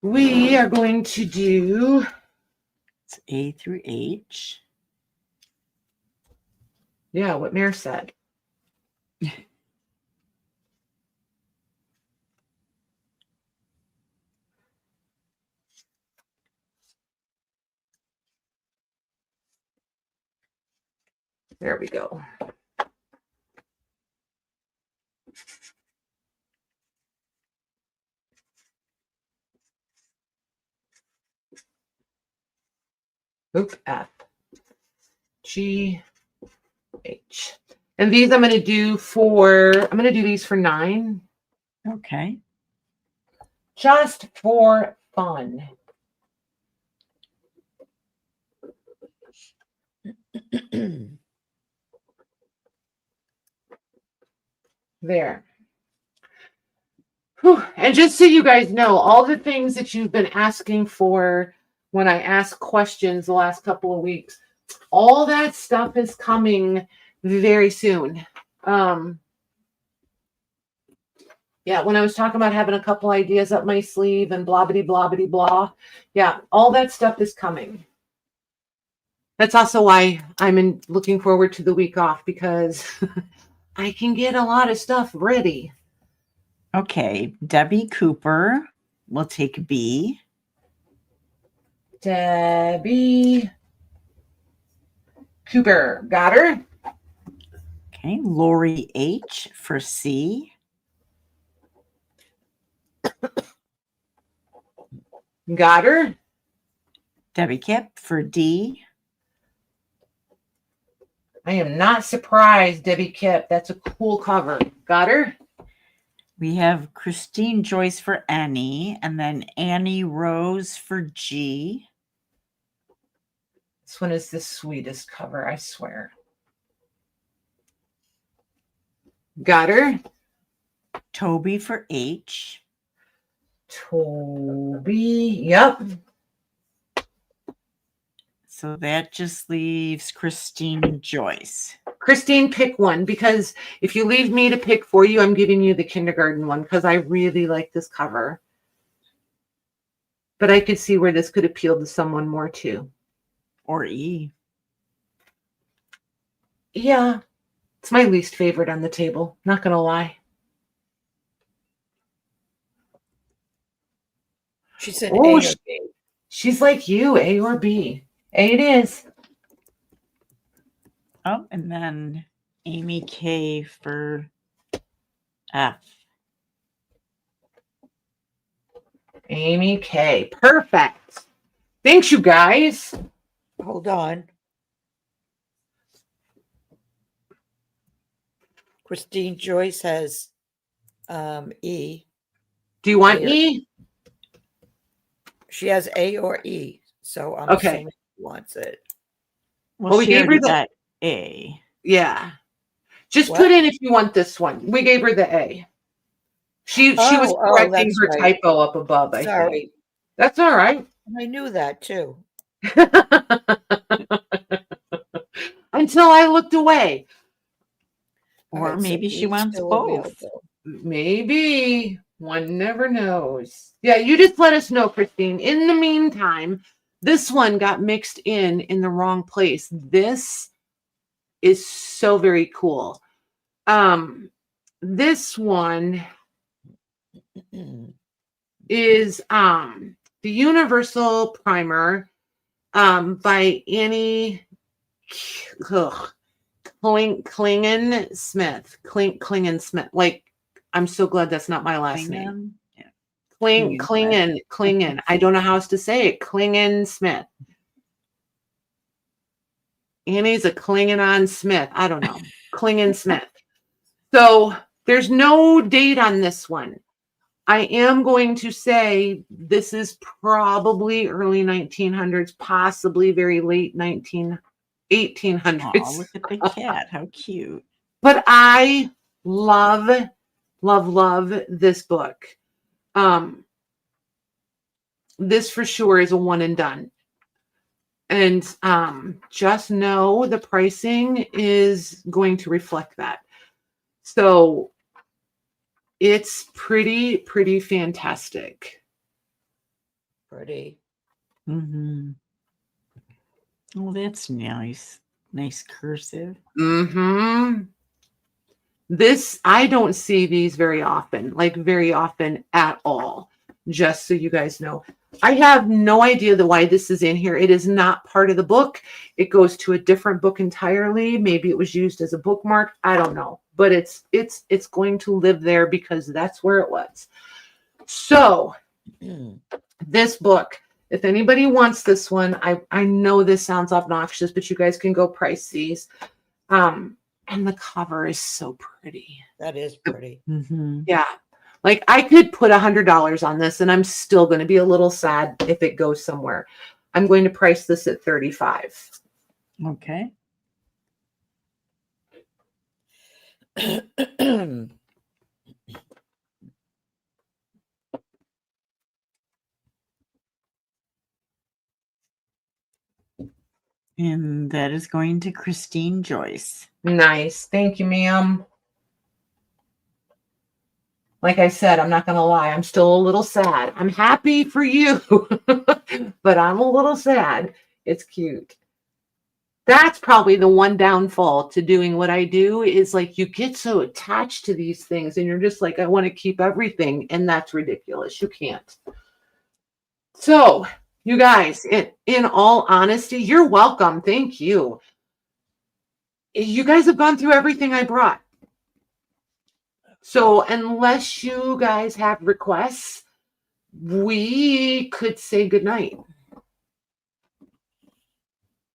We are going to do It's A through H. Yeah, what Mare said. There we go. Oop, F, G, H. And these I'm going to do these for 9. Okay. Just for fun. There. Whew. And just so you guys know, all the things that you've been asking for when I ask questions the last couple of weeks, all that stuff is coming very soon. Yeah, when I was talking about having a couple ideas up my sleeve and blah, bitty, blah, bitty, blah. Yeah, all that stuff is coming. That's also why I'm looking forward to the week off, because I can get a lot of stuff ready. Okay, Debbie Cooper will take B. Debbie Cooper, got her. Okay, Lori H for C. Got her. Debbie Kip for D. I am not surprised, Debbie Kip. That's a cool cover. Got her. We have Christine Joyce for Annie, and then Annie Rose for G. This one is the sweetest cover, I swear. Got her. Toby for H. Toby, yep. So that just leaves Christine Joyce. Christine, pick one, because if you leave me to pick for you, I'm giving you the kindergarten one because I really like this cover. But I could see where this could appeal to someone more too. Or E. Yeah, it's my least favorite on the table. Not going to lie. She said A or B. She's like you, A or B. A it is. Oh, and then Amy K for F. Amy K. Perfect. Thanks, you guys. Hold on. Christine Joyce has E. Do you want A or E? She has A or E, so I'm Okay. assuming she wants it. Well, we she gave her already the got A. Yeah. Just What? put in if you want this one. We gave her the A. She was correcting that's her right. typo up above, I think. Sorry. That's all right. I knew that too. Until I looked away. All Or right, so maybe she E's wants still both. available. Maybe. One never knows. Yeah, you just let us know, Christine. In the meantime, this one got mixed in the wrong place. This is so very cool. This one is the Universal Primer by Annie Klingen Smith. Klingen Smith. Like, I'm so glad that's not my last name. Yeah. Klingen. I don't know how else to say it. Klingen Smith. Annie's a Klingon on Smith. I don't know. Klingen Smith. So there's no date on this one. I am going to say this is probably early 1900s, possibly very late 1800s. Oh, look at the cat. How cute. But I love, love, love this book. This for sure is a one and done. And just know the pricing is going to reflect that. So it's pretty, pretty fantastic. Pretty. Mm-hmm. Oh, that's nice. Nice cursive. Mm-hmm. This, I don't see these very often, like very often at all, just so you guys know. I have no idea why this is in here. It is not part of the book. It goes to a different book entirely. Maybe it was used as a bookmark. I don't know. But it's going to live there because that's where it was. So this book, if anybody wants this one, I know this sounds obnoxious, but you guys can go price these. And the cover is so pretty. That is pretty. Mm-hmm. Yeah. Like I could put $100 on this and I'm still going to be a little sad if it goes somewhere. I'm going to price this at $35. Okay. And that is going to Christine Joyce. Nice. Thank you, ma'am. Like I said, I'm not going to lie. I'm still a little sad. I'm happy for you, but I'm a little sad. It's cute. That's probably the one downfall to doing what I do is like you get so attached to these things and you're just like, I want to keep everything. And that's ridiculous. You can't. So you guys, in all honesty, you're welcome. Thank you. You guys have gone through everything I brought. So unless you guys have requests, we could say goodnight.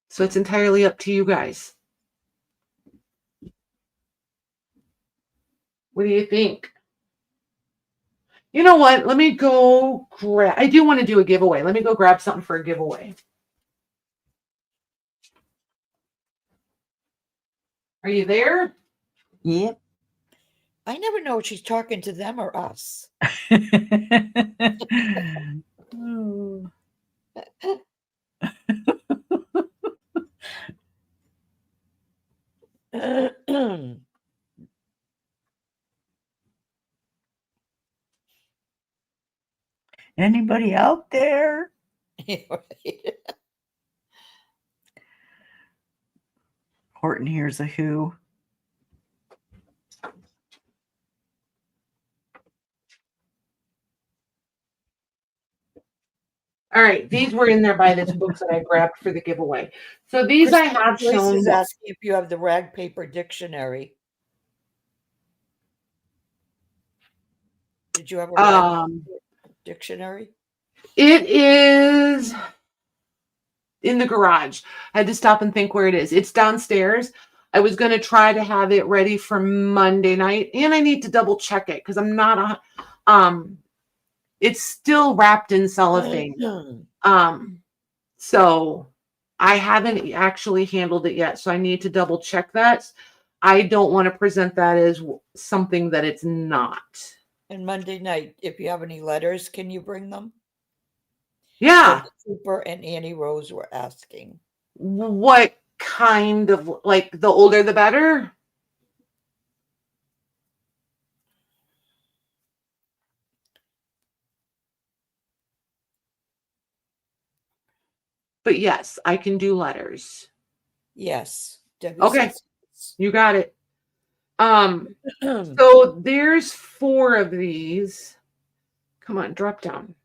So it's entirely up to you guys. What do you think? You know what? Let me go grab. I do want to do a giveaway. Let me go grab something for a giveaway. Are you there? Yep. I never know if she's talking to them or us. Oh. Anybody out there? Horton here's a who. All right, these were in there by this books that I grabbed for the giveaway. So these I have Joyce shown. is asking if you have the rag paper dictionary. Did you have a rag dictionary? It is in the garage. I had to stop and think where it is. It's downstairs. I was going to try to have it ready for Monday night, and I need to double check it because I'm not it's still wrapped in cellophane. So I haven't actually handled it yet, so I need to double check that. I don't want to present that as something that it's not. And Monday night, if you have any letters, can you bring them? Yeah. Cooper and Annie Rose were asking. What kind of, like, the older the better? But yes, I can do letters. Yes. Debbie Okay. says. You got it. So there's 4 of these. Come on, drop down.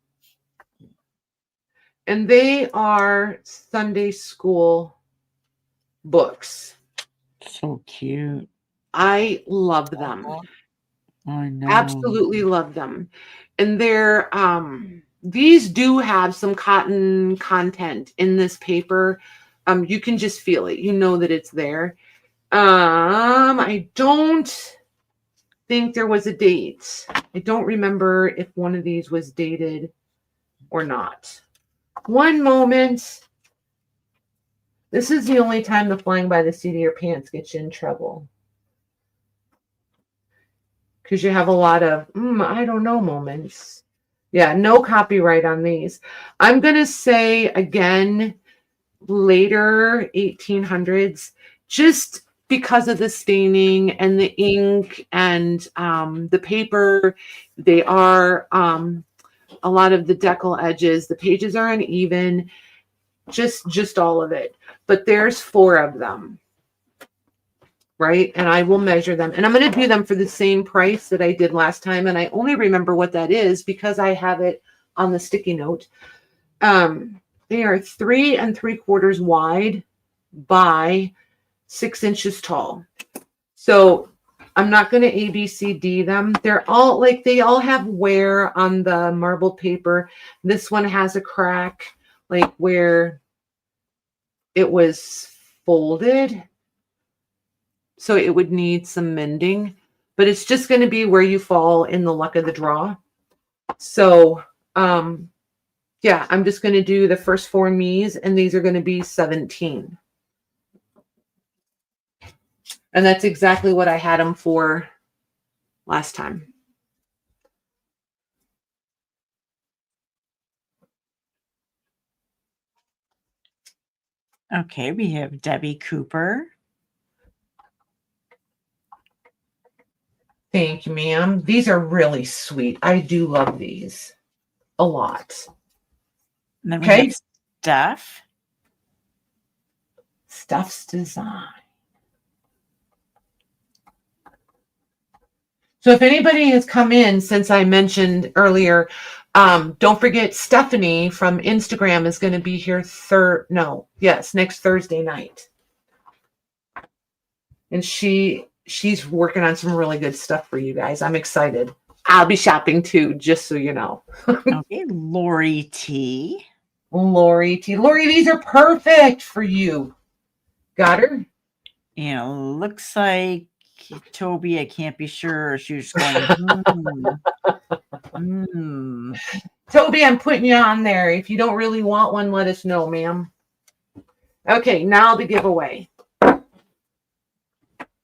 And they are Sunday school books. So cute. I love them. I know. Absolutely love them. And they're these do have some cotton content in this paper. You can just feel it. You know that it's there. I don't think there was a date. I don't remember if one of these was dated or not. One moment. This is the only time the flying by the seat of your pants gets you in trouble. Because you have a lot of, I don't know moments. Yeah, no copyright on these. I'm going to say, again, later 1800s, just because of the staining and the ink and the paper. They are a lot of the decal edges. The pages are uneven, just all of it. But there's 4 of them, right? And I will measure them. And I'm going to do them for the same price that I did last time. And I only remember what that is because I have it on the sticky note. They are 3 3/4 wide by 6 inches tall. So I'm not going to ABCD them. They're all like, they all have wear on the marbled paper. This one has a crack, like where it was folded. So it would need some mending, but it's just going to be where you fall in the luck of the draw. So, yeah, I'm just going to do the first 4 me's, and these are going to be 17. And that's exactly what I had them for last time. Okay, we have Debbie Cooper. Thank you, ma'am. These are really sweet. I do love these a lot. And then we have Steph. Steph's Design. So if anybody has come in since I mentioned earlier, don't forget Stephanie from Instagram is going to be here next Thursday night. And she's working on some really good stuff for you guys. I'm excited. I'll be shopping too, just so you know. Okay, Lori T. Lori, these are perfect for you. Got her? And looks like Toby, I can't be sure. She was going, Toby, I'm putting you on there. If you don't really want one, let us know, ma'am. Okay, now the giveaway. And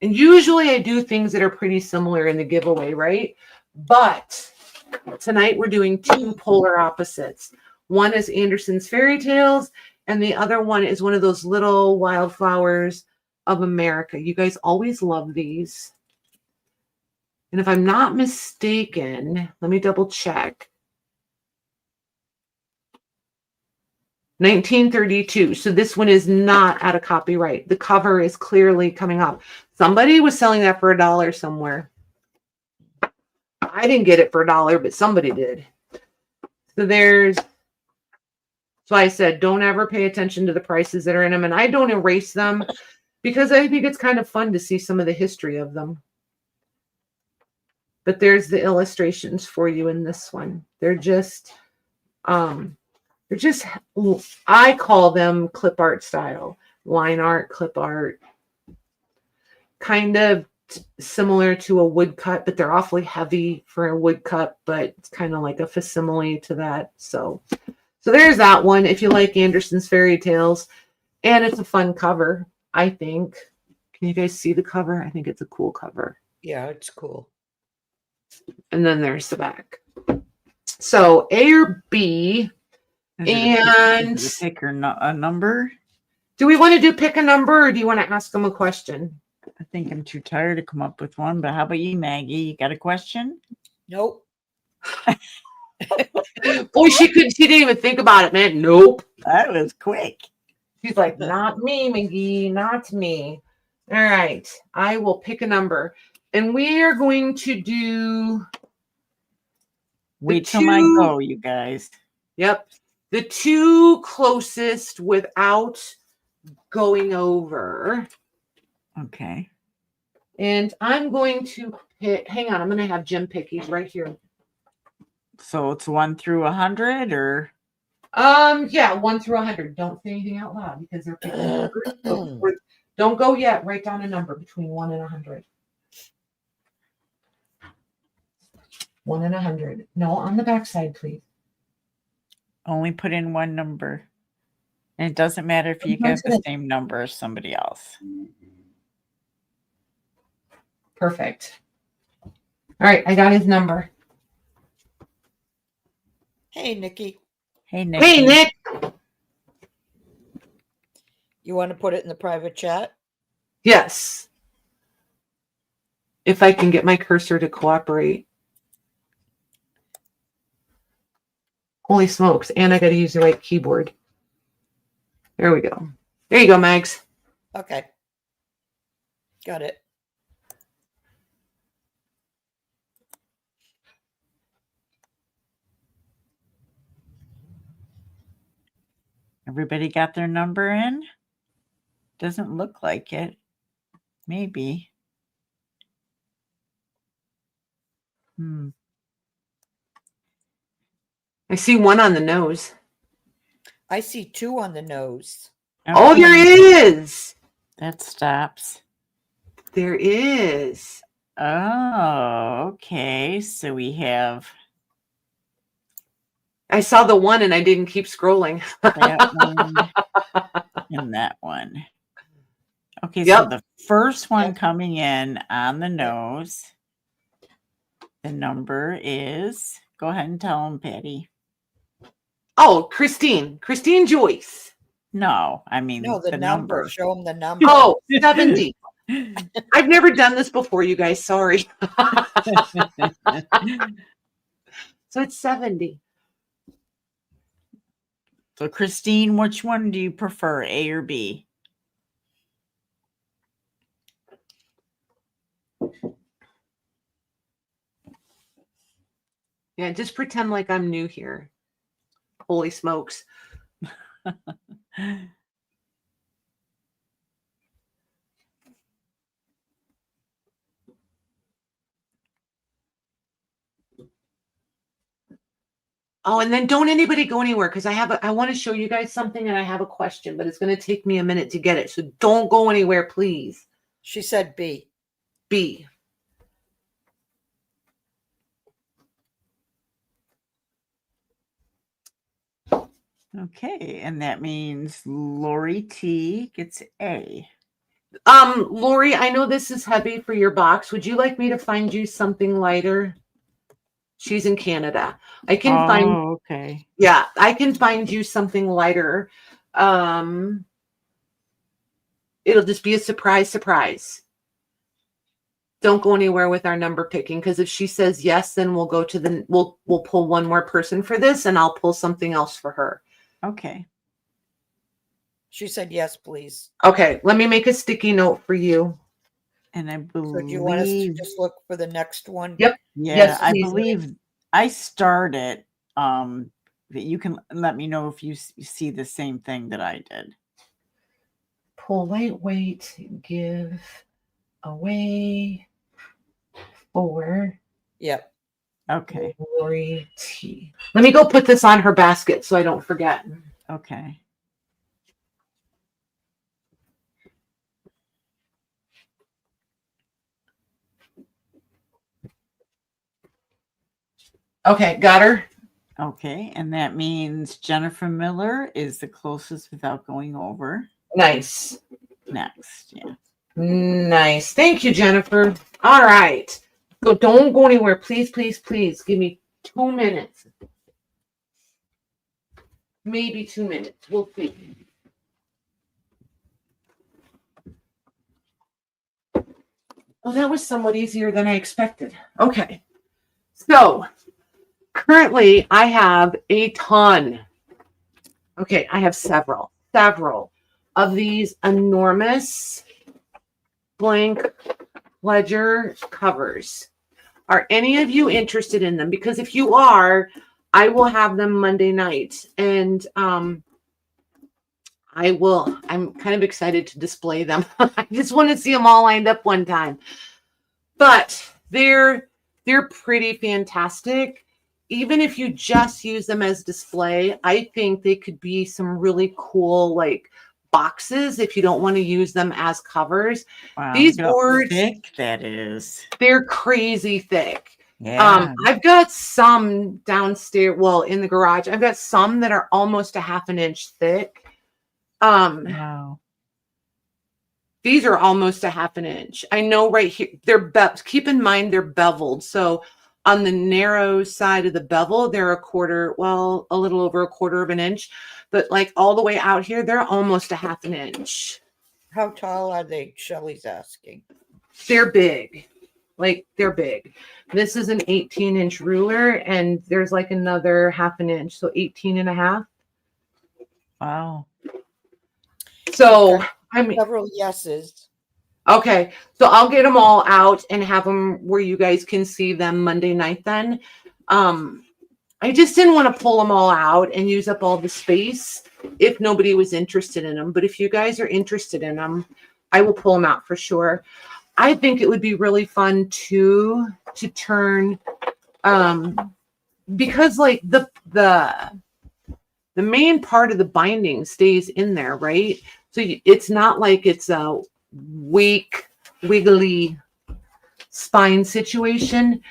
usually I do things that are pretty similar in the giveaway, right? But tonight we're doing 2 polar opposites. One is Anderson's Fairy Tales, and the other one is one of those little wildflowers of America. You guys always love these. And if I'm not mistaken, let me double check. 1932. So this one is not out of copyright. The cover is clearly coming up. Somebody was selling that for $1 somewhere. I didn't get it for $1, but somebody did. So I said, don't ever pay attention to the prices that are in them. And I don't erase them because I think it's kind of fun to see some of the history of them. But there's the illustrations for you in this one. They're just, I call them clip art style, line art, clip art, kind of similar to a woodcut, but they're awfully heavy for a woodcut, but it's kind of like a facsimile to that. So there's that one. If you like Anderson's Fairy Tales, and it's a fun cover, I think. Can you guys see the cover? I think it's a cool cover. Yeah, it's cool. And then there's the back. So A or B. And pick a number. Do we want to do pick a number, or do you want to ask them a question? I think I'm too tired to come up with one, but how about you, Maggie? You got a question? Nope. Boy, she didn't even think about it, man. Nope. That was quick. She's like, not me, McGee, not me. All right. I will pick a number. And we are going to do. Wait till I go, you guys. Yep. The 2 closest without going over. Okay. And I'm going to pick. Hang on. I'm going to have Jim pick. He's right here. So it's 1 through 100, or? Yeah, 1 through 100. Don't say anything out loud because they're picking numbers. Don't go yet. Write down a number between 1 and 100. 1 and 100. No, on the back side, please. Only put in one number. And it doesn't matter if you get the same number as somebody else. Perfect. All right, I got his number. Hey, Nikki. Hey, Nick. Hey, Nick. You want to put it in the private chat? Yes. If I can get my cursor to cooperate. Holy smokes. And I got to use the right keyboard. There we go. There you go, Mags. Okay. Got it. Everybody got their number in? Doesn't look like it. Maybe. I see 1 on the nose. I see 2 on the nose. Oh, there is. That stops. There is. Oh, okay. So we have I saw the 1 and I didn't keep scrolling. that one and that one. Okay, Yep. so the first one coming in on the nose, the number is, go ahead and tell them, Patty. Oh, Christine Joyce. No, I mean No, the number. Show them the number. Oh, 70. I've never done this before, you guys. Sorry. So it's 70. So Christine, which one do you prefer, A or B? Yeah, just pretend like I'm new here. Holy smokes. Oh, and then don't anybody go anywhere because I want to show you guys something and I have a question, but it's going to take me a minute to get it. So don't go anywhere, please. She said B. B. Okay, and that means Lori T gets A. Lori, I know this is heavy for your box. Would you like me to find you something lighter? She's in Canada. I can find. Okay. Yeah, I can find you something lighter. It'll just be a surprise. Don't go anywhere with our number picking because if she says yes, then we'll go to we'll pull one more person for this, and I'll pull something else for her. Okay. She said yes, please. Okay, let me make a sticky note for you. And I believe. So do you want us to just look for the next one? Yep. Yeah, Yes, I please. believe I started. You can let me know if you see the same thing that I did. Pull lightweight, give away 4. Yep. Okay. Lori T. Let me go put this on her basket so I don't forget. Okay. Okay, got her. Okay, and that means Jennifer Miller is the closest without going over. Nice. Next, yeah. Nice. Thank you, Jennifer. All right. So don't go anywhere. Please. Give me 2 minutes. Maybe 2 minutes. We'll see. Oh, that was somewhat easier than I expected. Okay. So currently I have a ton. Okay, I have several of these enormous blank ledger covers. Are any of you interested in them? Because if you are, I will have them Monday night. And I'm kind of excited to display them. I just want to see them all lined up one time. But they're pretty fantastic. Even if you just use them as display, I think they could be some really cool like boxes if you don't want to use them as covers. Wow, These look how boards, thick that is. they're crazy thick. Yeah. I've got some downstairs, well, in the garage. I've got some that are almost a half an inch thick. Wow. These are almost a half an inch. I know right here, keep in mind they're beveled. So on the narrow side of the bevel, they're a little over a quarter of an inch, but like all the way out here, they're almost a half an inch. How tall are they? Shelley's asking. They're big. Like they're big. This is an 18-inch ruler and there's like another half an inch. So 18 and a half. Wow. So I mean, Several yeses. okay, so I'll get them all out and have them where you guys can see them Monday night then. I just didn't want to pull them all out and use up all the space if nobody was interested in them. But if you guys are interested in them, I will pull them out for sure. I think it would be really fun to turn, because like the main part of the binding stays in there, right? So it's not like it's a weak, wiggly spine situation.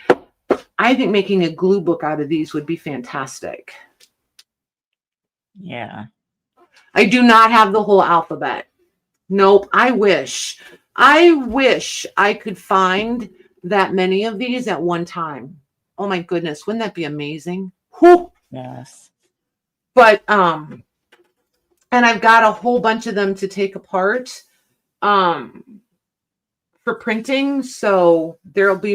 I think making a glue book out of these would be fantastic. Yeah. I do not have the whole alphabet. Nope. I wish I could find that many of these at one time. Oh my goodness. Wouldn't that be amazing? Whew. Yes. But, and I've got a whole bunch of them to take apart, for printing. So there'll be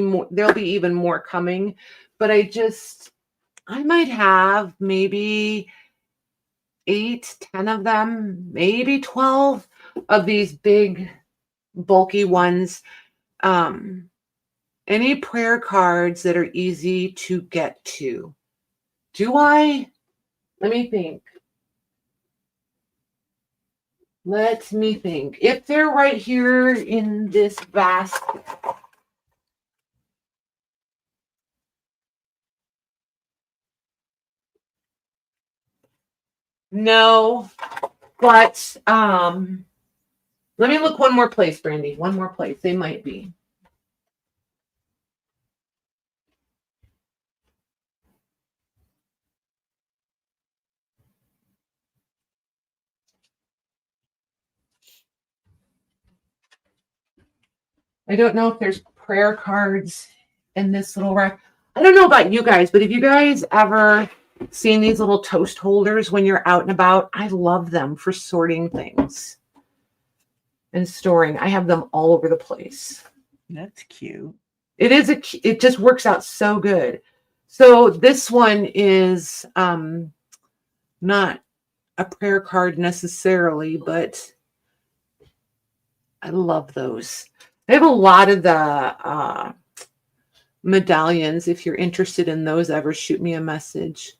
even more coming, but I might have maybe 8, 10 of them, maybe 12 of these big bulky ones. Any prayer cards that are easy to get to. Do I? Let me think. Let me think. If they're right here in this basket. No, but let me look one more place, Brandy. One more place. They might be. I don't know if there's prayer cards in this little rack. I don't know about you guys, but have you guys ever seen these little toast holders when you're out and about? I love them for sorting things and storing. I have them all over the place. That's cute. It just works out so good. So this one is not a prayer card necessarily, but I love those. I have a lot of the medallions. If you're interested in those, ever shoot me a message.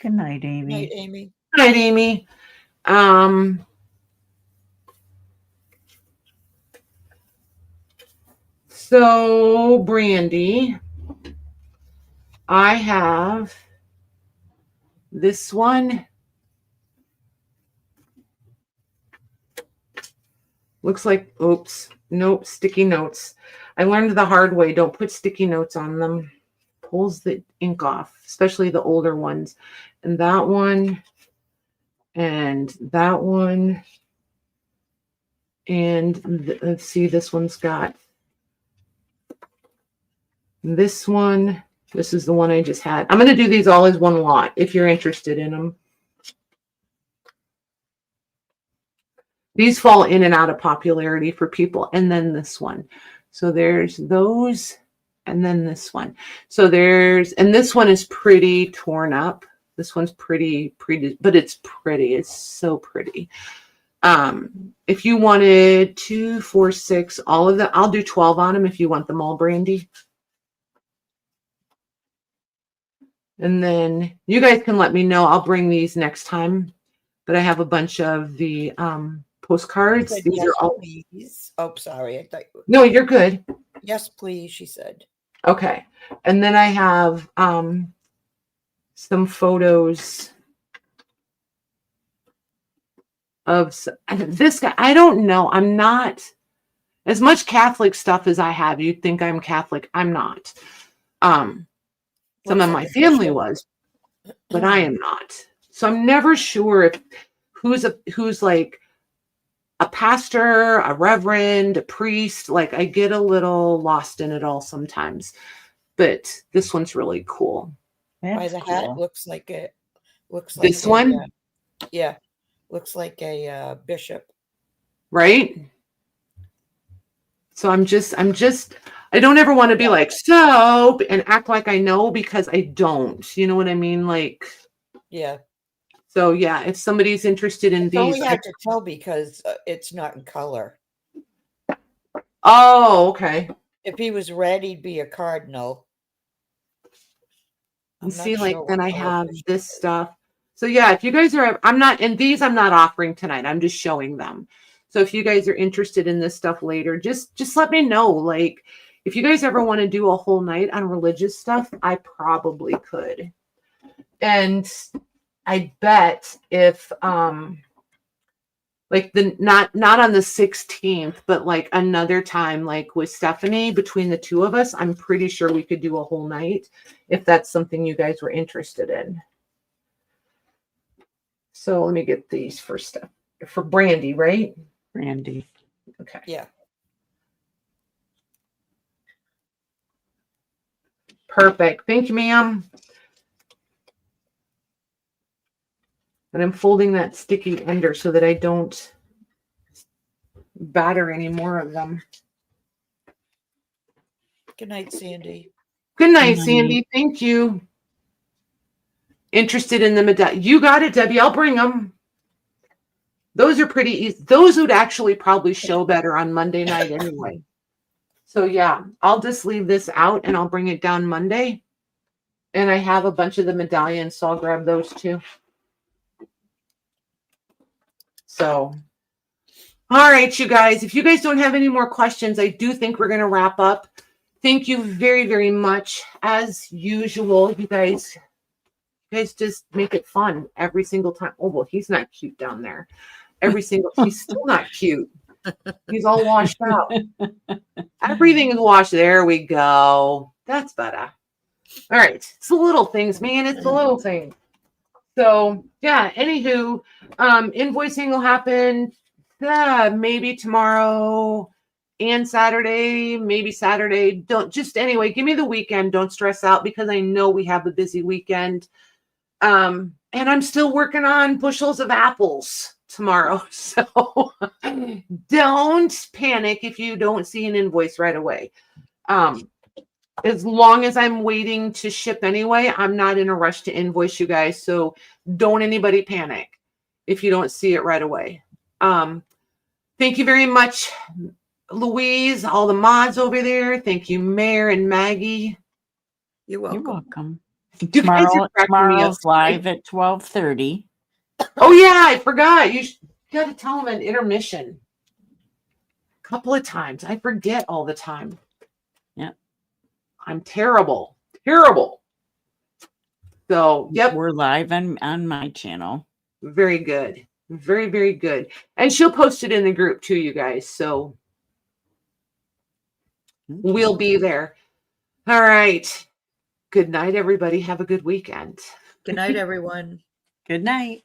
Good night, Amy. Good night, Amy. Good night, Amy. So, Brandy, I have this one. Looks like, oops, nope, sticky notes. I learned the hard way. Don't put sticky notes on them. Pulls the ink off, especially the older ones. And that one, and that one. And let's see, this one's got this one. This is the one I just had. I'm going to do these all as one lot if you're interested in them. These fall in and out of popularity for people. And then this one. So there's those and then this one. So and this one is pretty torn up. This one's pretty, but it's pretty. It's so pretty. If you wanted 2, 4, 6, all of them, I'll do 12 on them if you want them all, Brandy. And then you guys can let me know. I'll bring these next time. But I have a bunch of the postcards. Said, These yes, are all. please. Oh, sorry. I thought. No, you're good. Yes, please. She said. Okay. And then I have some photos of this guy. I don't know. I'm not as much Catholic stuff as I have. You'd think I'm Catholic. I'm not. Some Looks of like my a family bishop. was, but I am not. So I'm never sure if who's like a pastor, a reverend, a priest. Like I get a little lost in it all sometimes. But this one's really cool. By That's the hat, cool. looks like This a one, yeah, looks like a bishop. right? So I don't ever want to be Yeah. like, so, and act like I know because I don't. You know what I mean? Like, Yeah. so yeah, if somebody's interested in It's only these, hard to tell because it's not in color. oh, okay. If he was red, he'd be a cardinal. And I'm see, not like, sure then what I color have bishop this is. stuff. So yeah, if you guys are, I'm not offering tonight. I'm just showing them. So if you guys are interested in this stuff later, just let me know. Like, if you guys ever want to do a whole night on religious stuff, I probably could. And I bet if like the not on the 16th, but like another time, like with Stephanie, between the two of us, I'm pretty sure we could do a whole night if that's something you guys were interested in. So let me get these for stuff for Brandy, right? Brandy. Okay. Yeah. Perfect. Thank you, ma'am. And I'm folding that sticky ender so that I don't batter any more of them. Good night, Sandy. Good night, Good night. Sandy. Thank you. Interested in the medallion? You got it, Debbie. I'll bring them. Those are pretty easy. Those would actually probably show better on Monday night anyway. So yeah, I'll just leave this out and I'll bring it down Monday. And I have a bunch of the medallions, so I'll grab those too. So, all right, you guys, if you guys don't have any more questions, I do think we're going to wrap up. Thank you very, very much. As usual, you guys just make it fun every single time. Oh, well, he's not cute down there. He's still not cute. He's all washed out. Everything is washed. There we go. That's better. All right. It's the little things, man. It's the little things. So yeah, anywho, invoicing will happen maybe tomorrow and Saturday, maybe Saturday. Anyway, give me the weekend. Don't stress out because I know we have a busy weekend. And I'm still working on bushels of apples tomorrow. So don't panic if you don't see an invoice right away. As long as I'm waiting to ship anyway, I'm not in a rush to invoice you guys. So don't anybody panic if you don't see it right away. Thank you very much, Louise, all the mods over there. Thank you, Mayor and Maggie. You're welcome. You're welcome. You guys are cracking me up Tomorrow's live at 12:30. Oh yeah, I forgot. You got to tell them an intermission. A couple of times. I forget all the time. Yeah. I'm terrible. Terrible. So, yep. We're live on my channel. Very good. Very, very good. And she'll post it in the group too, you guys. So we'll be there. All right. Good night, everybody. Have a good weekend. Good night, everyone. Good night.